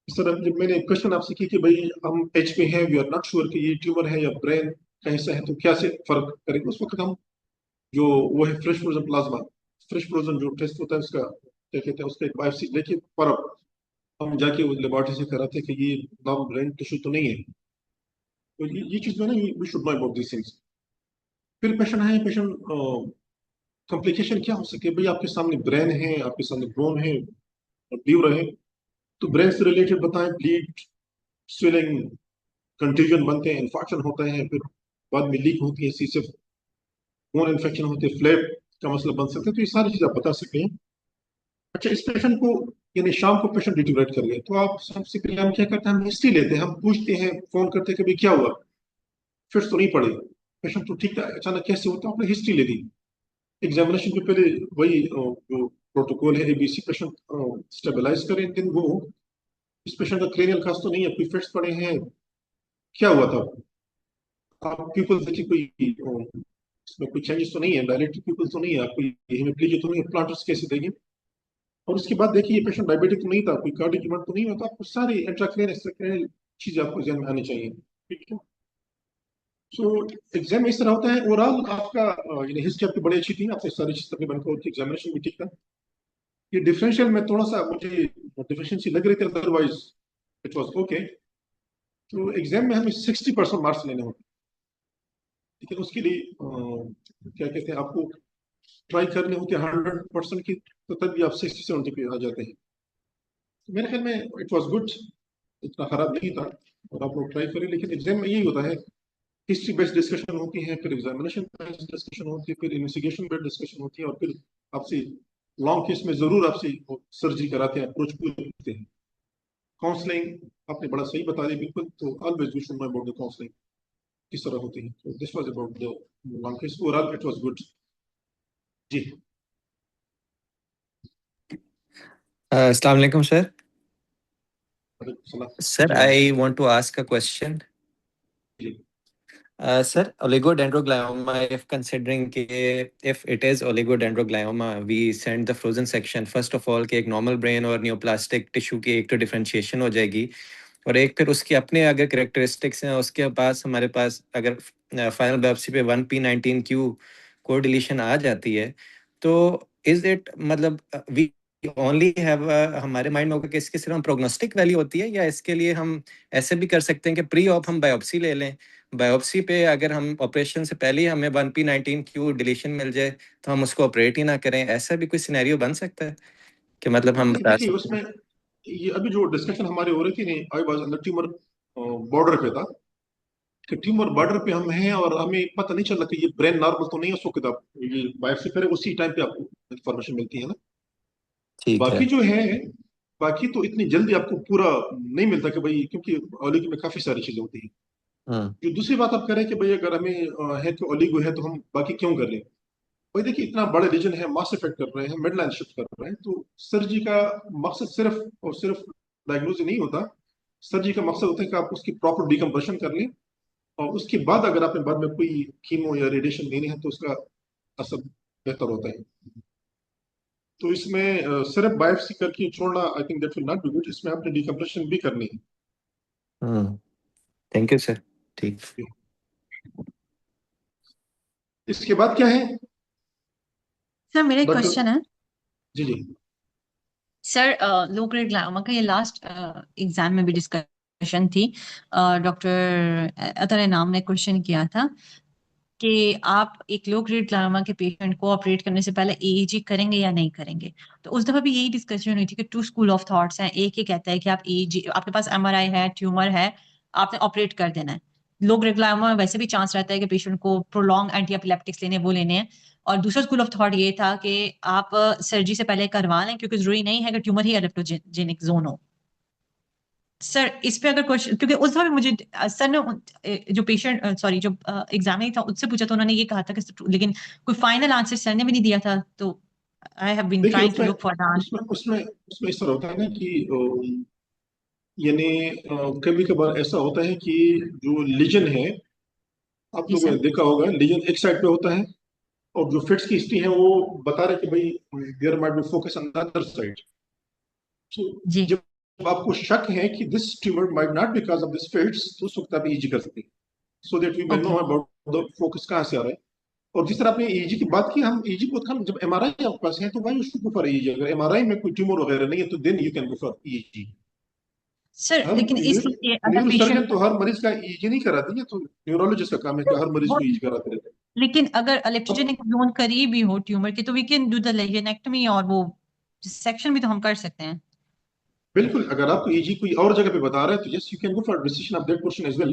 [SPEAKER 1] इस तरह जब मैंने क्वेश्चन आपसे की कि भाई हम एच पे हैं, वी आर नॉट श्योर कि ये ट्यूमर है या ब्रेन का हिस्सा है, तो क्या से फर्क करेंगे, उस वक्त हम जो वो है fresh frozen plasma, fresh frozen जो टेस्ट होता है उसका क्या कहते हैं, उसका एक बायोप्सी लेके पर हम जाके लेबोरेटरी से कराते हैं कि ये नॉन ब्रेन टिश्यू तो नहीं है। तो ये चीज जो है ना, we should know about this things. फिर पेशेंट है, पेशेंट कॉम्प्लिकेशन क्या हो सकती है भाई? आपके सामने ब्रेन है, आपके सामने बोन है और ड्यूर है, तो ब्रेन से रिलेटेड बताएं, ब्लीड, स्वेलिंग, कंट्यूजन बनते हैं, इन्फेक्शन होता है, फिर बाद में लीक होती है, सीसे बोन इन्फेक्शन होते हैं, फ्लैप का मसला बन सकता है। तो ये सारी चीज आप बता सकते हैं। अच्छा, इस पेशेंट को, यानी शाम को पेशेंट डिटेक्ट कर गए, तो आप सबसे पहले हम क्या करते हैं, हम हिस्ट्री लेते हैं, हम पूछते हैं, फोन करते हैं कि भाई क्या हुआ, फिर तो नहीं पड़े, पेशेंट तो ठीक था, अचानक कैसे होता, आपने हिस्ट्री ले दी। एग्जामिनेशन के पहले वही जो प्रोटोकॉल है एबीसी, पेशेंट स्टेबलाइज करें, देन वो इस पेशेंट का क्रेनियल खास तो नहीं है, कोई फिट्स पड़े हैं, क्या हुआ था, आप पीपल देखिए कोई इसमें कोई चेंजेस तो नहीं है, डायरेक्ट पीपल तो नहीं है, आपको हेमिप्लीजिया तो नहीं है, प्लांटर्स कैसे देंगे। और उसके बाद देखिए ये पेशेंट डायबिटिक तो नहीं था, कोई कार्डियक इवेंट तो नहीं हुआ, तो आपको सारी इंट्राक्रेनियल चीजें आपको ध्यान में आनी चाहिए, ठीक है। सो एग्जाम इस तरह होता है। ओवरऑल आपका यानी हिस्ट्री आपकी बड़ी अच्छी थी, आपसे सारी चीज तकरीबन कवर थी, एग्जामिनेशन भी ठीक था। ये डिफरेंशियल में थोड़ा सा मुझे डिफिशियंसी लग रही थी, अदरवाइज इट वाज ओके। तो एग्जाम में हमें 60% मार्क्स लेने होते हैं, लेकिन उसके लिए क्या कहते हैं, आपको ट्राई करने होते हैं 100% की, तो तब भी आप 60-70 पे आ जाते हैं। तो मेरे ख्याल में इट वाज गुड, इतना खराब नहीं था, और आप लोग ट्राई करें। लेकिन एग्जाम में यही होता है, हिस्ट्री बेस्ड डिस्कशन होती है, फिर एग्जामिनेशन बेस्ड डिस्कशन होती है, फिर इन्वेस्टिगेशन बेस्ड डिस्कशन होती है, और फिर आपसे लॉन्ग केस में जरूर आपसे सर्जरी कराते हैं, अप्रोच पूरे करते हैं। काउंसलिंग आपने बड़ा सही बता दिया, बिल्कुल। तो always we should know about the counselling किस तरह होती है। तो this was about the long case, overall it was good. जी,
[SPEAKER 5] अस्सलाम वालेकुम सर.
[SPEAKER 1] वालेकुम सलाम।
[SPEAKER 5] Sir,
[SPEAKER 1] ji
[SPEAKER 5] I want to ask a question.
[SPEAKER 1] Ji
[SPEAKER 5] Sir, oligodendroglioma, if considering if it is oligodendroglioma, we send the frozen section. First of all, कि एक normal brain और neoplastic tissue की एक तो differentiation हो जाएगी, और एक फिर उसकी अपने अगर characteristics हैं, उसके पास हमारे पास अगर final biopsy पे 1p19q कोड डिलीशन आ जाती है, तो is it मतलब we ओनली हैव हमारे माइंड में होगा कि इसकी सिर्फ हम प्रोग्नोस्टिक वैल्यू होती है, या इसके लिए हम ऐसे भी कर सकते हैं कि प्री ऑप हम बायोप्सी ले लें, बायोप्सी पे अगर हम ऑपरेशन से पहले ही हमें 1p19q डिलीशन मिल जाए तो हम उसको ऑपरेट ही ना करें, ऐसा भी कोई सिनेरियो बन सकता है कि मतलब हम बता
[SPEAKER 1] देखिए
[SPEAKER 5] सकते
[SPEAKER 1] उसमें
[SPEAKER 5] हैं?
[SPEAKER 1] ये अभी जो डिस्कशन हमारे हो रही थी नहीं, I was on the tumour border पे था कि ट्यूमर बॉर्डर पे हम हैं और हमें पता नहीं चल रहा कि ये ब्रेन नॉर्मल तो नहीं है, उसको किताब आप ये बायोप्सी करें उसी टाइम पे आपको इन्फॉर्मेशन मिलती है ना।
[SPEAKER 5] ठीक है।
[SPEAKER 1] बाकी जो है, बाकी तो इतनी जल्दी आपको पूरा नहीं मिलता कि भाई, क्योंकि ओलिगो में काफी सारी चीजें होती है।
[SPEAKER 5] हम्म।
[SPEAKER 1] जो दूसरी बात आप करें कि भाई अगर हमें है तो ओलिगो है तो हम बाकी क्यों कर लें। भाई देखिए इतना बड़ा रीजन है, मास इफेक्ट कर रहे हैं, मिड लाइन शिफ्ट कर रहे हैं, तो सर्जरी का मकसद सिर्फ और सिर्फ डायग्नोज नहीं होता। सर्जरी का मकसद होता है कि आप उसकी प्रॉपर डिकम्प्रेशन कर लें, और उसके बाद अगर आपने बाद में कोई कीमो या रेडिएशन देने हैं तो उसका असर बेहतर होता है। तो इसमें सिर्फ बायोप्सी करके छोड़ना, I think that will not be good. इसमें आपने डिकम्प्रेशन भी करनी
[SPEAKER 5] हम्म। Thank you sir. ठीक।
[SPEAKER 1] है। इसके बाद क्या है
[SPEAKER 4] सर मेरा एक
[SPEAKER 1] डॉक्टर?
[SPEAKER 4] क्वेश्चन है।
[SPEAKER 1] जी जी।
[SPEAKER 4] सर लो ग्रेड ग्लामा का ये लास्ट एग्जाम में भी डिस्कशन थी। डॉक्टर अतर नाम ने क्वेश्चन किया था कि आप एक लो ग्रेड ग्लामा के पेशेंट को ऑपरेट करने से पहले एईजी करेंगे या नहीं करेंगे। तो उस दफा भी यही डिस्कशन हुई थी कि टू स्कूल ऑफ थॉट्स हैं। एक ये कहता है कि आप एईजी, आपके पास एमआरआई है, ट्यूमर है, आपने ऑपरेट कर देना है। लो ग्रेड ग्लामा में वैसे भी चांस रहता है कि पेशेंट को प्रोलॉन्ग एंटी एपिलेप्टिक्स लेने वो लेने हैं। और दूसरा स्कूल ऑफ थॉट ये था कि आप सर्जरी से पहले करवा लें, क्योंकि जरूरी नहीं है कि ट्यूमर ही एलेप्टोजेनिक जोन हो। सर इस पे अगर क्वेश्चन, क्योंकि उस समय मुझे सर ने जो पेशेंट सॉरी जो एग्जामिनर था उससे पूछा तो उन्होंने ये कहा था कि लेकिन कोई फाइनल आंसर सर ने भी नहीं दिया था। तो आई हैव बीन
[SPEAKER 1] देखिए
[SPEAKER 4] ट्राइंग टू
[SPEAKER 1] उसमें
[SPEAKER 4] लुक फॉर द
[SPEAKER 1] उसमें उसमें उसमें इस तरह होता है ना कि यानी कभी कभार ऐसा होता है कि जो लीजन है, आप
[SPEAKER 4] जी
[SPEAKER 1] लोगों ने
[SPEAKER 4] सर।
[SPEAKER 1] देखा होगा लीजन एक साइड पे होता है, और जो फिट्स की हिस्ट्री है वो बता रहे कि भाई there might be focus on the other side. तो
[SPEAKER 4] जी
[SPEAKER 1] जब आपको शक है कि this tumour might not because of this fits, तो उस वक्त आप ईजी कर सकते हैं, so that we may know
[SPEAKER 4] okay
[SPEAKER 1] about the focus कहाँ से आ रहा है। और जिस तरह आपने ईजी की बात की, हम ईजी को हम जब एमआरआई आपके पास है तो भाई उसको गो फॉर ईजी। अगर एमआरआई में कोई ट्यूमर वगैरह नहीं है तो then you can go for EEG.
[SPEAKER 4] Sir,
[SPEAKER 1] हम
[SPEAKER 4] लेकिन इसलिए अगर
[SPEAKER 1] न्यूरो सर्जन
[SPEAKER 4] पेशेंट
[SPEAKER 1] तो हर मरीज का ईजी नहीं कराती है, तो न्यूरोलॉजिस्ट का काम है कि हर मरीज
[SPEAKER 4] वो,
[SPEAKER 1] को ईजी कराते रहते हैं।
[SPEAKER 4] लेकिन अगर
[SPEAKER 1] अब
[SPEAKER 4] इलेक्ट्रोजेनिक जोन करीब ही हो ट्यूमर के तो वी कैन डू द लेगेनेक्टमी, और वो सेक्शन भी तो हम कर सकते हैं।
[SPEAKER 1] बिल्कुल, अगर आपको ईजी कोई और जगह पे बता रहा है तो yes you can go for decision of that person as well.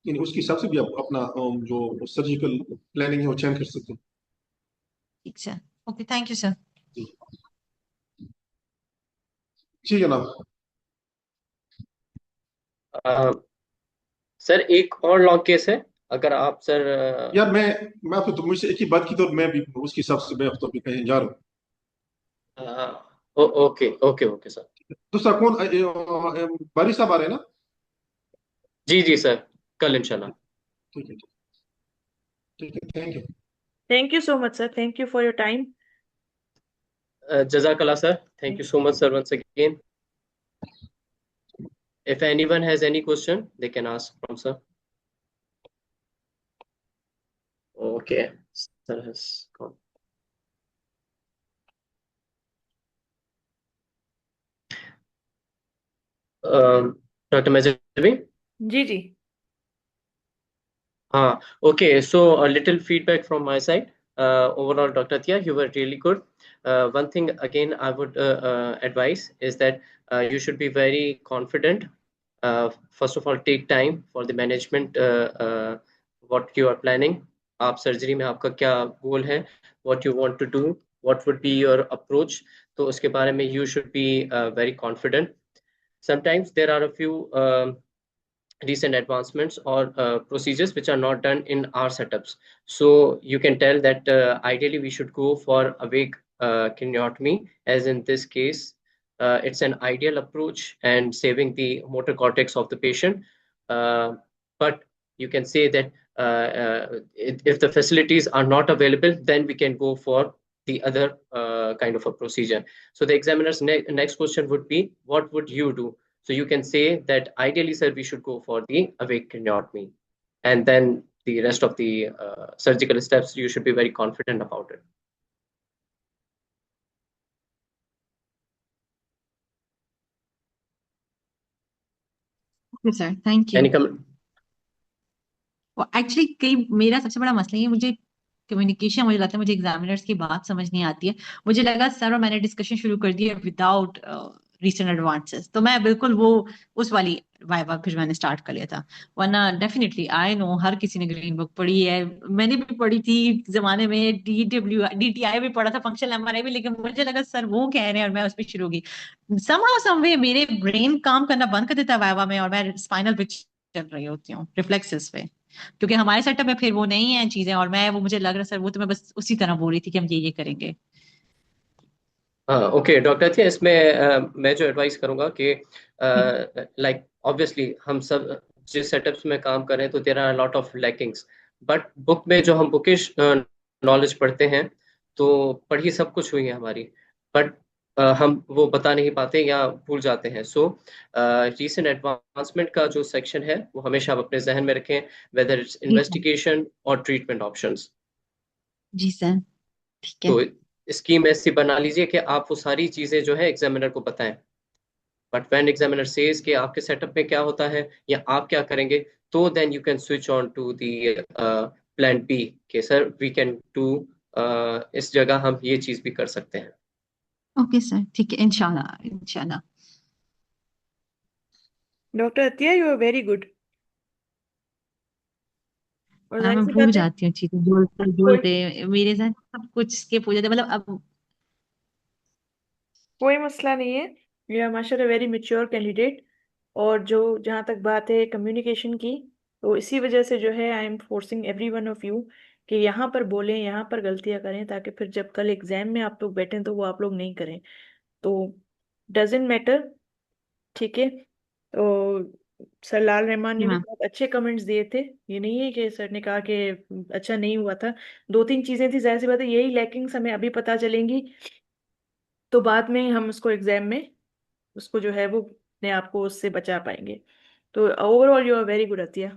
[SPEAKER 1] यानी उसके हिसाब से भी आप अपना जो सर्जिकल प्लानिंग है वो चेंज कर सकते हैं।
[SPEAKER 4] ठीक sir. Okay, thank you sir.
[SPEAKER 1] जी जी जनाब।
[SPEAKER 3] सर एक और लॉन्ग केस है, अगर आप सर
[SPEAKER 1] यार मैं आपको तो मुझसे एक ही बात की तो मैं भी उसके हिसाब से मैं तो अभी कहीं जा रहा हूँ।
[SPEAKER 3] Okay okay okay sir.
[SPEAKER 1] दूसरा कौन बारी साहब आ रहे हैं ना?
[SPEAKER 3] जी जी सर, कल इंशाल्लाह।
[SPEAKER 1] ठीक है, ठीक है, thank you.
[SPEAKER 2] Thank you so much, sir. Thank you for your time.
[SPEAKER 3] Jazakallah sir, thank you so much sir once again. If anyone has any question, they can ask from sir. Okay, sir has gone. Dr. Mazhabi?
[SPEAKER 2] जी जी।
[SPEAKER 3] Okay, so a little feedback from my side. Overall, Dr. Tia, you were really good. One thing again I would advise is that you should be very confident. First of all, take time for the management, what you are planning. आप surgery में आपका क्या गोल है, what you want to do, what would be your approach, तो उसके बारे में you should be very confident. Sometimes there are a few recent advancements or procedures which are not done in our setups. So you can tell that ideally we should go for awake craniotomy, as in this case, it's an ideal approach and saving the motor cortex of the patient. But you can say that if the facilities are not available, then we can go for the other kind of a procedure. So the examiner's next question would be, what would you do? So you can say that ideally, sir, we should go for the awake craniotomy. And then the rest of the surgical steps, you should be very confident about it.
[SPEAKER 4] Okay sir, thank you.
[SPEAKER 3] Any comment?
[SPEAKER 4] Actually कई मेरा सबसे बड़ा मसला ये मुझे communication, मुझे लगता है मुझे एग्जामिनर्स की बात समझ नहीं आती है। मुझे लगा सर और मैंने डिस्कशन शुरू कर दिया विदाउट रीसेंट एडवांसेस, तो मैं बिल्कुल वो उस वाली वाइवा फिर मैंने स्टार्ट कर लिया था। वरना डेफिनेटली आई नो हर किसी ने ग्रीन बुक पढ़ी है, मैंने भी पढ़ी थी जमाने में, DTI भी पढ़ा था, फंक्शनल MRI भी, लेकिन मुझे लगा सर वो कह रहे हैं और मैं उस पर शुरू होगी। समहाउ समवे मेरे ब्रेन काम करना बंद कर देता है वाइवा में और मैं स्पाइनल पे चल रही होती हूँ, रिफ्लेक्सेस पे, क्योंकि हमारे सेटअप में फिर वो नहीं है चीजें। और मैं वो मुझे लग रहा सर वो तो मैं बस उसी तरह बोल रही थी कि हम ये करेंगे।
[SPEAKER 3] हाँ, ओके डॉक्टर थिया, इसमें मैं जो एडवाइस करूंगा कि लाइक ऑब्वियसली हम सब जिस सेटअप्स में काम कर रहे हैं तो there are lot of lackings, but book में जो हम बुकिश नॉलेज पढ़ते हैं तो पढ़ी सब कुछ हुई है हमारी, बट हम वो बता नहीं पाते या भूल जाते हैं। सो रीसेंट एडवांसमेंट का जो सेक्शन है वो हमेशा आप अपने जहन में रखें, वेदर इट्स
[SPEAKER 4] जी सर।
[SPEAKER 3] इन्वेस्टिगेशन और ट्रीटमेंट ऑप्शंस।
[SPEAKER 4] जी सर, ठीक है।
[SPEAKER 3] तो स्कीम ऐसी बना लीजिए कि आप वो सारी चीजें जो है एग्जामिनर को बताएं, बट व्हेन एग्जामिनर सेज कि आपके सेटअप में क्या होता है या आप क्या करेंगे, तो then you can switch on to the plan B कि सर वी कैन डू, इस जगह हम ये चीज भी कर सकते हैं।
[SPEAKER 4] ओके सर, ठीक है, इंशाल्लाह इंशाल्लाह।
[SPEAKER 2] Doctor Atiya, you are very good. और जाहिर
[SPEAKER 4] मैं
[SPEAKER 2] सी
[SPEAKER 4] भूल
[SPEAKER 2] बात है,
[SPEAKER 4] जाती हूँ चीजें बोलते
[SPEAKER 2] कोई
[SPEAKER 4] बोलते, मेरे साथ सब कुछ स्किप हो जाता है, मतलब अब।
[SPEAKER 2] कोई मसला नहीं है। यू आर माशाल्लाह वेरी मेच्योर कैंडिडेट। और जो जहाँ तक बात है कम्युनिकेशन की, तो इसी वजह से जो है I am forcing every one of you कि यहाँ पर बोलें, यहाँ पर गलतियाँ करें, ताकि फिर जब कल एग्जाम में आप लोग बैठें तो वो आप लोग नहीं करें। तो डजेंट मैटर, ठीक है। तो सर लाल रहमान
[SPEAKER 4] जी
[SPEAKER 2] ने भी
[SPEAKER 4] मैम।
[SPEAKER 2] बहुत अच्छे कमेंट्स दिए थे। ये नहीं है कि सर ने कहा कि अच्छा नहीं हुआ था। दो तीन चीजें थी, जाहिर सी बात है यही लैकिंग्स हमें अभी पता चलेंगी, तो बाद में हम उसको एग्जाम में उसको जो है वो अपने आप को उससे बचा पाएंगे। तो overall you are very good Atiya.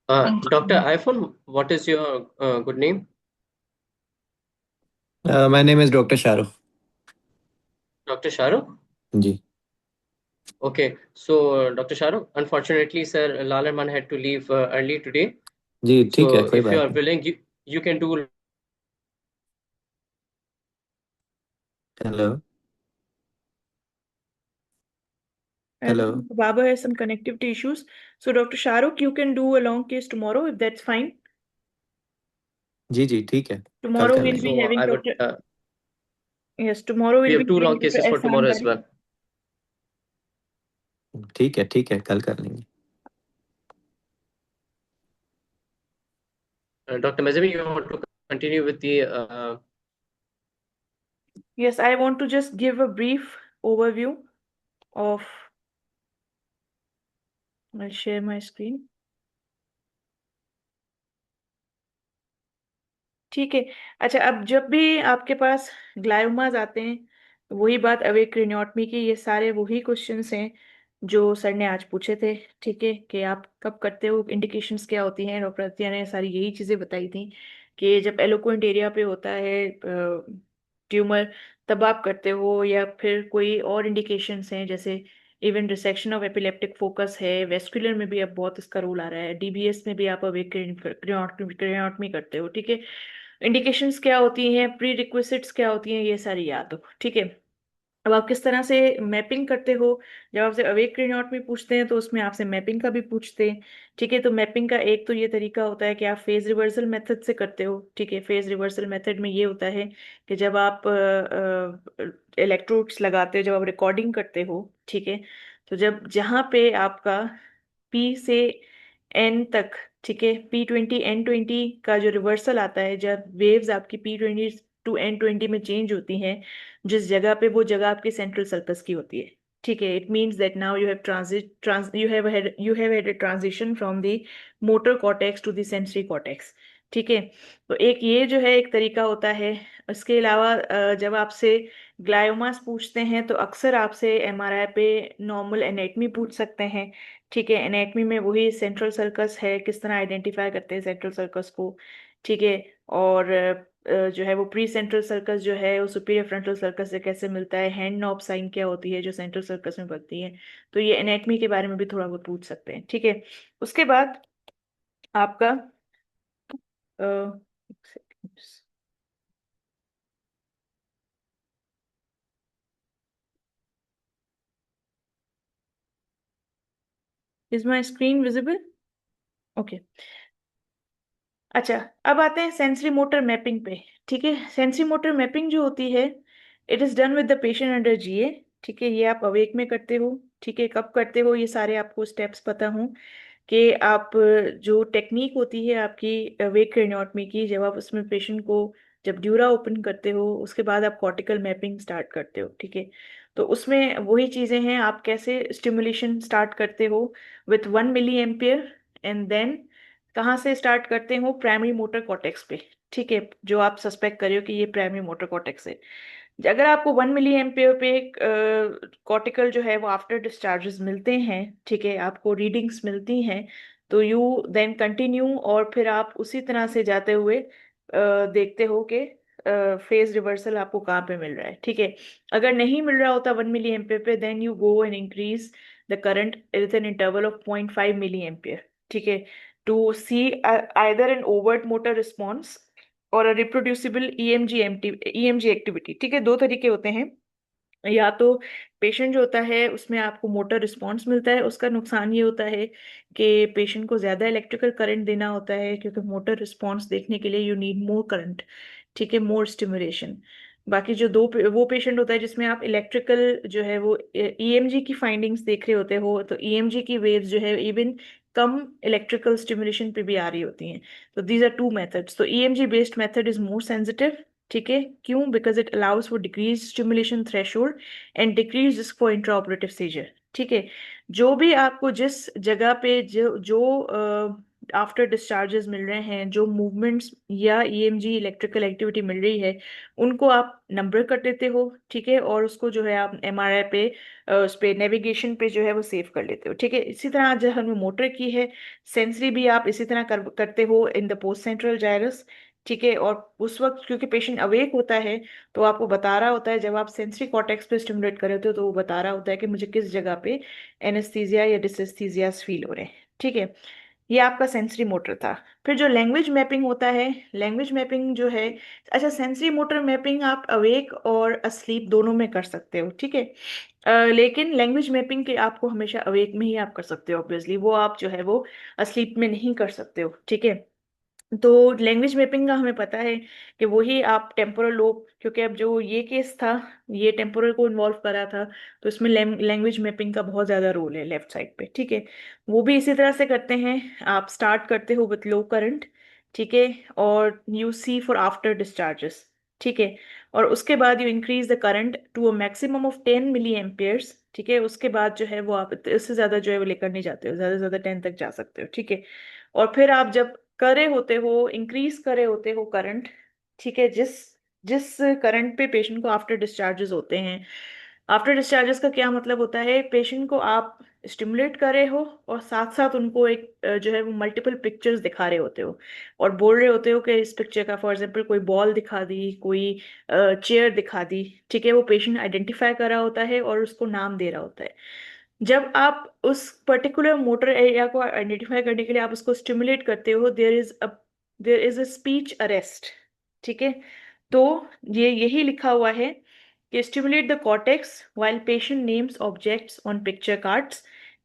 [SPEAKER 4] Thank
[SPEAKER 3] doctor
[SPEAKER 4] you.
[SPEAKER 3] IPhone, what is your good name?
[SPEAKER 5] My name is doctor Shahrukh.
[SPEAKER 3] Doctor Shahrukh.
[SPEAKER 5] जी।
[SPEAKER 3] Okay, so Dr. Shahrukh, unfortunately, sir, Lal Arman had to leave early today.
[SPEAKER 5] जी ठीक है,
[SPEAKER 3] So
[SPEAKER 5] कोई
[SPEAKER 3] if you
[SPEAKER 5] बात
[SPEAKER 3] are
[SPEAKER 5] नहीं।
[SPEAKER 3] willing, you can do.
[SPEAKER 5] Hello.
[SPEAKER 2] And
[SPEAKER 5] hello.
[SPEAKER 2] Baba has some connectivity issues. So Dr. Shahrukh, you can do a long case tomorrow if that's fine.
[SPEAKER 5] जी जी ठीक है, कल
[SPEAKER 2] Tomorrow
[SPEAKER 5] कर
[SPEAKER 2] we'll
[SPEAKER 5] लेंगे।
[SPEAKER 2] be
[SPEAKER 3] So
[SPEAKER 2] having
[SPEAKER 3] I would.
[SPEAKER 2] Dr. Yes, tomorrow
[SPEAKER 3] We
[SPEAKER 2] we'll
[SPEAKER 3] have
[SPEAKER 2] be
[SPEAKER 3] two
[SPEAKER 2] having
[SPEAKER 3] long
[SPEAKER 2] Dr.
[SPEAKER 3] cases for
[SPEAKER 2] Ehsan
[SPEAKER 3] tomorrow as
[SPEAKER 2] Bari.
[SPEAKER 3] well.
[SPEAKER 5] ठीक है, कल कर लेंगे।
[SPEAKER 3] Dr. Mazami, you want to continue with the.
[SPEAKER 2] Yes, I want to just give a brief overview of. I'll share my screen. ठीक है। अच्छा, अब जब भी आपके पास ग्लायोमाज आते हैं, तो वही बात अवेक क्रेनियोटमी की, ये सारे वही क्वेश्चंस हैं जो सर ने आज पूछे थे। ठीक है, कि आप कब करते हो, इंडिकेशंस क्या होती हैं। डॉक्टर अतिया ने सारी यही चीज़ें बताई थी कि जब एलोक्वेंट एरिया पे होता है ट्यूमर, तब आप करते हो, या फिर कोई और इंडिकेशंस हैं जैसे even resection of epileptic focus है, वेस्कुलर में भी अब बहुत इसका रूल आ रहा है, DBS में भी आप अवेक क्रेनियोटमी करते हो। ठीक है, इंडिकेशंस क्या होती हैं, प्री रिक्विजिट्स क्या होती हैं, ये सारी याद हो। ठीक है, अब आप किस तरह से मैपिंग करते हो। जब आपसे अवेक क्रेनियोट में पूछते हैं तो उसमें आपसे मैपिंग का भी पूछते हैं। ठीक है, तो मैपिंग का एक तो ये तरीका होता है कि आप फेज रिवर्सल मेथड से करते हो। ठीक है, फेज रिवर्सल मेथड में ये होता है कि जब आप इलेक्ट्रोड्स लगाते हो, जब आप रिकॉर्डिंग करते हो, ठीक है, तो जब जहाँ पे आपका P से N तक, ठीक है, P20 N20 का जो रिवर्सल आता है, जब वेव्स आपकी P20 टू N20 में चेंज होती हैं, जिस जगह पे, वो जगह आपके सेंट्रल सर्कस की होती है। ठीक है, it means that now you have had a transition from the motor cortex to the sensory cortex. ठीक है, तो एक ये जो है एक तरीका होता है। इसके अलावा जब आपसे ग्लायोमास पूछते हैं तो अक्सर आपसे MRI पे नॉर्मल एनेटमी पूछ सकते हैं। ठीक है, एनेटमी में वही सेंट्रल सर्कस है, किस तरह आइडेंटिफाई करते हैं सेंट्रल सर्कस को, ठीक है। और जो है वो प्री सेंट्रल सर्कस जो है वो सुपीरियर फ्रंटल सर्कस से कैसे मिलता है, हैंड नॉब साइन क्या होती है जो सेंट्रल सर्कस में बनती है, तो ये एनेटमी के बारे में भी थोड़ा बहुत पूछ सकते हैं, ठीक है। उसके बाद आपका एक second, is my screen visible? Okay. अच्छा, अब आते हैं सेंसरी मोटर मैपिंग पे, ठीक है। सेंसरी मोटर मैपिंग जो होती है, it is done with the patient under GA, ठीक है। ये आप अवेक में करते हो, ठीक है। कब करते हो, ये सारे आपको स्टेप्स पता हों कि आप जो टेक्निक होती है आपकी अवेक क्रेनियोटमी की, जब आप उसमें पेशेंट को जब ड्यूरा ओपन करते हो उसके बाद आप कॉर्टिकल मैपिंग स्टार्ट करते हो, ठीक है। तो उसमें वही चीजें हैं, आप कैसे स्टिमुलेशन स्टार्ट करते हो with 1 milli ampere, and then कहाँ से स्टार्ट करते हो, प्राइमरी मोटर कॉर्टेक्स पे, ठीक है। जो आप सस्पेक्ट कर रहे हो कि ये प्राइमरी मोटर कॉर्टेक्स है, अगर आपको 1 मिली एम्पियर पे कॉर्टिकल जो है वो आफ्टर डिस्चार्जेस मिलते हैं, ठीक है, आपको रीडिंग्स मिलती हैं, तो यू देन कंटिन्यू, और फिर आप उसी तरह से जाते हुए देखते हो कि फेज रिवर्सल आपको कहाँ पे मिल रहा है, ठीक है। अगर नहीं मिल रहा होता 1 मिली एम्पियर पे, then you go and increase the current with an interval of 0.5 milli ampere, ठीक है, to see either an overt motor response और रिप्रोड्यूसिबल ईएमजी एक्टिविटी, ठीक है। दो तरीके होते हैं, या तो पेशेंट जो होता है उसमें आपको मोटर रिस्पॉन्स मिलता है, उसका नुकसान ये होता है कि पेशेंट को ज्यादा इलेक्ट्रिकल करंट देना होता है, क्योंकि मोटर रिस्पॉन्स देखने के लिए यू नीड मोर करंट, ठीक है, मोर स्टिमुलेशन। बाकी जो वो पेशेंट होता है जिसमें आप इलेक्ट्रिकल जो है वो ईएमजी की फाइंडिंग्स देख रहे होते हो, तो ईएमजी की वेव्स जो है इवन कम इलेक्ट्रिकल स्टिमुलेशन पे भी आ रही होती हैं। तो दीज आर टू मेथड्स। तो EMG based method is more sensitive, ठीक है। क्यों? Because it allows for decrease stimulation threshold and decrease risk for intraoperative seizure, ठीक है। जो भी आपको जिस जगह पे जो जो आफ्टर डिस्चार्जेस मिल रहे हैं, जो मूवमेंट्स या ईएमजी इलेक्ट्रिकल एक्टिविटी मिल रही है, उनको आप नंबर कर देते हो, ठीक है, और उसको जो है आप एमआरआई पे उस पे नेविगेशन पे जो है वो सेव कर लेते हो, ठीक है। इसी तरह जो हमने मोटर की है, सेंसरी भी आप इसी तरह करते हो इन द पोस्ट सेंट्रल जाइरस, ठीक है। और उस वक्त क्योंकि पेशेंट अवेक होता है, तो आपको बता रहा होता है, जब आप सेंसरी कॉर्टेक्स पे स्टिमुलेट कर रहे होते हो तो वो बता रहा होता है कि मुझे किस जगह पे एनेस्थीसिया या डिसएस्थीसिया फील हो रहे हैं, ठीक है। ये आपका सेंसरी मोटर था। फिर जो लैंग्वेज मैपिंग होता है, लैंग्वेज मैपिंग जो है, अच्छा, सेंसरी मोटर मैपिंग आप अवेक और अस्लीप दोनों में कर सकते हो, ठीक है। लेकिन लैंग्वेज मैपिंग के आपको हमेशा अवेक में ही आप कर सकते हो, ऑब्वियसली वो आप जो है वो अस्लीप में नहीं कर सकते हो, ठीक है। तो लैंग्वेज मैपिंग का हमें पता है कि वही आप टेम्पोरल लोब, क्योंकि अब जो ये केस था ये टेम्पोरल को इन्वॉल्व करा था, तो इसमें लैंग्वेज मैपिंग का बहुत ज्यादा रोल है लेफ्ट साइड पे, ठीक है। वो भी इसी तरह से करते हैं, आप स्टार्ट करते हो विथ लो करंट, ठीक है, और you see for after discharges, ठीक है, और उसके बाद you increase the current to a maximum of 10 milli amperes, ठीक है। उसके बाद जो है वो आप इससे ज्यादा जो है वो लेकर नहीं जाते हो, ज्यादा से ज्यादा 10 तक जा सकते हो, ठीक है। और फिर आप जब करे होते हो, इंक्रीज करे होते हो करंट, ठीक है, जिस जिस करंट पे पेशेंट को आफ्टर डिस्चार्जेस होते हैं, आफ्टर डिस्चार्जेस का क्या मतलब होता है, पेशेंट को आप स्टिमुलेट कर रहे हो और साथ साथ उनको एक जो है वो मल्टीपल पिक्चर्स दिखा रहे होते हो, और बोल रहे होते हो कि इस पिक्चर का फॉर एग्जांपल कोई बॉल दिखा दी, कोई चेयर दिखा दी, ठीक है। वो पेशेंट आइडेंटिफाई कर रहा होता है और उसको नाम दे रहा होता है। जब आप उस पर्टिकुलर मोटर एरिया को आइडेंटिफाई करने के लिए आप उसको स्टिमुलेट करते हो, there is a speech arrest, ठीक है। तो ये यही लिखा हुआ है कि stimulate the cortex while patient names objects on picture cards,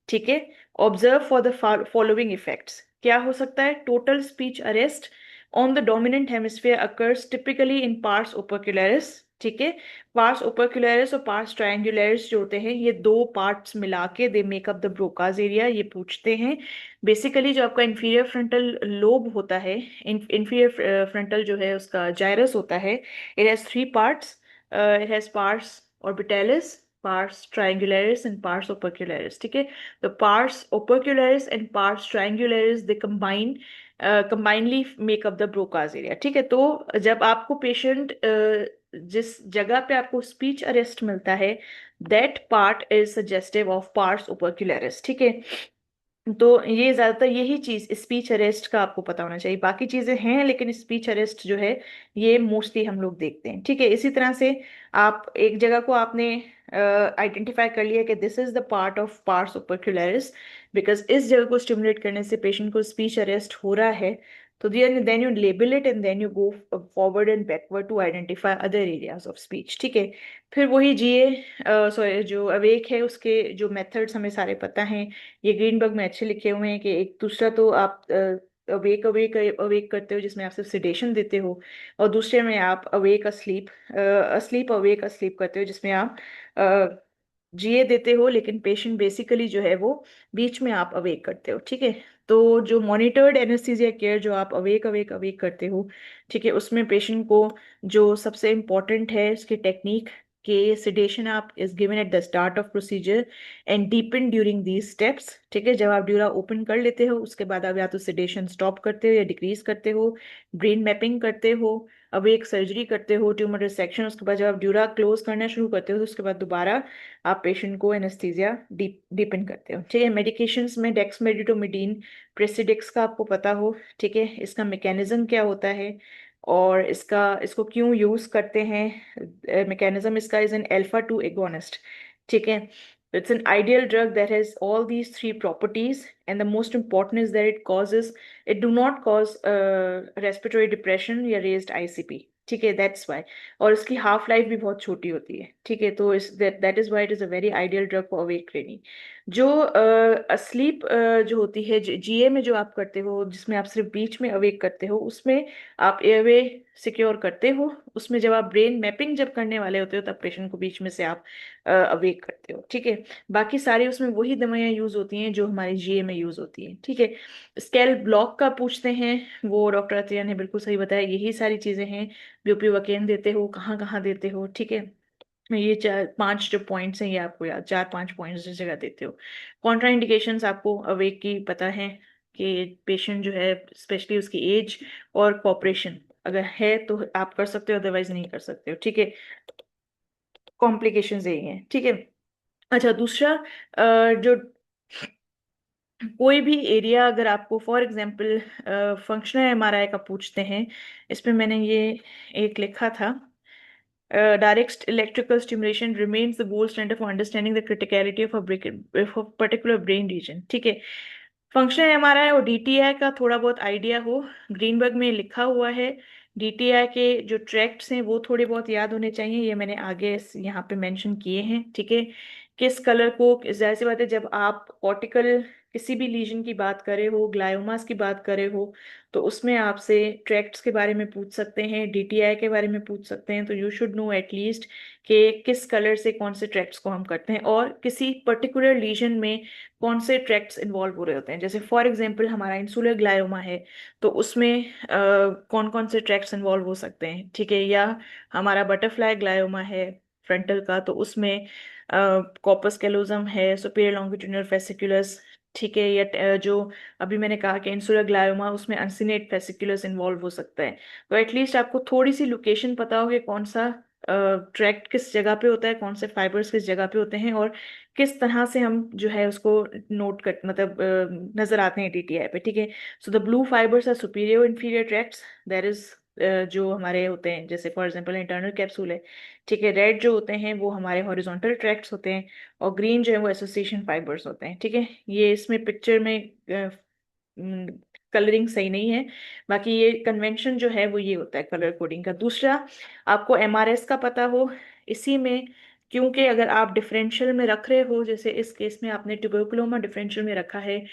[SPEAKER 2] ठीक है। Observe for the following effects. क्या हो सकता है? Total speech arrest on the dominant hemisphere occurs typically in pars opercularis, ठीक है। पार्स ओपर्क्युलरिस और पार्स ट्रायंगुलरिस जो होते हैं, ये दो पार्ट्स मिला के they make up the Broca's area, ये पूछते हैं। बेसिकली जो आपका इंफीरियर फ्रंटल लोब होता है, इंफीरियर फ्रंटल जो है उसका जाइरस होता है, it has 3 parts, it has pars orbitalis, pars triangularis and pars opercularis, ठीक है। तो pars opercularis and pars triangularis they combinedly make up the Broca's area, ठीक है। तो जब आपको पेशेंट जिस जगह पे आपको स्पीच अरेस्ट मिलता है, that part is suggestive of pars opercularis, ठीक है। तो ये ज्यादातर यही चीज स्पीच अरेस्ट का आपको पता होना चाहिए, बाकी चीजें हैं लेकिन स्पीच अरेस्ट जो है ये मोस्टली हम लोग देखते हैं। ठीक है, इसी तरह से आप एक जगह को आपने आइडेंटिफाई कर लिया कि this is the part of pars opercularis, because इस जगह को स्टिमुलेट करने से पेशेंट को स्पीच अरेस्ट हो रहा है, तो then you label it and then you go forward and backward to identify other areas of speech. ठीक है, फिर वही जीए सॉरी जो अवेक है उसके जो मेथड्स हमें सारे पता हैं, ये ग्रीनबर्ग में अच्छे लिखे हुए हैं कि एक दूसरा तो आप अवेक अवेक अवेक करते हो जिसमें आप सिर्फ सिडेशन देते हो, और दूसरे में आप awake asleep asleep awake asleep करते हो जिसमें आप जिए देते हो लेकिन पेशेंट बेसिकली जो है वो बीच में आप अवेक करते हो। ठीक है, तो जो मॉनिटर्ड एनेस्थीसिया केयर जो आप अवेक अवेक अवेक करते हो, ठीक है, उसमें पेशेंट को जो सबसे इम्पोर्टेंट है उसकी टेक्निक के sedation आप is given at the start of procedure and deepen during these steps। ठीक है, जब आप ड्यूरा ओपन कर लेते हो उसके बाद आप या तो sedation स्टॉप करते हो या डिक्रीज करते हो, ब्रेन मैपिंग करते हो, अब एक सर्जरी करते हो ट्यूमर रिसेक्शन, उसके बाद जब आप ड्यूरा क्लोज करना शुरू करते हो तो उसके बाद दोबारा आप पेशेंट को एनेस्थीसिया डीपन करते हो। ठीक है, मेडिकेशंस में डेक्समेडिटोमिडीन प्रेसिडिक्स का आपको पता हो। ठीक है, इसका मैकेनिज्म क्या होता है और इसको क्यों यूज करते हैं, मैकेनिज्म इसका इज एन अल्फा 2 एगोनिस्ट। ठीक है, it's an ideal drug that has all these three properties and the most important is that it do not cause respiratory depression या रेज्ड आईसीपी। ठीक है, दैट्स वाई, और इसकी half life भी बहुत छोटी होती है। ठीक है, तो इस that is why it is a very ideal drug for awake training. जो अस्लीप जो होती है जीए में जो आप करते हो जिसमें आप सिर्फ बीच में अवेक करते हो, उसमें आप एयरवे सिक्योर करते हो, उसमें जब आप ब्रेन मैपिंग जब करने वाले होते हो तब पेशेंट को बीच में से आप अवेक करते हो। ठीक है, बाकी सारी उसमें वही दवाइयाँ यूज होती हैं जो हमारी जीए में यूज होती हैं। ठीक है, स्केल ब्लॉक का पूछते हैं, वो डॉक्टर अतिया ने बिल्कुल सही बताया, यही सारी चीजें हैं। ब्यूपीवकेन देते हो, कहाँ कहाँ देते हो। ठीक है, ये चार पांच जो पॉइंट्स हैं ये आपको याद, चार पांच पॉइंट्स जिस जगह देते हो। कॉन्ट्रा इंडिकेशंस आपको अवेक की पता है कि पेशेंट जो है स्पेशली उसकी एज और कॉपरेशन अगर है तो आप कर सकते हो, अदरवाइज नहीं कर सकते हो। ठीक है, कॉम्प्लिकेशंस यही हैं। ठीक है, अच्छा दूसरा जो कोई भी एरिया अगर आपको फॉर एग्जांपल फंक्शनल एमआरआई का पूछते हैं, इसमें मैंने ये एक लिखा था, direct electrical stimulation remains the gold standard for understanding the criticality of a particular brain region। ठीक है, फंक्शनल एमआरआई और डीटीआई का थोड़ा बहुत आइडिया हो, ग्रीनबर्ग में लिखा हुआ है। डीटीआई के जो ट्रैक्ट्स हैं वो थोड़े बहुत याद होने चाहिए, ये मैंने आगे यहाँ पे मेंशन किए हैं। ठीक है, किस कलर को, जाहिर सी बात है जब आप कॉर्टिकल किसी भी लीजन की बात करे हो, ग्लायोमास की बात करे हो, तो उसमें आपसे ट्रैक्ट्स के बारे में पूछ सकते हैं, डीटीआई के बारे में पूछ सकते हैं, तो यू शुड नो एटलीस्ट कि किस कलर से कौन से ट्रैक्ट्स को हम करते हैं और किसी पर्टिकुलर लीजन में कौन से ट्रैक्ट्स इन्वॉल्व हो रहे होते हैं। जैसे फॉर एग्जांपल हमारा इंसुलर ग्लायोमा है तो उसमें कौन कौन से ट्रैक्ट्स इन्वॉल्व हो सकते हैं। ठीक है, या हमारा बटरफ्लाई ग्लायोमा है फ्रंटल का, तो उसमें कॉर्पस कैलोजम है, सुपीरियर लॉन्गिट्यूडिनल फेसिकुलस। ठीक है, या जो अभी मैंने कहा कि इंसुलर ग्लायोमा उसमें अनसिनेट फेसिकुलस इन्वॉल्व हो सकता है। तो एटलीस्ट आपको थोड़ी सी लोकेशन पता हो कि कौन सा ट्रैक्ट किस जगह पे होता है, कौन से फाइबर्स किस जगह पे होते हैं और किस तरह से हम जो है उसको नोट कर मतलब नजर आते हैं डीटीआई पे। ठीक है, so the blue fibres are superior inferior tracts, that is जो हमारे होते हैं जैसे फॉर एग्जांपल इंटरनल कैप्सूल है। ठीक है, रेड जो होते हैं वो हमारे हॉरिजॉन्टल ट्रैक्ट्स होते हैं और ग्रीन जो है वो एसोसिएशन फाइबर्स होते हैं। ठीक है, ये इसमें पिक्चर में कलरिंग सही नहीं है, बाकी ये कन्वेंशन जो है वो ये होता है कलर कोडिंग का। दूसरा आपको एमआरएस का पता हो, इसी में क्योंकि अगर आप डिफरेंशियल में रख रहे हो, जैसे इस केस में आपने ट्यूबरकुलोमा डिफरेंशियल में रखा है,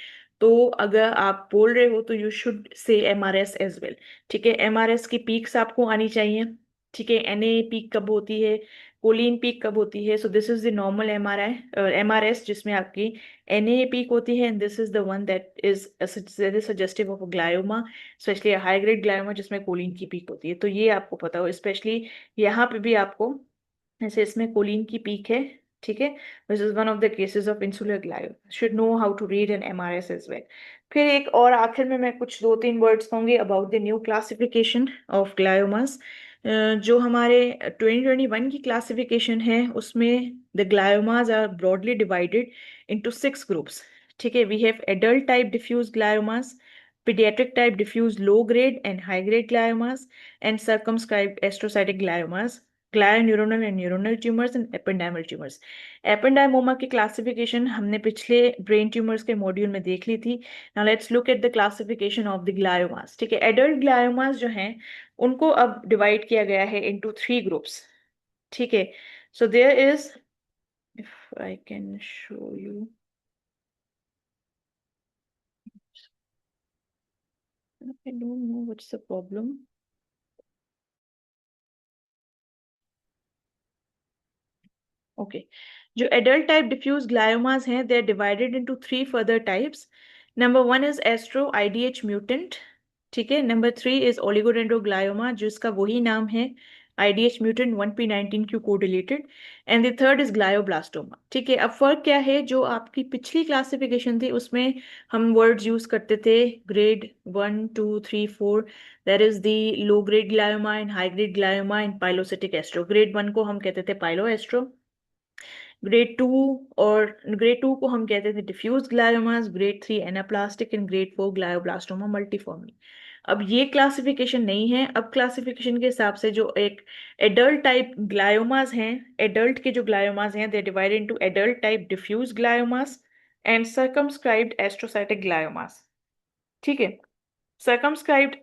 [SPEAKER 2] तो अगर आप बोल रहे हो तो you should say MRS as well. ठीक है, एमआरएस की पीक्स आपको आनी चाहिए। ठीक है, एनए पीक कब होती है, कोलिन पीक कब होती है, so this is the normal MRI MRS जिसमें आपकी एनए पीक होती है, and this is the one that is suggestive of glioma, specially high grade glioma जिसमें कोलिन की पीक होती है। तो ये आपको पता हो, स्पेशली यहाँ पे भी आपको जैसे इसमें कोलिन की पीक है। ठीक है, this is one of the cases of insular glioma, should know how to read an MRS as well. फिर एक और आखिर में मैं कुछ दो तीन वर्ड्स कहूंगी about the new classification of gliomas. जो हमारे 2021 की क्लासिफिकेशन है उसमें the gliomas are broadly divided into 6 groups. ठीक है, we have adult type diffuse gliomas, pediatric type diffuse low grade and high grade gliomas, and circumscribed astrocytic gliomas, glioneuronal and neuronal tumors and ependymal tumors. एपेंडाइमोमा की classification हमने पिछले brain tumours के module में देख ली थी. Now let's look at the classification of the gliomas. ठीक है, एडल्ट ग्लायोमास जो हैं उनको अब डिवाइड किया गया है इनटू 3 ग्रुप्स. ठीक है, so there is, if I can show you, I don't know what's the problem. Okay. जो adult type diffuse gliomas हैं, they are divided into 3 further types. Number 1 is astro IDH mutant. ठीक है. Number 3 is oligodendroglioma, जिसका वही नाम है, IDH mutant 1p19q co-deleted. And the third is glioblastoma. ठीक है. अब फर्क क्या है, जो आपकी पिछली क्लासिफिकेशन थी उसमें हम वर्ड्स यूज करते थे grade 1, 2, 3, 4. That is the low grade glioma and high grade glioma and pilocytic astro. Grade 1 को हम कहते थे piloastro. ग्रेड 2 और ग्रेड 2 को हम कहते थे diffuse gliomas, grade 3 anaplastic and grade 4 glioblastoma multiforme. अब ये क्लासिफिकेशन नहीं है. अब क्लासिफिकेशन के हिसाब से जो एक एडल्ट टाइप ग्लायोमास हैं, एडल्ट के जो ग्लायोमास हैं, they divided into adult type diffuse gliomas and circumscribed astrocytic gliomas. ठीक है, सर्कमस्क्राइब्ड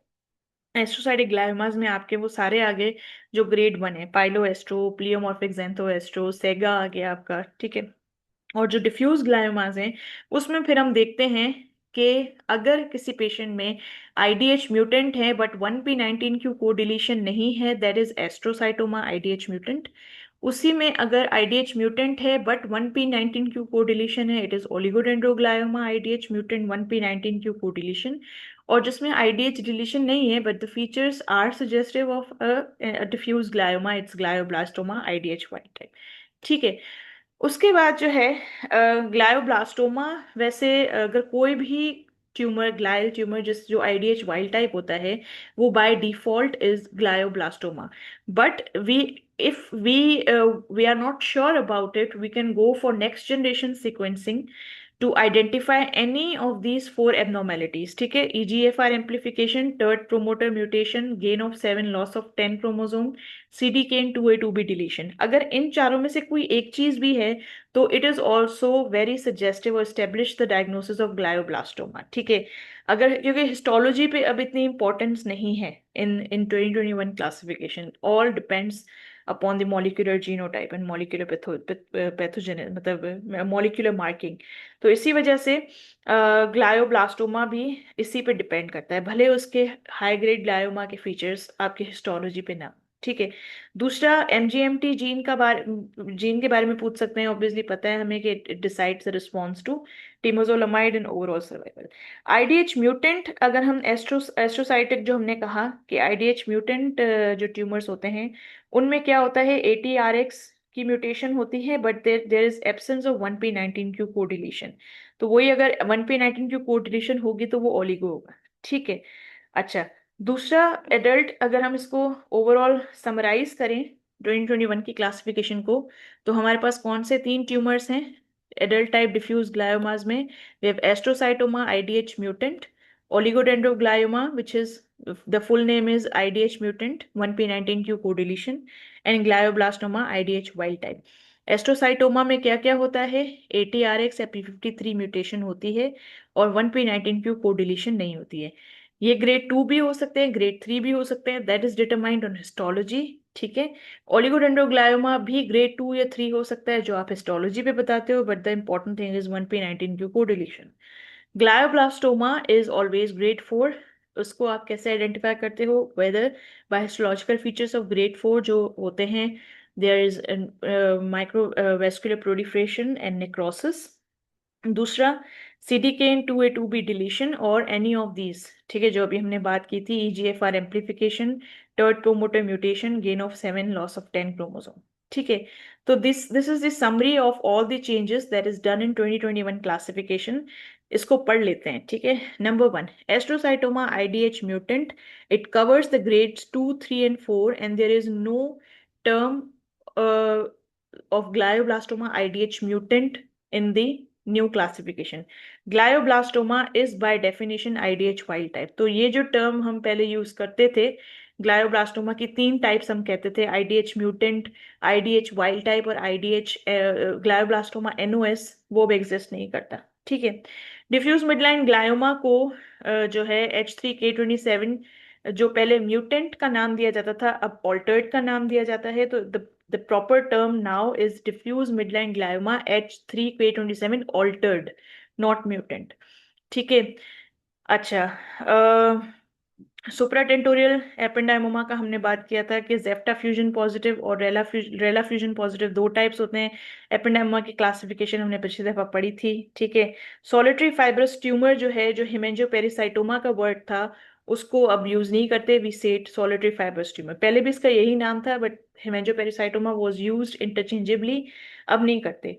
[SPEAKER 2] एस्ट्रोसाइटिक ग्लायोमास में आपके वो सारे आगे जो ग्रेड 1 है, पाइलोएस्ट्रो, प्लियोमॉर्फिक ज़ैंथोएस्ट्रो, सेगा आ गया आपका. ठीक है, और जो डिफ्यूज ग्लायोमास हैं उसमें फिर हम देखते हैं कि अगर किसी पेशेंट में IDH म्यूटेंट है बट 1p19q को डिलीशन नहीं है, दैट इज एस्ट्रोसाइटोमा IDH म्यूटेंट. उसी में अगर IDH म्यूटेंट है बट 1p19q को डिलीशन है, it is oligodendroglioma IDH mutant 1p19q को डिलीशन. और जिसमें IDH डिलीशन नहीं है but the features are suggestive of a diffuse glioma, it's glioblastoma IDH wild type. ठीक है, उसके बाद जो है ग्लायोब्लास्टोमा, वैसे अगर कोई भी ट्यूमर, ग्लायल ट्यूमर जिस जो IDH वाइल्ड टाइप होता है, वो by default is glioblastoma. But if we are not sure about it, we can go for next generation sequencing to identify any of these 4 abnormalities. ठीक है, EGFR amplification, TERT promoter mutation, gain of 7, loss of 10 chromosome, CDKN2A2B deletion. अगर इन चारों में से कोई एक चीज भी है तो it is also very suggestive or establish the diagnosis of glioblastoma. ठीक है, अगर क्योंकि हिस्टोलॉजी पे अब इतनी इंपॉर्टेंस नहीं है in 2021 classification, all depends upon the molecular genotype and molecular pathogen, मतलब molecular marking. तो इसी वजह से ग्लायोब्लास्टोमा भी इसी पे डिपेंड करता है, भले उसके हाई ग्रेड ग्लायोमा के फीचर्स आपके हिस्टोलॉजी पे ना. ठीक है, दूसरा MGMT जीन के बारे में पूछ सकते हैं. ऑब्वियसली पता है हमें कि it decides the response to temozolomide and overall survival. IDH mutant, अगर हम एस्ट्रोसाइटिक जो हमने कहा कि IDH म्यूटेंट जो ट्यूमर्स होते हैं उनमें क्या होता है, ATRX की म्यूटेशन होती है but there is absence of 1p19q को डिलीशन. तो वही अगर 1p19q को डिलीशन होगी तो वो ओलिगो होगा. ठीक है, अच्छा, दूसरा एडल्ट, अगर हम इसको ओवरऑल समराइज करें 2021 की क्लासिफिकेशन को, तो हमारे पास कौन से 3 ट्यूमर्स हैं एडल्ट टाइप डिफ्यूज ग्लायोमास में? We have astrocytoma IDH mutant, oligodendroglioma, which is the full name is IDH mutant 1p19q co-deletion, and glioblastoma IDH wild type. एस्ट्रोसाइटोमा में क्या क्या होता है, ATRX या p53 म्यूटेशन होती है और 1p19q को डिलीशन नहीं होती है. ये ग्रेड 2 भी हो सकते हैं, ग्रेड 3 भी हो सकते हैं, that is determined on histology. ठीक है, ओलिगोडेंड्रोग्लायोमा भी ग्रेड 2 या 3 हो सकता है जो आप हिस्टोलॉजी पे बताते हो, but the important thing is 1p19q को deletion. Glioblastoma is always grade 4. उसको आप कैसे आइडेंटिफाई करते हो? Whether by histological features of grade 4 जो होते हैं, there is microvascular proliferation and necrosis. दूसरा CDKN2A2B डिलीशन और एनी ऑफ दीज. ठीक है, जो अभी हमने बात की थी, EGFR amplification, TERT promoter mutation, gain of 7, loss of 10 chromosome. ठीक है, तो this is the summary of all the changes that is done in 2021 classification. इसको पढ़ लेते हैं. ठीक है, number 1, एस्ट्रोसाइटोमा IDH mutant, it covers the grades 2, 3 and 4 and there is no term of glioblastoma IDH mutant in the new classification. Glioblastoma is by definition IDH wild type. तो ये जो term हम पहले यूज करते थे, ग्लायोब्लास्टोमा की 3 टाइप्स हम कहते थे, IDH mutant, IDH wild type और आईडीएच ग्लायोब्लास्टोमा एनओएस, वो अब एग्जिस्ट नहीं करता। ठीक है। डिफ्यूज मिडलाइन ग्लायोमा को जो है H3K27 जो पहले म्यूटेंट का नाम दिया जाता था, अब ऑल्टर्ड का नाम दिया जाता है। तो the proper term now is diffuse midline glioma H3K27 altered, not mutant। ठीक है। अच्छा, सुप्राटेंटोरियल एपेंडाइमोमा का हमने बात किया था कि जेफ्टा फ्यूजन पॉजिटिव और रेला फ्यूजन पॉजिटिव 2 टाइप्स होते हैं। एपेंडाइमोमा की क्लासिफिकेशन हमने पिछली दफा पढ़ी थी। ठीक है। सॉलिटरी फाइब्रस ट्यूमर जो है, जो हेमेंजियोपेरिसाइटोमा का वर्ड था, उसको अब यूज नहीं करते, we set solitary fibrous tumour. पहले भी इसका यही नाम था, but haemangiopericytoma was used interchangeably, अब नहीं करते।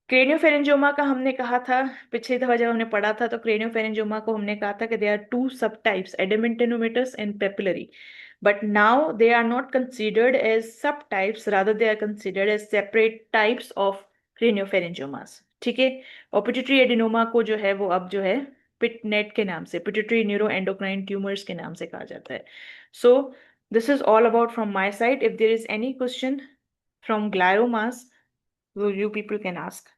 [SPEAKER 2] क्रेनियोफेरेंजियोमा का हमने कहा था पिछली दफा जब हमने पढ़ा था, तो क्रेनियोफेरेंजियोमा को हमने कहा था कि दे are 2 subtypes, adamantinomatous and papillary, but now they are not considered as subtypes, rather they are considered as separate types of craniopharyngiomas. ठीक है। और पिट्यूटरी एडिनोमा को जो है वो अब जो है पिटनेट के नाम से, पिट्यूटरी न्यूरो एंडोक्राइन ट्यूमर्स के नाम से कहा जाता है। So this is all about from my side. If there is any question from gliomas, you people can ask.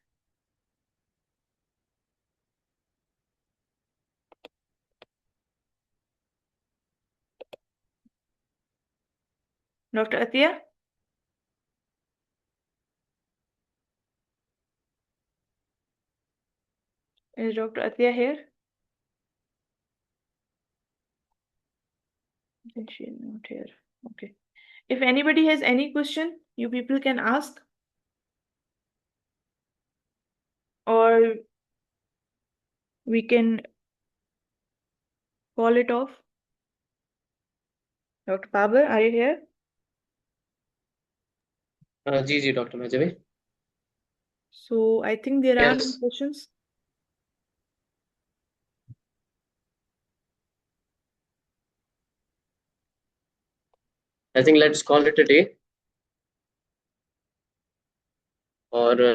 [SPEAKER 2] Dr. Athiya? Is Dr. Athiya here? Then she is not here. Okay. If anybody has any question, you people can ask. Or we can call it off. Dr. Babar, are you here?
[SPEAKER 3] जी जी doctor मेजबी।
[SPEAKER 2] So I think there are no
[SPEAKER 3] Yes.
[SPEAKER 2] questions.
[SPEAKER 3] I think let's call it a day. और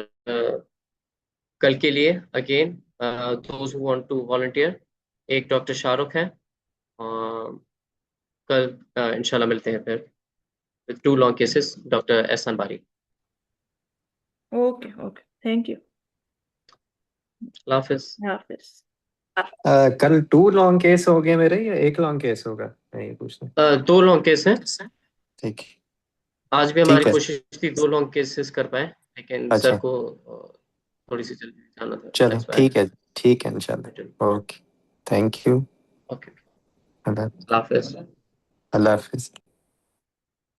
[SPEAKER 3] कल के लिए again those who want to volunteer, एक doctor Shahrukh हैं, कल इंशाल्लाह मिलते हैं फिर with 2 long cases, Dr. S. Anbari.
[SPEAKER 2] Okay, okay. Thank you.
[SPEAKER 3] Allah Hafiz.
[SPEAKER 2] Hafiz.
[SPEAKER 5] कल 2 लॉन्ग केस हो गए मेरे या 1 लॉन्ग केस होगा, मैं ये पूछना।
[SPEAKER 3] 2 लॉन्ग केस हैं।
[SPEAKER 5] ठीक
[SPEAKER 3] आज भी हमारी
[SPEAKER 5] ठीक है।
[SPEAKER 3] कोशिश थी 2 लॉन्ग केसेस कर पाए, लेकिन
[SPEAKER 5] अच्छा।
[SPEAKER 3] सर को थोड़ी सी जल्दी जाना था।
[SPEAKER 5] चलो
[SPEAKER 3] That's why
[SPEAKER 5] ठीक है
[SPEAKER 3] I
[SPEAKER 5] इंशाल्लाह।
[SPEAKER 3] didn't.
[SPEAKER 5] Okay, thank you.
[SPEAKER 3] Okay.
[SPEAKER 5] Allah
[SPEAKER 3] Allah Hafiz.
[SPEAKER 5] Allah Hafiz.